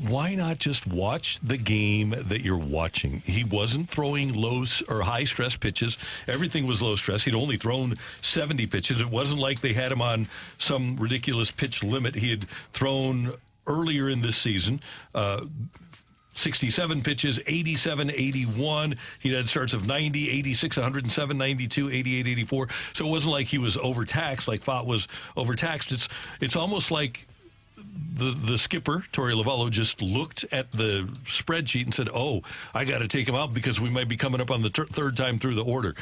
why not just watch the game that you're watching? He wasn't throwing low or high stress pitches. Everything was low stress. He'd only thrown 70 pitches. It wasn't like they had him on some ridiculous pitch limit. He had thrown earlier in this season 67 pitches, 87, 81. He had starts of 90, 86, 107, 92, 88, 84. So it wasn't like he was overtaxed, like Pfaadt was overtaxed. It's almost like the skipper, Torey Lovullo, just looked at the spreadsheet and said, oh, I got to take him out because we might be coming up on the third time through the order.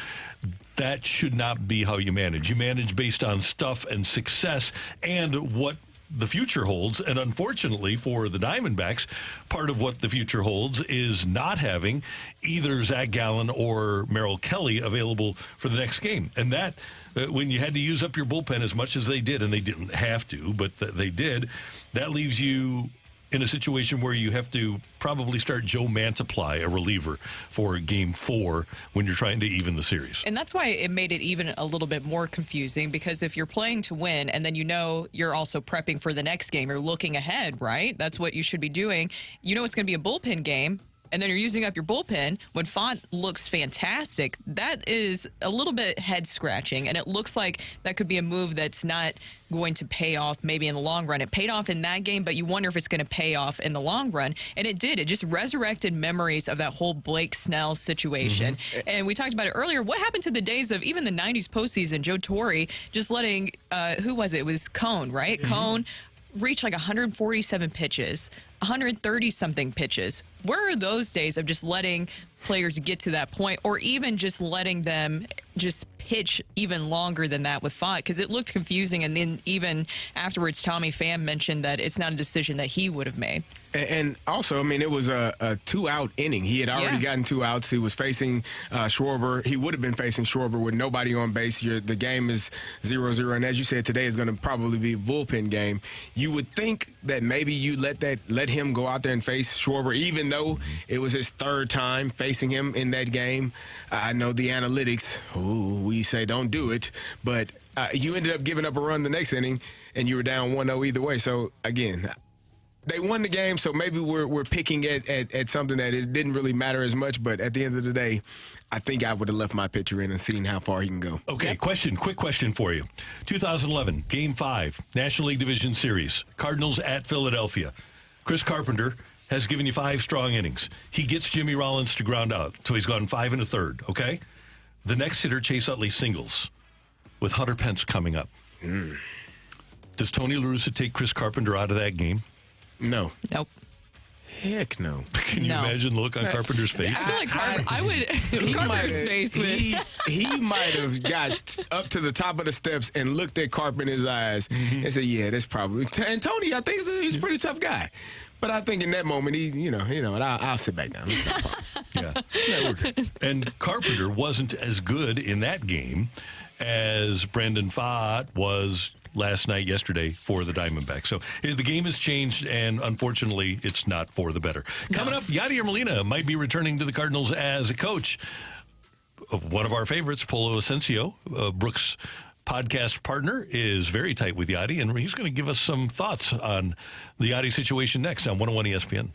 That should not be how you manage. You manage based on stuff and success and what the future holds. And unfortunately for the Diamondbacks, part of what the future holds is not having either Zach Gallen or Merrill Kelly available for the next game. And that, when you had to use up your bullpen as much as they did, and they didn't have to, but they did, that leaves you in a situation where you have to probably start Joe Mantiply, a reliever, for Game 4 when you're trying to even the series. And that's why it made it even a little bit more confusing, because if you're playing to win and then you know you're also prepping for the next game, you're looking ahead, right? That's what you should be doing. You know it's going to be a bullpen game. and then you're using up your bullpen when Font looks fantastic. That is a little bit head scratching, and it looks like that could be a move that's not going to pay off maybe in the long run. It paid off in that game, but you wonder if it's going to pay off in the long run. And it did. It just resurrected memories of that whole Blake Snell situation. And we talked about it earlier. What happened to the days of even the 90s postseason, Joe Torre just letting, who was it? It was Cone, right? Cone reach like 147 pitches, 130-something pitches. Where are those days of just letting players get to that point, or even just letting them just pitch even longer than that with Font? Because it looked confusing, and then even afterwards, Tommy Pham mentioned that it's not a decision that he would have made. And also, I mean, it was a 2-out inning. He had already gotten 2 outs. He was facing Schwarber. He would have been facing Schwarber with nobody on base. The game is 0-0, and as you said, today is going to probably be a bullpen game. You would think that maybe you let him go out there and face Schwarber, even though it was his 3rd time facing him in that game. I know the analytics, we say don't do it, but you ended up giving up a run the next inning, and you were down 1-0 either way. So, again, they won the game, so maybe we're picking at something that it didn't really matter as much. But at the end of the day, I think I would have left my pitcher in and seen how far he can go. Okay, quick question for you. 2011, Game 5, National League Division Series, Cardinals at Philadelphia. Chris Carpenter has given you 5 strong innings. He gets Jimmy Rollins to ground out, so he's gone 5 1/3, okay? The next hitter, Chase Utley, singles with Hunter Pence coming up. Does Tony La Russa take Chris Carpenter out of that game? No. Nope. Heck no. Can you imagine the look on Carpenter's face? I feel like Carpenter's face would. He might have got up to the top of the steps and looked at Carp in his eyes and said, "Yeah, that's probably." And Tony, I think he's a pretty tough guy, but I think in that moment, I'll sit back down. Yeah. And Carpenter wasn't as good in that game as Brandon Pfaadt was yesterday for the Diamondbacks. So the game has changed, and unfortunately, it's not for the better. Coming up, Yadier Molina might be returning to the Cardinals as a coach. One of our favorites, Polo Ascencio, Brooks' podcast partner, is very tight with Yadi, and he's going to give us some thoughts on the Yadi situation next on 101 ESPN.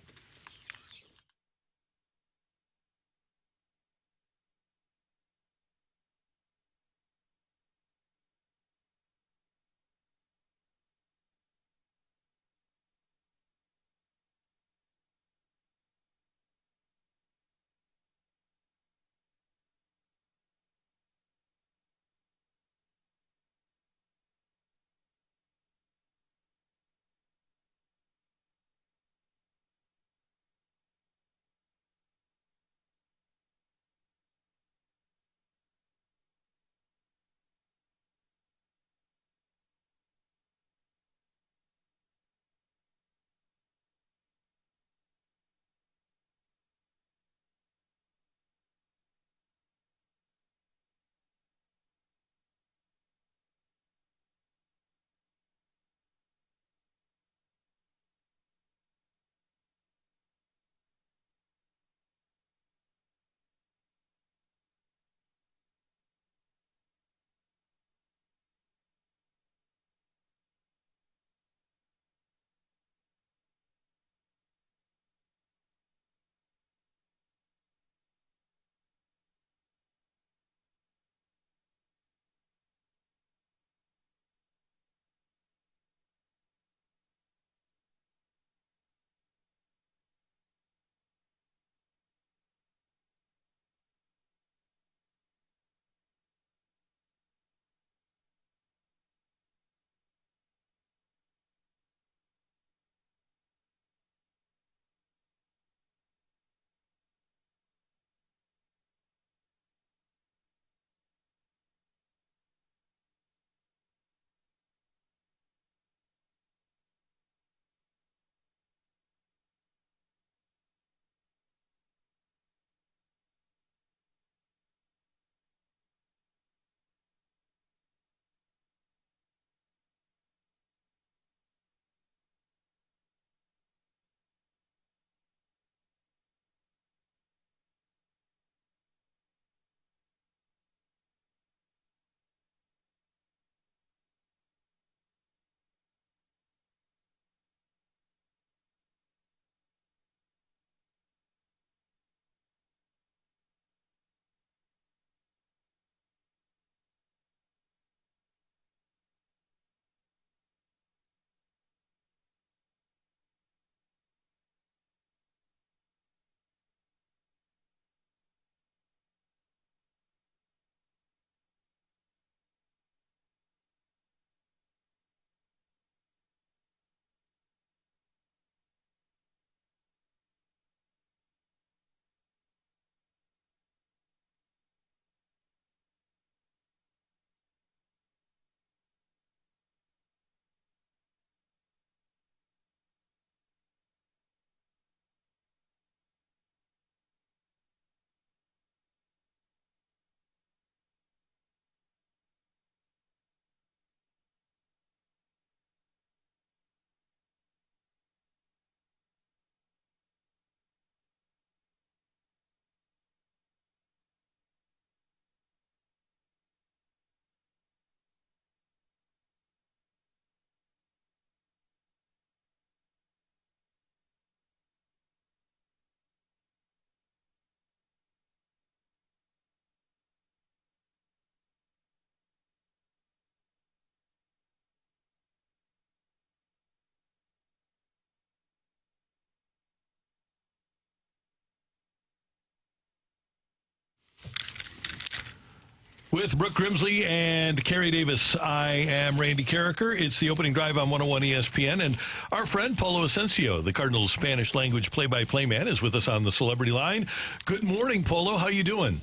With Brooke Grimsley and Carrie Davis, I am Randy Carricker. It's the opening drive on 101 ESPN, and our friend Polo Ascencio, the Cardinals Spanish language play-by-play man, is with us on the Celebrity Line. Good morning, Polo. How you doing?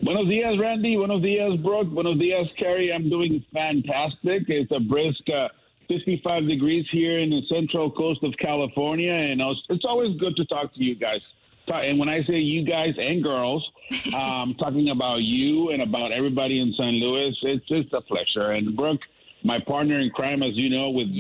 Buenos dias, Randy. Buenos dias, Brooke. Buenos dias, Carrie. I'm doing fantastic. It's a brisk 55 degrees here in the central coast of California, and it's always good to talk to you guys. And when I say you guys and girls, talking about you and about everybody in St. Louis, it's just a pleasure. And Brooke, my partner in crime, as you know, with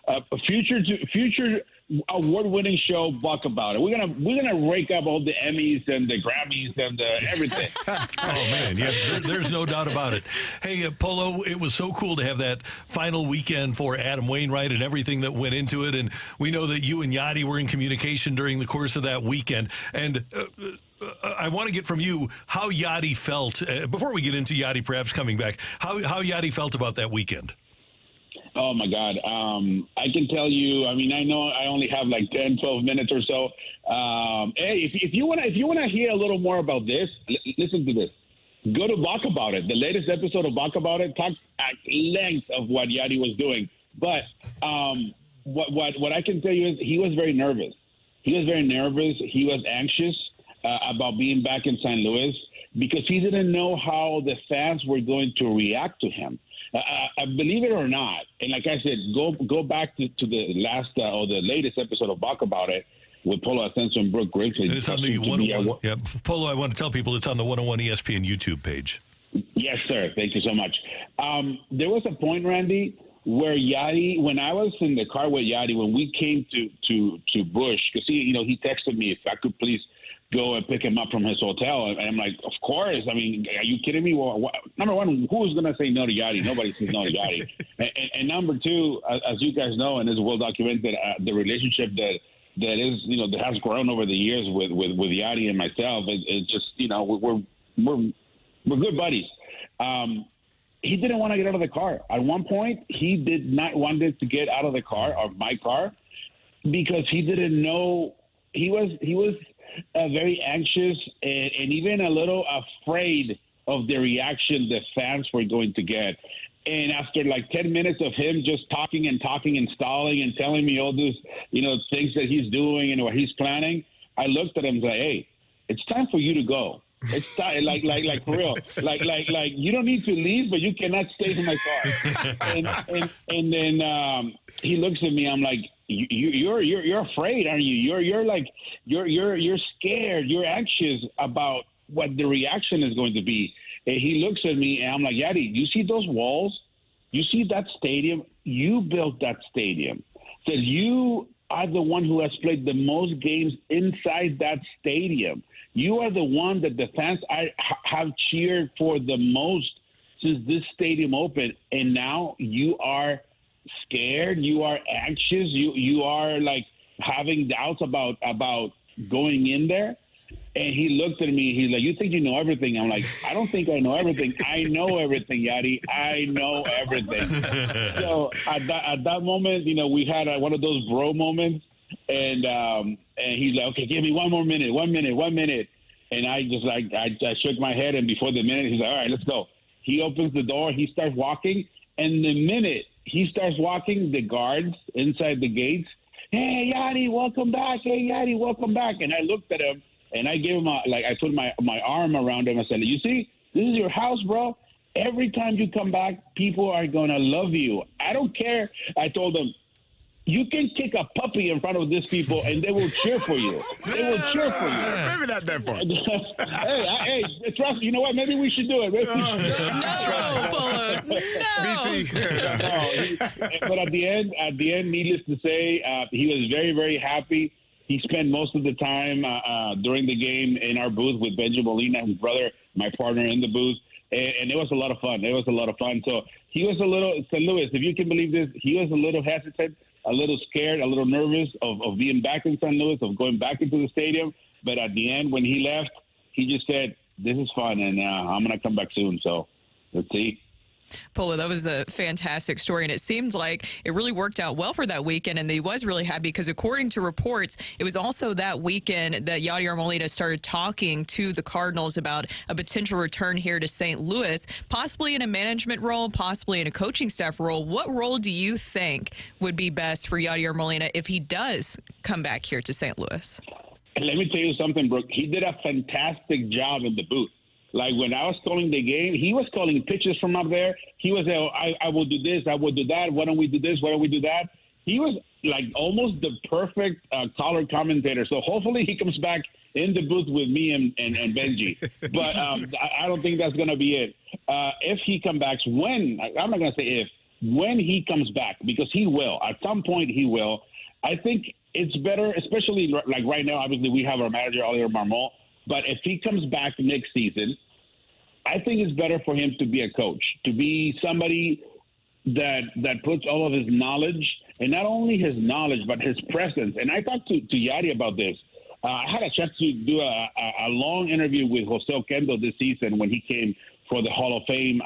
a future award-winning show, Buch About It. We're gonna rake up all the Emmys and the Grammys and everything. Oh man, yeah, there's no doubt about it. Hey, Polo, it was so cool to have that final weekend for Adam Wainwright and everything that went into it. And we know that you and Yadi were in communication during the course of that weekend. And I want to get from you how Yadi felt before we get into Yadi perhaps coming back. How Yadi felt about that weekend. Oh, my God. I can tell you, I mean, I know I only have like 10, 12 minutes or so. Hey, if you want to hear a little more about this, listen to this. Go to Buch About It. The latest episode of Buch About It talks at length of what Yadi was doing. But what I can tell you is he was very nervous. He was very nervous. He was anxious about being back in St. Louis because he didn't know how the fans were going to react to him. Believe it or not, and like I said, go back to the last or the latest episode of Buch About It with Polo Ascencio and Brooke Grimsley. And it's on the 101. Yeah, Polo, I want to tell people it's on the 101 ESPN YouTube page. Yes, sir. Thank you so much. There was a point, Randy, where Yadi, when I was in the car with Yadi, when we came to Buch, because he texted me if I could please go and pick him up from his hotel. And I'm like, of course. I mean, are you kidding me? Well, number one, who's going to say no to Yadi? Nobody says no to Yadi. And number two, as you guys know, and it's well documented, the relationship that is, that has grown over the years with Yadi and myself, it's just, we're good buddies. He didn't want to get out of the car. At one point, he did not want to get out of the car, or my car, because he didn't know. He was very anxious and even a little afraid of the reaction the fans were going to get. And after like 10 minutes of him just talking and stalling and telling me all these, things that he's doing and what he's planning, I looked at him and said, hey, it's time for you to go. It's time, like for real. Like you don't need to leave, but you cannot stay in my car. and then he looks at me. I'm like, you're afraid, aren't you? You're scared. You're anxious about what the reaction is going to be. And he looks at me, and I'm like, Yadi, you see those walls? You see that stadium? You built that stadium. Says you are the one who has played the most games inside that stadium. You are the one that the fans have cheered for the most since this stadium opened, and now you are scared. You are anxious. You are like having doubts about going in there. And he looked at me. He's like, "You think you know everything?" I'm like, "I don't think I know everything. I know everything, Yadi. I know everything." So at that moment, we had one of those bro moments. And he's like, "Okay, give me one minute. And I just I shook my head, and before the minute, he's like, "All right, let's go." He opens the door, he starts walking, and the minute he starts walking, the guards inside the gates, "Hey, Yadi, welcome back. Hey, Yadi, welcome back." And I looked at him, and I gave him I put my arm around him. I said, "You see, this is your house, bro. Every time you come back, people are gonna love you. I don't care." I told him, "You can kick a puppy in front of these people, and they will cheer for you. They will cheer for you." Maybe not that far. hey, trust. You know what? Maybe we should do it. But at the end, needless to say, he was very, very happy. He spent most of the time during the game in our booth with Yadier Molina, his brother, my partner in the booth. And it was a lot of fun. So he was a little, St. Louis, if you can believe this, he was a little hesitant, a little scared, a little nervous of being back in St. Louis, of going back into the stadium. But at the end, when he left, he just said, "This is fun, and I'm going to come back soon." So let's see. Polo, that was a fantastic story, and it seemed like it really worked out well for that weekend, and he was really happy because according to reports, it was also that weekend that Yadier Molina started talking to the Cardinals about a potential return here to St. Louis, possibly in a management role, possibly in a coaching staff role. What role do you think would be best for Yadier Molina if he does come back here to St. Louis? Let me tell you something, Brooke. He did a fantastic job in the booth. Like when I was calling the game, he was calling pitches from up there. He was, I will do this, I will do that. Why don't we do this? Why don't we do that? He was like almost the perfect color commentator. So hopefully he comes back in the booth with me and Benji. But I don't think that's going to be it. If he comes back, I'm not going to say if, when he comes back, because he will. At some point he will. I think it's better, especially like right now, obviously we have our manager, Oliver Marmol. But if he comes back next season, I think it's better for him to be a coach, to be somebody that puts all of his knowledge, and not only his knowledge, but his presence. And I talked to Yadi about this. I had a chance to do a long interview with Jose Oquendo this season when he came for the Hall of Fame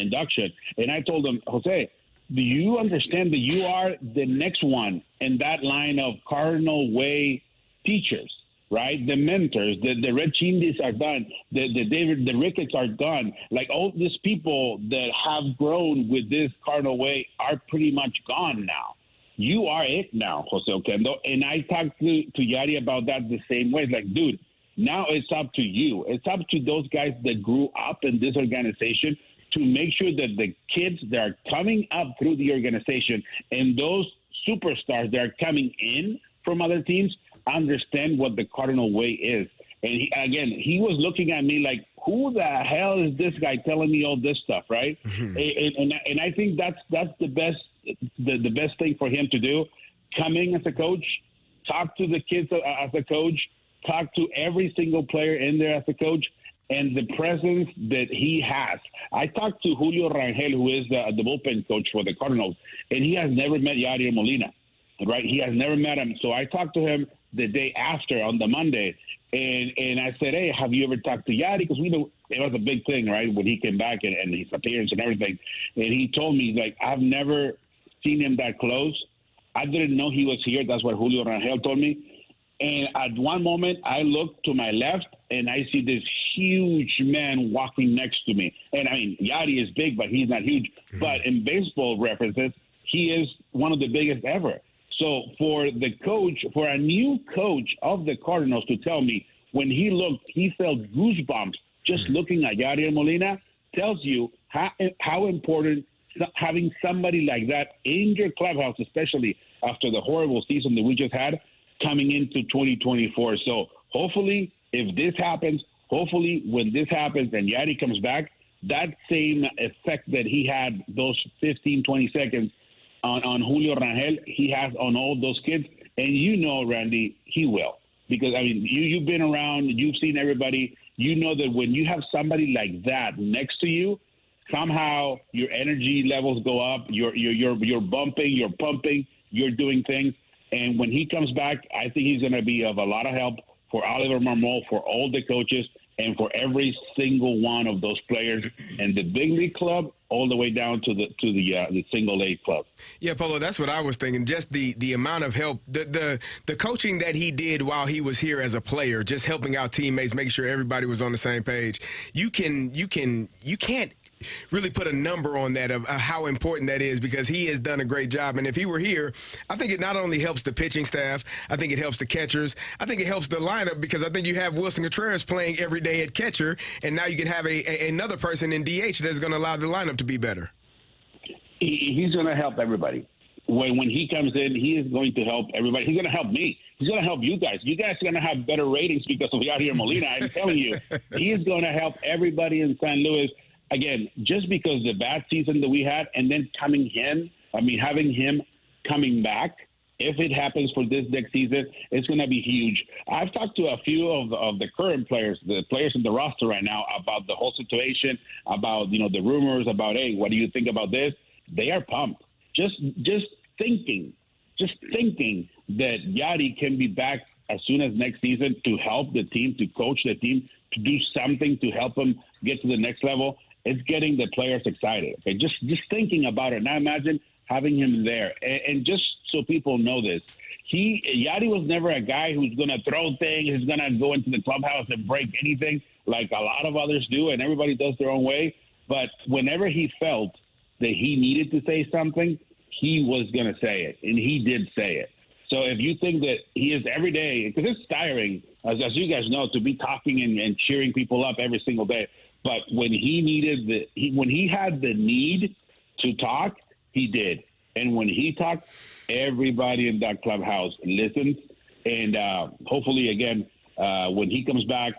induction. And I told him, Jose, do you understand that you are the next one in that line of Cardinal Way teachers? Right? The mentors, the Red Chindis are done. The Ricketts are gone. Like all these people that have grown with this Cardinal Way are pretty much gone now. You are it now, Jose Oquendo. And I talked to Yadi about that the same way. It's like, dude, now it's up to you. It's up to those guys that grew up in this organization to make sure that the kids that are coming up through the organization and those superstars that are coming in from other teams understand what the Cardinal Way is. And he was looking at me like, who the hell is this guy telling me all this stuff, right? And I think that's the best thing for him to do. Come in as a coach, talk to the kids as a coach, talk to every single player in there as a coach, and the presence that he has. I talked to Julio Rangel, who is the bullpen coach for the Cardinals, and he has never met Yadier Molina, right? He has never met him. So I talked to him the day after on the Monday, and I said, hey, have you ever talked to Yadi? Because we know it was a big thing, right, when he came back and his appearance and everything. And he told me, like, I've never seen him that close. I didn't know he was here. That's what Julio Rangel told me. And at one moment, I looked to my left, and I see this huge man walking next to me. And, I mean, Yadi is big, but he's not huge. But in baseball references, he is one of the biggest ever. So for the coach, for a new coach of the Cardinals to tell me when he looked, he felt goosebumps just looking at Yadier Molina, tells you how important having somebody like that in your clubhouse, especially after the horrible season that we just had, coming into 2024. So hopefully, if this happens, hopefully when this happens and Yadi comes back, that same effect that he had those 15, 20 seconds on Julio Rangel, he has on all those kids. And you know, Randy, he will. Because, I mean, you've been around, you've seen everybody. You know that when you have somebody like that next to you, somehow your energy levels go up, you're bumping, you're pumping, you're doing things. And when he comes back, I think he's going to be of a lot of help for Oliver Marmol, for all the coaches, and for every single one of those players and the big league club all the way down to the single A club. Yeah, Polo, that's what I was thinking. Just the amount of help, the coaching that he did while he was here as a player, just helping out teammates, making sure everybody was on the same page. You can't really put a number on that of how important that is, because he has done a great job. And if he were here, I think it not only helps the pitching staff, I think it helps the catchers. I think it helps the lineup, because I think you have Wilson Contreras playing every day at catcher, and now you can have another person in DH that's going to allow the lineup to be better. He's going to help everybody. When he comes in, he is going to help everybody. He's going to help me. He's going to help you guys. You guys are going to have better ratings because of Yadier Molina. I'm telling you, he is going to help everybody in St. Louis. Again, just because the bad season that we had, and then having him coming back, if it happens for this next season, it's going to be huge. I've talked to a few of the current players, the players in the roster right now, about the whole situation, about the rumors, about, hey, what do you think about this? They are pumped. Just thinking that Yadi can be back as soon as next season to help the team, to coach the team, to do something to help them get to the next level. it's getting the players excited. Okay, just thinking about it. Now imagine having him there, and just so people know this, Yadi was never a guy who's going to throw things, who's going to go into the clubhouse and break anything like a lot of others do, and everybody does their own way. But whenever he felt that he needed to say something, he was going to say it, and he did say it. So if you think that he is every day, because it's tiring, as you guys know, to be talking and cheering people up every single day. But when when he had the need to talk, he did. And when he talked, everybody in that clubhouse listened. And hopefully, again, when he comes back,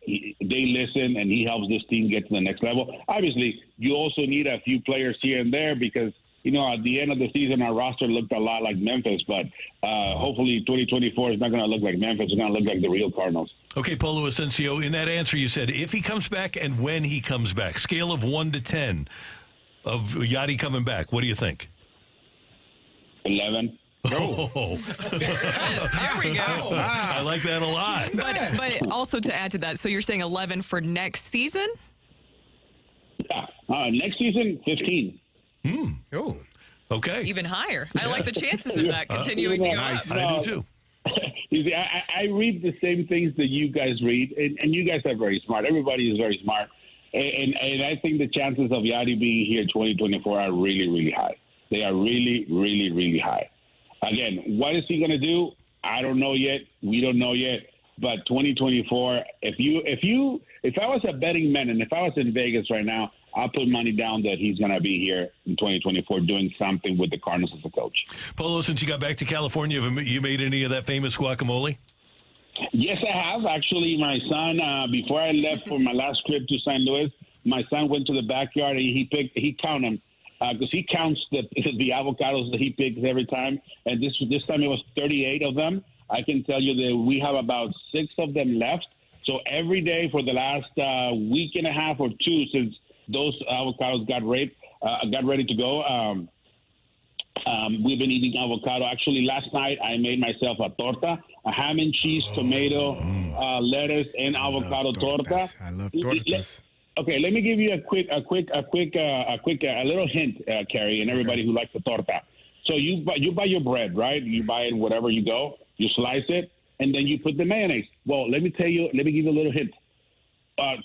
they listen and he helps this team get to the next level. Obviously, you also need a few players here and there because, at the end of the season, our roster looked a lot like Memphis. But hopefully 2024 is not going to look like Memphis. It's going to look like the real Cardinals. Okay, Polo Ascencio, in that answer you said if he comes back and when he comes back, scale of 1 to 10 of Yadi coming back, what do you think? 11. Oh. There we go. I like that a lot. But also to add to that, so you're saying 11 for next season? Yeah. Next season, 15. Oh. Okay. Even higher. I like the chances of that continuing to go up. I do too. You see, I read the same things that you guys read, and you guys are very smart. Everybody is very smart. And I think the chances of Yadi being here 2024 are really, really high. They are really, really, really high. Again, what is he going to do? I don't know yet. We don't know yet. But 2024, if I was a betting man and if I was in Vegas right now, I'll put money down that he's going to be here in 2024 doing something with the Cardinals as a coach. Polo, since you got back to California, have you made any of that famous guacamole? Yes, I have. Actually, my son, before I left for my last trip to St. Louis, my son went to the backyard and he counted them. Because he counts the avocados that he picks every time, and this time it was 38 of them. I can tell you that we have about 6 of them left. So every day for the last week and a half or 2 since those avocados got ready to go, we've been eating avocado. Actually, last night I made myself a torta, a ham and cheese, tomato, lettuce, and avocado torta. I love tortas. Okay, let me give you a little hint, Kerry, and everybody who likes the torta. So you buy your bread, right? You buy it wherever you go. You slice it, and then you put the mayonnaise. Well, let me give you a little hint.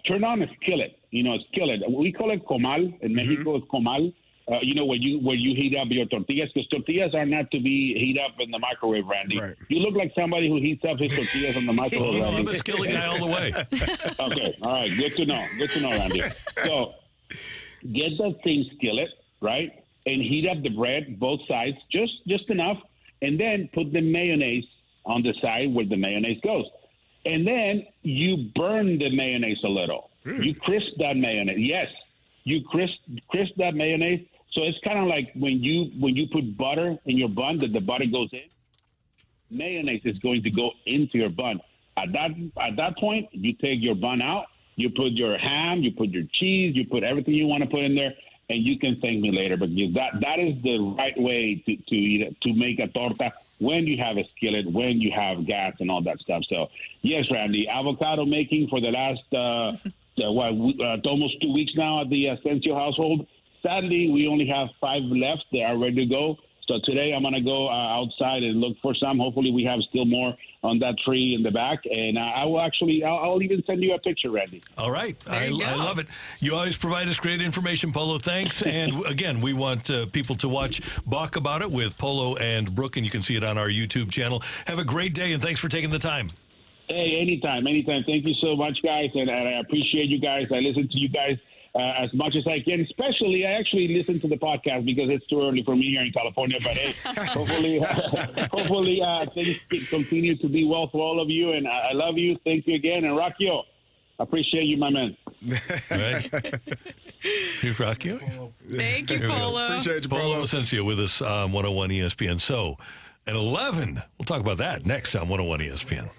Turn on a skillet. A skillet. We call it comal. In Mexico, it's comal. Where you heat up your tortillas, because tortillas are not to be heat up in the microwave, Randy. Right. You look like somebody who heats up his tortillas in the microwave. Randy. I'm a skillet guy all the way. Okay, all right, good to know, Randy. So get that same skillet, right, and heat up the bread, both sides, just enough, and then put the mayonnaise on the side where the mayonnaise goes. And then you burn the mayonnaise a little. You crisp that mayonnaise. Yes, you crisp that mayonnaise. So it's kind of like when you put butter in your bun, that the butter goes in. Mayonnaise is going to go into your bun. At that point, you take your bun out. You put your ham, you put your cheese, you put everything you want to put in there, and you can thank me later. But that is the right way to make a torta when you have a skillet, when you have gas and all that stuff. So yes, Randy, avocado making for the last almost 2 weeks now at the Ascencio household. Sadly, we only have 5 left that are ready to go. So today I'm going to go outside and look for some. Hopefully we have still more on that tree in the back. And I'll even send you a picture, Randy. All right. I love it. You always provide us great information, Polo. Thanks. And again, we want people to watch Buch about it with Polo and Brooke, and you can see it on our YouTube channel. Have a great day, and thanks for taking the time. Hey, anytime. Thank you so much, guys. And I appreciate you guys. I listen to you guys as much as I can. Especially, I actually listen to the podcast because it's too early for me here in California. But hey, hopefully things continue to be well for all of you. And I love you. Thank you again. And Rocc, appreciate you, my man. Right. Rocc. Thank you, Polo. Appreciate you, Polo. Polo Ascencio with us on 101 ESPN. So at 11, we'll talk about that next on 101 ESPN.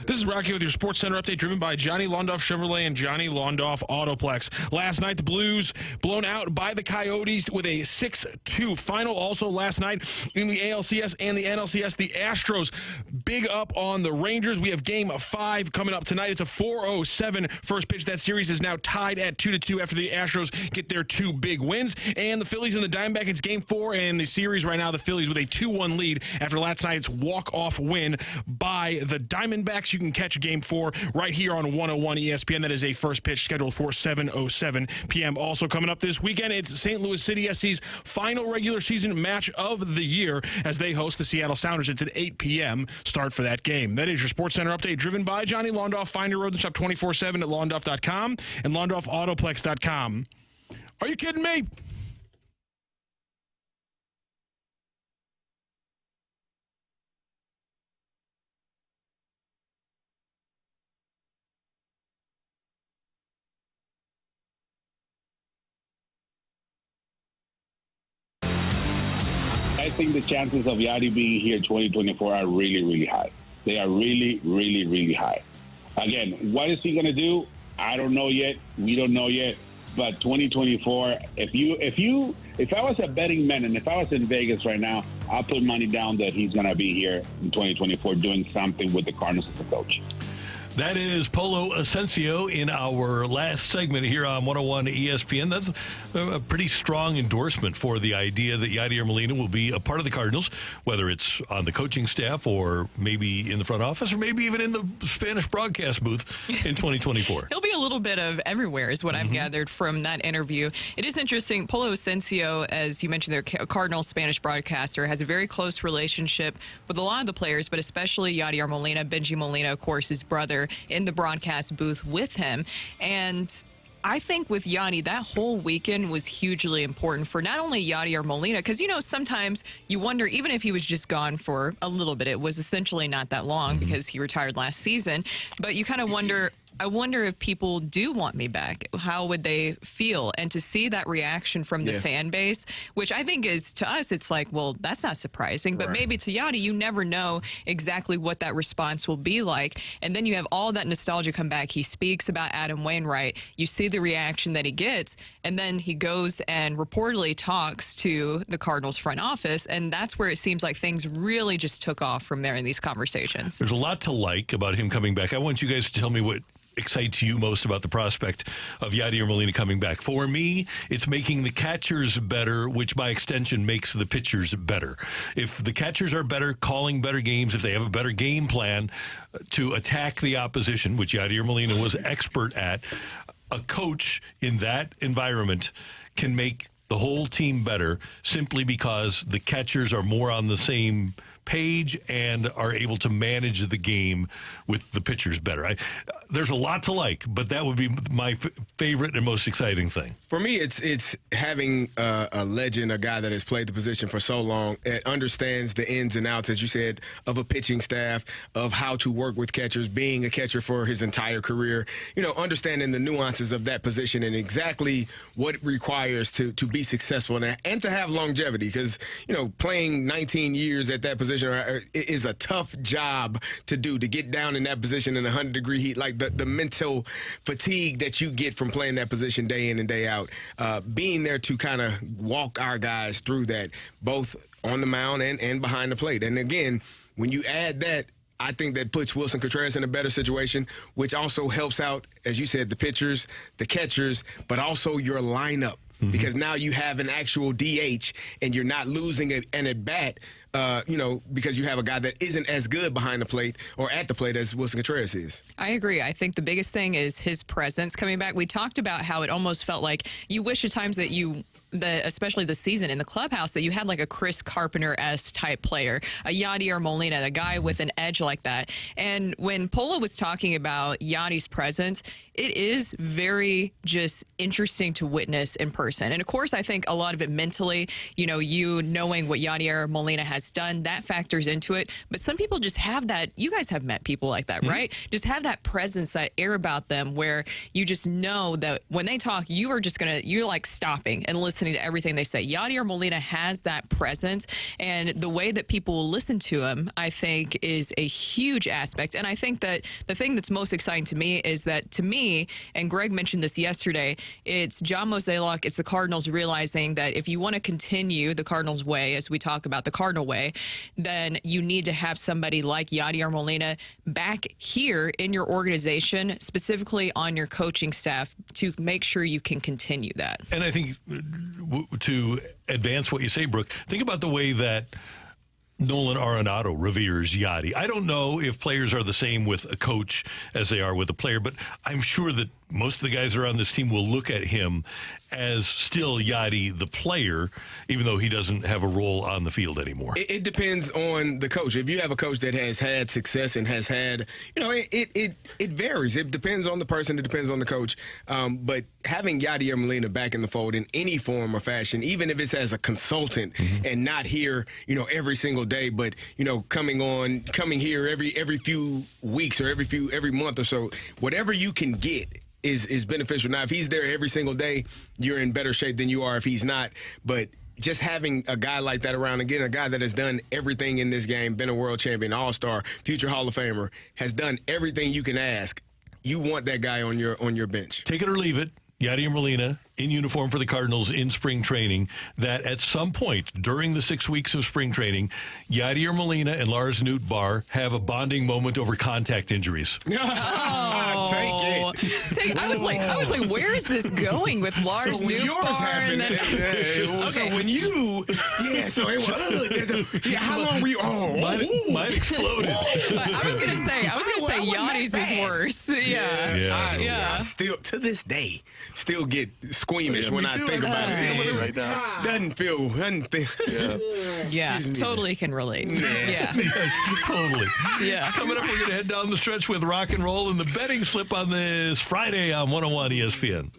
This is Rocky with your Sports Center update, driven by Johnny Londoff Chevrolet and Johnny Londoff Autoplex. Last night, the Blues blown out by the Coyotes with a 6-2 final. Also last night in the ALCS and the NLCS, the Astros big up on the Rangers. We have Game 5 coming up tonight. It's a 4:07 first pitch. That series is now tied at 2-2 after the Astros get their 2 big wins. And the Phillies and the Diamondbacks, it's Game 4 in the series right now. The Phillies with a 2-1 lead after last night's walk-off win by the Diamondbacks. You can catch Game 4 right here on 101 ESPN. That is a first pitch scheduled for 7:07 p.m. Also coming up this weekend, it's St. Louis City SC's final regular season match of the year as they host the Seattle Sounders. It's an 8 p.m. start for that game. That is your Sports Center update, driven by Johnny Londoff. Find your road and shop 24/7 at londoff.com and londoffautoplex.com. Are you kidding me? I think the chances of Yadi being here in 2024 are really, really high. They are really, really, really high. Again, what is he going to do? I don't know yet. We don't know yet. But 2024, if I was a betting man and if I was in Vegas right now, I'll put money down that he's going to be here in 2024 doing something with the Cardinals as a coach. That is Polo Ascencio in our last segment here on 101 ESPN. That's a pretty strong endorsement for the idea that Yadier Molina will be a part of the Cardinals, whether it's on the coaching staff or maybe in the front office or maybe even in the Spanish broadcast booth in 2024. He'll be a little bit of everywhere is what I've gathered from that interview. It is interesting. Polo Ascencio, as you mentioned, their Cardinals Spanish broadcaster, has a very close relationship with a lot of the players, but especially Yadier Molina. Benji Molina, of course, his brother, in the broadcast booth with him. And I think with Yadi, that whole weekend was hugely important for not only Yadier Molina, because, you know, sometimes you wonder, even if he was just gone for a little bit, it was essentially not that long because he retired last season, but you kind of wonder, I wonder if people do want me back, how would they feel? And to see that reaction from the fan base, which I think is, to us, it's like, well, that's not surprising. But maybe to Yadi, you never know exactly what that response will be like. And then you have all that nostalgia come back. He speaks about Adam Wainwright. You see the reaction that he gets. And then he goes and reportedly talks to the Cardinals front office. And that's where it seems like things really just took off from there in these conversations. There's a lot to like about him coming back. I want you guys to tell me what excites you most about the prospect of Yadier Molina coming back. For me, it's making the catchers better, which by extension makes the pitchers better. If the catchers are better, calling better games, if they have a better game plan to attack the opposition, which Yadier Molina was expert at, a coach in that environment can make the whole team better simply because the catchers are more on the same page and are able to manage the game with the pitchers better. There's a lot to like, but that would be my favorite and most exciting thing. For me, it's having a legend, a guy that has played the position for so long, understands the ins and outs, as you said, of a pitching staff, of how to work with catchers, being a catcher for his entire career, you know, understanding the nuances of that position and exactly what it requires to be successful and to have longevity, because, you know, playing 19 years at that position is a tough job to do, to get down in that position in 100-degree heat, like the mental fatigue that you get from playing that position day in and day out. Being there to kind of walk our guys through that, both on the mound and behind the plate. And again, when you add that, I think that puts Wilson Contreras in a better situation, which also helps out, as you said, the pitchers, the catchers, but also your lineup. Because now you have an actual DH and you're not losing an at-bat, you know, because you have a guy that isn't as good behind the plate or at the plate as Wilson Contreras is. I agree. I think the biggest thing is his presence coming back. We talked about how it almost felt like you wish at times that especially this season in the clubhouse, that you had like a Chris Carpenter-esque type player, a Yadier Molina, a guy with an edge like that. And when Polo was talking about Yadi's presence, it is very just interesting to witness in person. And of course, I think a lot of it mentally, you know, you knowing what Yadier Molina has done, that factors into it. But some people just have that. You guys have met people like that, right? Just have that presence, that air about them where you just know that when they talk, you're like stopping and listening listening to everything they say. Yadier Molina has that presence, and the way that people will listen to him, I think, is a huge aspect. And I think that the thing that's most exciting to me is that, to me, and Greg mentioned this yesterday, it's John Mozeliak, it's the Cardinals realizing that if you want to continue the Cardinals way, as we talk about the Cardinal way, then you need to have somebody like Yadier Molina back here in your organization, specifically on your coaching staff, to make sure you can continue that. And I think to advance what you say, Brooke, think about the way that Nolan Arenado reveres Yadi. I don't know if players are the same with a coach as they are with a player, but I'm sure that most of the guys that are on this team will look at him as still Yadi the player, even though he doesn't have a role on the field anymore. It depends on the coach. If you have a coach that has had success and has had, it varies. It depends on the person. It depends on the coach. But having Yadier Molina back in the fold in any form or fashion, even if it's as a consultant and not here, every single day, but coming here every few weeks or every month or so, whatever you can get is beneficial. Now, if he's there every single day, you're in better shape than you are if he's not. But just having a guy like that around, again, a guy that has done everything in this game, been a world champion, all-star, future Hall of Famer, has done everything you can ask. You want that guy on your bench. Take it or leave it. Yadier Molina in uniform for the Cardinals in spring training, that at some point during the 6 weeks of spring training, Yadier Molina and Lars Nootbaar have a bonding moment over contact injuries. Take it. I was like, where is this going with Lars So when Nootbaar? yours happened, so when you, so it was, how long were you? Mine exploded. I was gonna say Yadi's was worse. I still, to this day, still get squeamish when I think about it. Right now. Doesn't feel. Yeah, totally can relate. Yeah. Totally. Yeah. Coming up, we're going to head down the stretch with rock and roll and the betting slip on this Friday on 101 ESPN.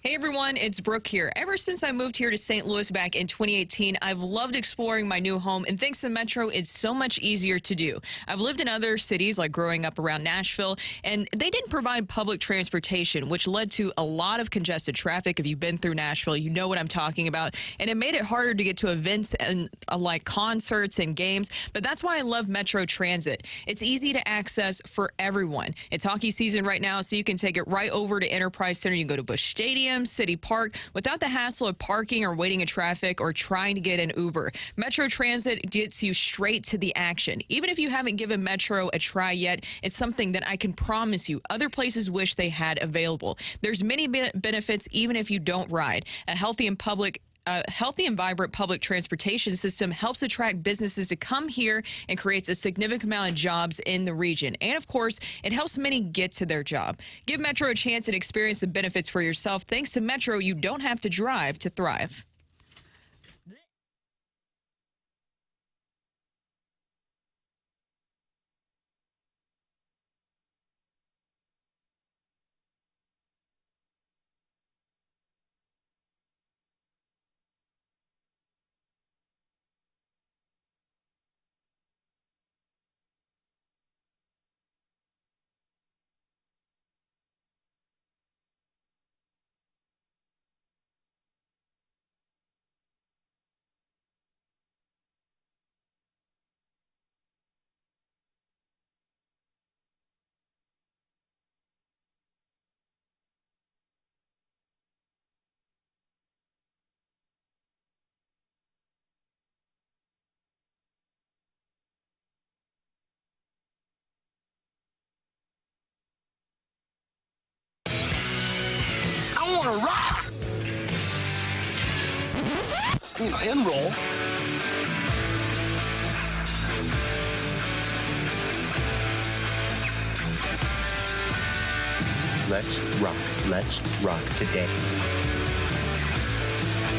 Hey everyone, it's Brooke here. Ever since I moved here to St. Louis back in 2018, I've loved exploring my new home, and thanks to Metro, it's so much easier to do. I've lived in other cities, like growing up around Nashville, and they didn't provide public transportation, which led to a lot of congested traffic. If you've been through Nashville, you know what I'm talking about, and it made it harder to get to events and like concerts and games, but that's why I love Metro Transit. It's easy to access for everyone. It's hockey season right now, so you can take it right over to Enterprise Center. You can go to Buch Stadium, City Park, without the hassle of parking or waiting in traffic or trying to get an Uber. Metro Transit gets you straight to the action. Even if you haven't given Metro a try yet, it's something that I can promise you other places wish they had available. There's many benefits even if you don't ride. A healthy and vibrant public transportation system helps attract businesses to come here and creates a significant amount of jobs in the region. And of course, it helps many get to their job. Give Metro a chance and experience the benefits for yourself. Thanks to Metro, you don't have to drive to thrive. I want to rock! And roll. Let's rock. Let's rock today.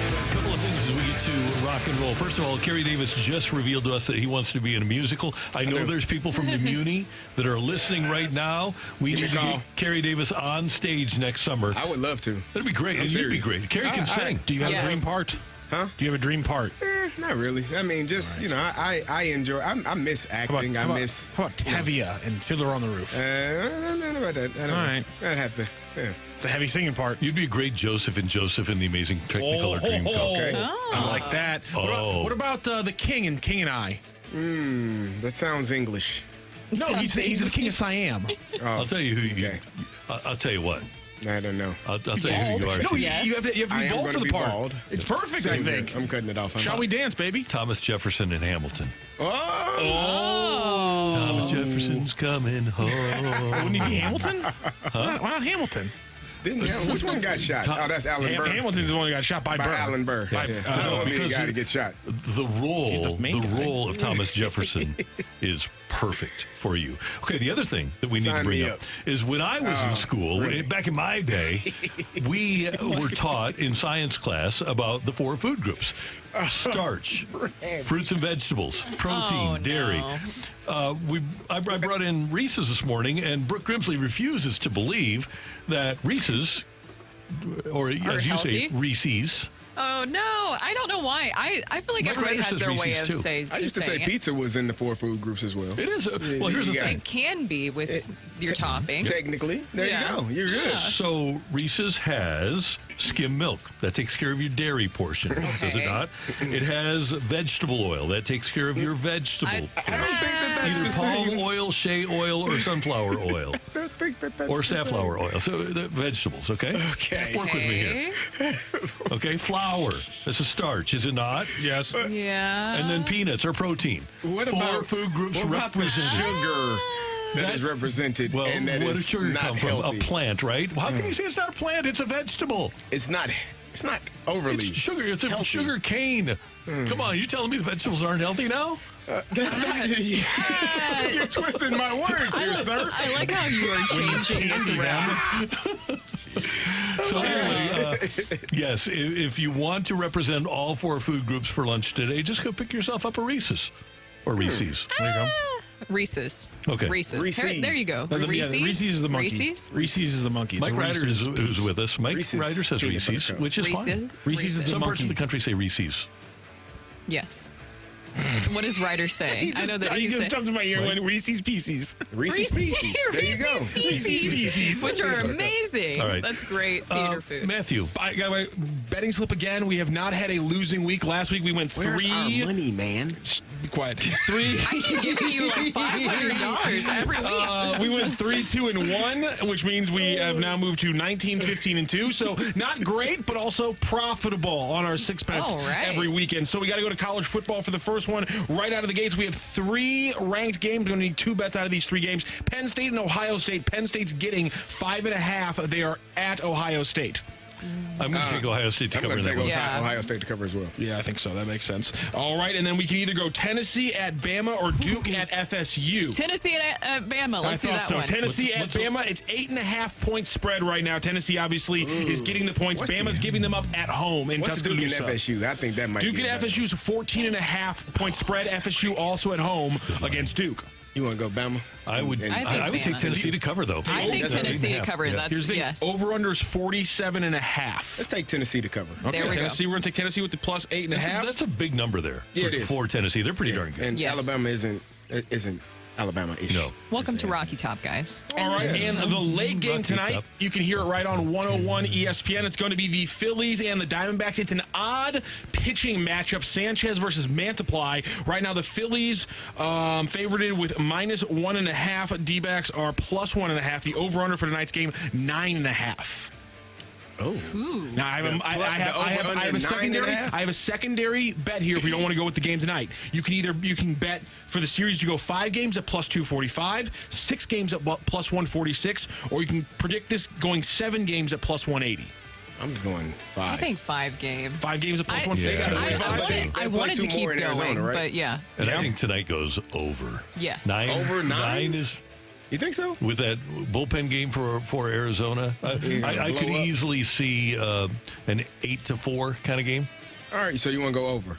A couple of things as we get to rock and roll. First of all, Kerry Davis just revealed to us that he wants to be in a musical. I know there's people from the Muni that are listening right now. We need to get Kerry Davis on stage next summer. I would love to. That'd be great. It'd be great. Kerry can sing. Do you have a dream part? Huh? Do you have a dream part? Not really. I mean, just, you know, I enjoy, I miss acting. How about Tavia and Fiddler on the Roof? I don't know about that. I don't know. I'd have to, yeah. It's a heavy singing part. You'd be a great Joseph in the Amazing Technicolor Dreamcoat. Okay. I like that. What about the King in King and I? That sounds English. No, he's the King of Siam. I'll tell you who you. I'll tell you what. I don't know. I'll tell you who you are. No, you have to be bald for the part. Bald. It's perfect, I think. I'm cutting it off. Shall we dance, baby? Thomas Jefferson in Hamilton. Oh! Thomas Jefferson's coming home. Wouldn't he be Hamilton? Huh? Why not Hamilton? Which one got shot? Oh, that's Alan Burr. Hamilton's the one who got shot by Burr. Alan Burr. Because the guy to get shot. The role of Thomas Jefferson is perfect for you. Okay, the other thing that we need to bring up is when I was in school, back in my day, we were taught in science class about the 4 food groups. Starch, fruits and vegetables, protein, dairy. I brought in Reese's this morning, and Brooke Grimsley refuses to believe that Reese's, or as you say, Reese's. Oh, no. I don't know why. I feel like everybody has their way of saying it. I used to say pizza was in the 4 food groups as well. It is. Well, here's the thing. It can be with your toppings. Technically. There you go. You're good. So Reese's has skim milk. That takes care of your dairy portion, does it not? It has vegetable oil. That takes care of your vegetable portion. I don't think that's either the palm same. oil, shea oil, or sunflower oil. I don't think that's or safflower oil. So vegetables, okay? Okay. Work with me here. Okay, flour. That's a starch, is it not? Yes. Yeah. And then peanuts are protein. What 4 about food groups what about the represented. sugar that is represented? Well, and that where is does sugar not come healthy? from? A plant, right? How can you say it's not a plant? It's a vegetable. It's not overly. It's sugar. It's a healthy. sugar cane. Come on, you telling me the vegetables aren't healthy now? That's not. You're twisting my words here, sir. I like how you are changing this around. So anyway, yes, if you want to represent all 4 food groups for lunch today, just go pick yourself up a Reese's or Reese's. There you go. Reese's. Okay. Reese's. There you go. Reese's is the monkey. Reese's is the monkey. Mike Ryder is who's with us. Mike Ryder says Reese's, which is fine. Reese's is the Some monkey. parts of the country say Reese's. Yes. What does Ryder say? I know that he just jumped in my ear and went Reese's Pieces. Reese's Pieces. There you go. Reese's Pieces. Which are amazing. All right. That's great theater food. Matthew. I got my betting slip again. We have not had a losing week. Last week we went Where's our money, man? Be quiet. 3. I keep giving you like $500 every week. We went 3-2-1, which means we have now moved to 19-15-2. So not great, but also profitable on our 6 bets every weekend. So we got to go to college football for the first one. Right out of the gates, we have 3 ranked games. We're going to need 2 bets out of these 3 games. Penn State and Ohio State. Penn State's getting 5.5. They are at Ohio State. I'm going to take Ohio State to cover. I'm going to take Ohio State to cover as well. Yeah, I think so. That makes sense. All right, and then we can either go Tennessee at Bama or Duke at FSU. Tennessee at Bama. Let's do that one. Tennessee at Bama. It's 8.5-point spread right now. Tennessee obviously is getting the points. Bama's giving them up at home in Tuscaloosa. Duke and FSU? I think that might Duke be and FSU's 14.5-point spread. FSU also at home against Duke. You want to go Bama? I would take Tennessee to cover, though. I think Tennessee to cover. Here's the over-under is 47.5. Let's take Tennessee to cover. Okay, there we Tennessee. go. We're going to take Tennessee with the plus 8.5. That's a big number there for Tennessee. They're pretty darn good. And Alabama isn't Alabama-ish. No. Welcome to Rocky Top, guys. All right, and the late game tonight, you can hear it right on 101 ESPN. It's going to be the Phillies and the Diamondbacks. It's an odd pitching matchup, Sanchez versus Mantiply. Right now, the Phillies favorited with -1.5. D-backs are +1.5. The over-under for tonight's game, 9.5. Oh. Now I have a secondary bet here if you don't want to go with the game tonight. You can bet for the series to go 5 games at +245, 6 games at +146, or you can predict this going 7 games at +180. I'm going 5. I think 5 games. 5 games at +150. I wanted to keep going, but yeah. And I think tonight goes over. Yes. Over 9? 9 is... You think so? With that bullpen game for Arizona, I could easily see an 8-4 kind of game. All right, so you want to go over?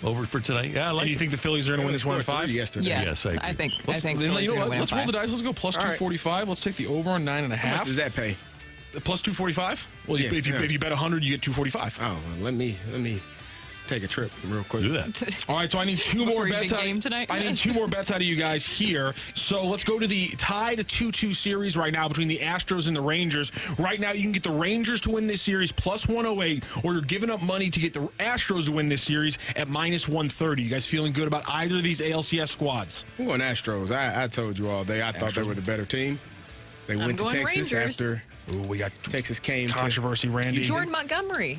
Over for tonight? Yeah, I like. And you think the Phillies are going to win this 1-5? Yesterday. Yes, I think. Let's roll the dice. Let's go +245. Let's take the over on 9.5. How much does that pay? +245. Well, if you bet 100, you get 245. Oh, well, let me take a trip real quick. Do that. All right, so I need 2 more bets out. I need 2 more bets out of you guys here. So let's go to the tied 2-2 series right now between the Astros and the Rangers. Right now, you can get the Rangers to win this series +108, or you're giving up money to get the Astros to win this series at -130. You guys feeling good about either of these ALCS squads? I'm going Astros. I told you all day. I thought they were the better team. They went to Texas Rangers. after we got Texas came. Controversy, Randy. Jordan Montgomery.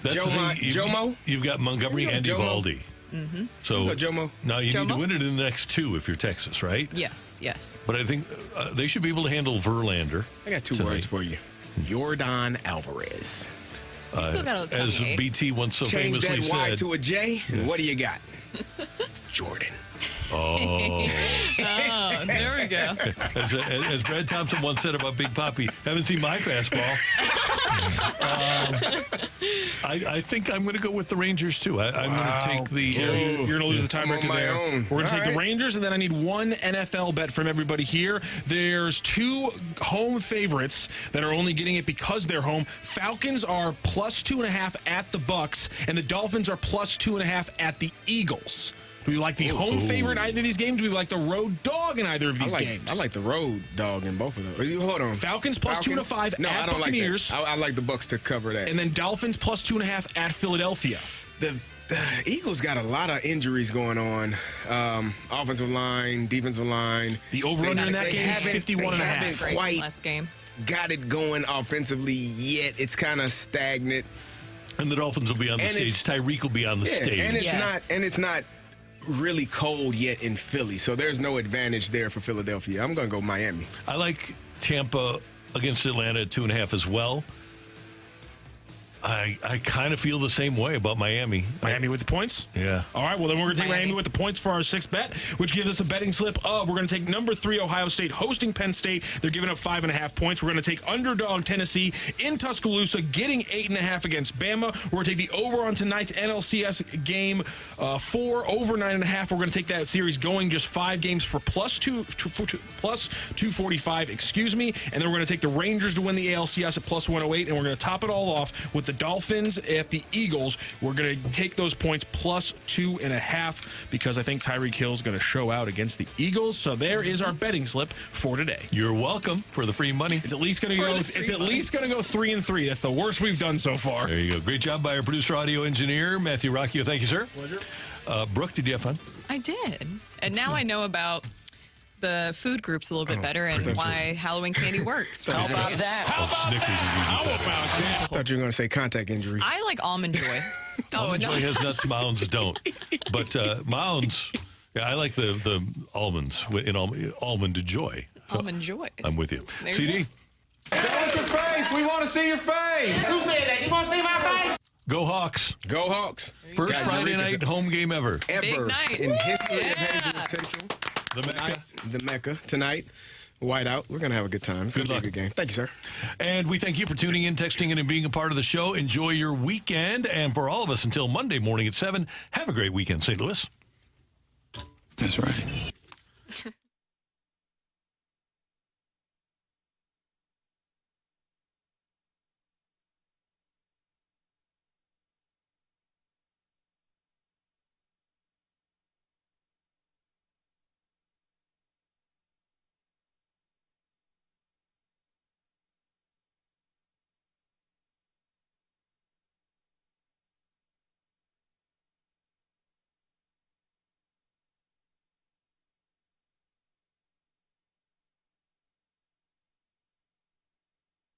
That's Jomo? You've got Montgomery and Eovaldi. Mm-hmm. So Jomo? now you need to win it in the next 2 if you're Texas, right? Yes. But I think they should be able to handle Verlander. I got 2 words for you. Yordan Alvarez. Still got a as BT once so Change famously that Y said. to a J, and what do you got? Jordan. Oh. There we go. As Brad Thompson once said about Big Papi, haven't seen my fastball. I think I'm going to go with the Rangers, too. I'm going to take the... You're going to lose the tiebreaker there. Own. We're going to take the Rangers, and then I need 1 NFL bet from everybody here. There's 2 home favorites that are only getting it because they're home. Falcons are +2.5 at the Bucks, and the Dolphins are +2.5 at the Eagles. Do we like the home favorite in either of these games? Do we like the road dog in either of these games? I like the road dog in both of those. Hold on. Falcons +2.5 at Buccaneers. Like that. I like the Bucks to cover that. And then Dolphins +2.5 at Philadelphia. The Eagles got a lot of injuries going on. Offensive line, defensive line. The over-under in that game is 51.5. They haven't quite last game. got it going offensively yet. It's kind of stagnant. And the Dolphins will be on the stage. Tyreek will be on the stage. And it's not really cold yet in Philly, so there's no advantage there for Philadelphia. I'm going to go Miami. I like Tampa against Atlanta at 2.5 as well. I kind of feel the same way about Miami. Miami with the points? Yeah. All right, well, then we're going to take Miami with the points for our 6th bet, which gives us a betting slip of, we're going to take number 3 Ohio State hosting Penn State. They're giving up 5.5 points. We're going to take underdog Tennessee in Tuscaloosa, getting 8.5 against Bama. We're going to take the over on tonight's NLCS game 4, over 9.5. We're going to take that series going just 5 games for plus 245, excuse me. And then we're going to take the Rangers to win the ALCS at plus 108, and we're going to top it all off with the Dolphins at the Eagles. We're going to take those points plus 2.5 because I think Tyreek Hill is going to show out against the Eagles. So there is our betting slip for today. You're welcome for the free money. It's at least going to go. It's at least going to go 3-3. That's the worst we've done so far. There you go. Great job by our producer, audio engineer Matthew Rocchio. Thank you, sir. Pleasure. Brooke, did you have fun? I did, and now I know about the food groups a little bit better and why Halloween candy works. How about that? I thought you were going to say contact injuries. I like Almond Joy. Almond Joy has nuts, Mounds don't. But Mounds, yeah, I like the almonds in Almond Joy. So Almond Joy. I'm with you. There CD? you Show us your face. We want to see your face. Who said that? You want to see my face? Go Hawks. Go Hawks. First Friday night home game ever. Big night. In history of Hazelwood Central. The Mecca. The Mecca tonight. Whiteout. We're going to have a good time. It's going to be a good game. Thank you, sir. And we thank you for tuning in, texting in, and being a part of the show. Enjoy your weekend. And for all of us, until Monday morning at 7, have a great weekend, St. Louis. That's right.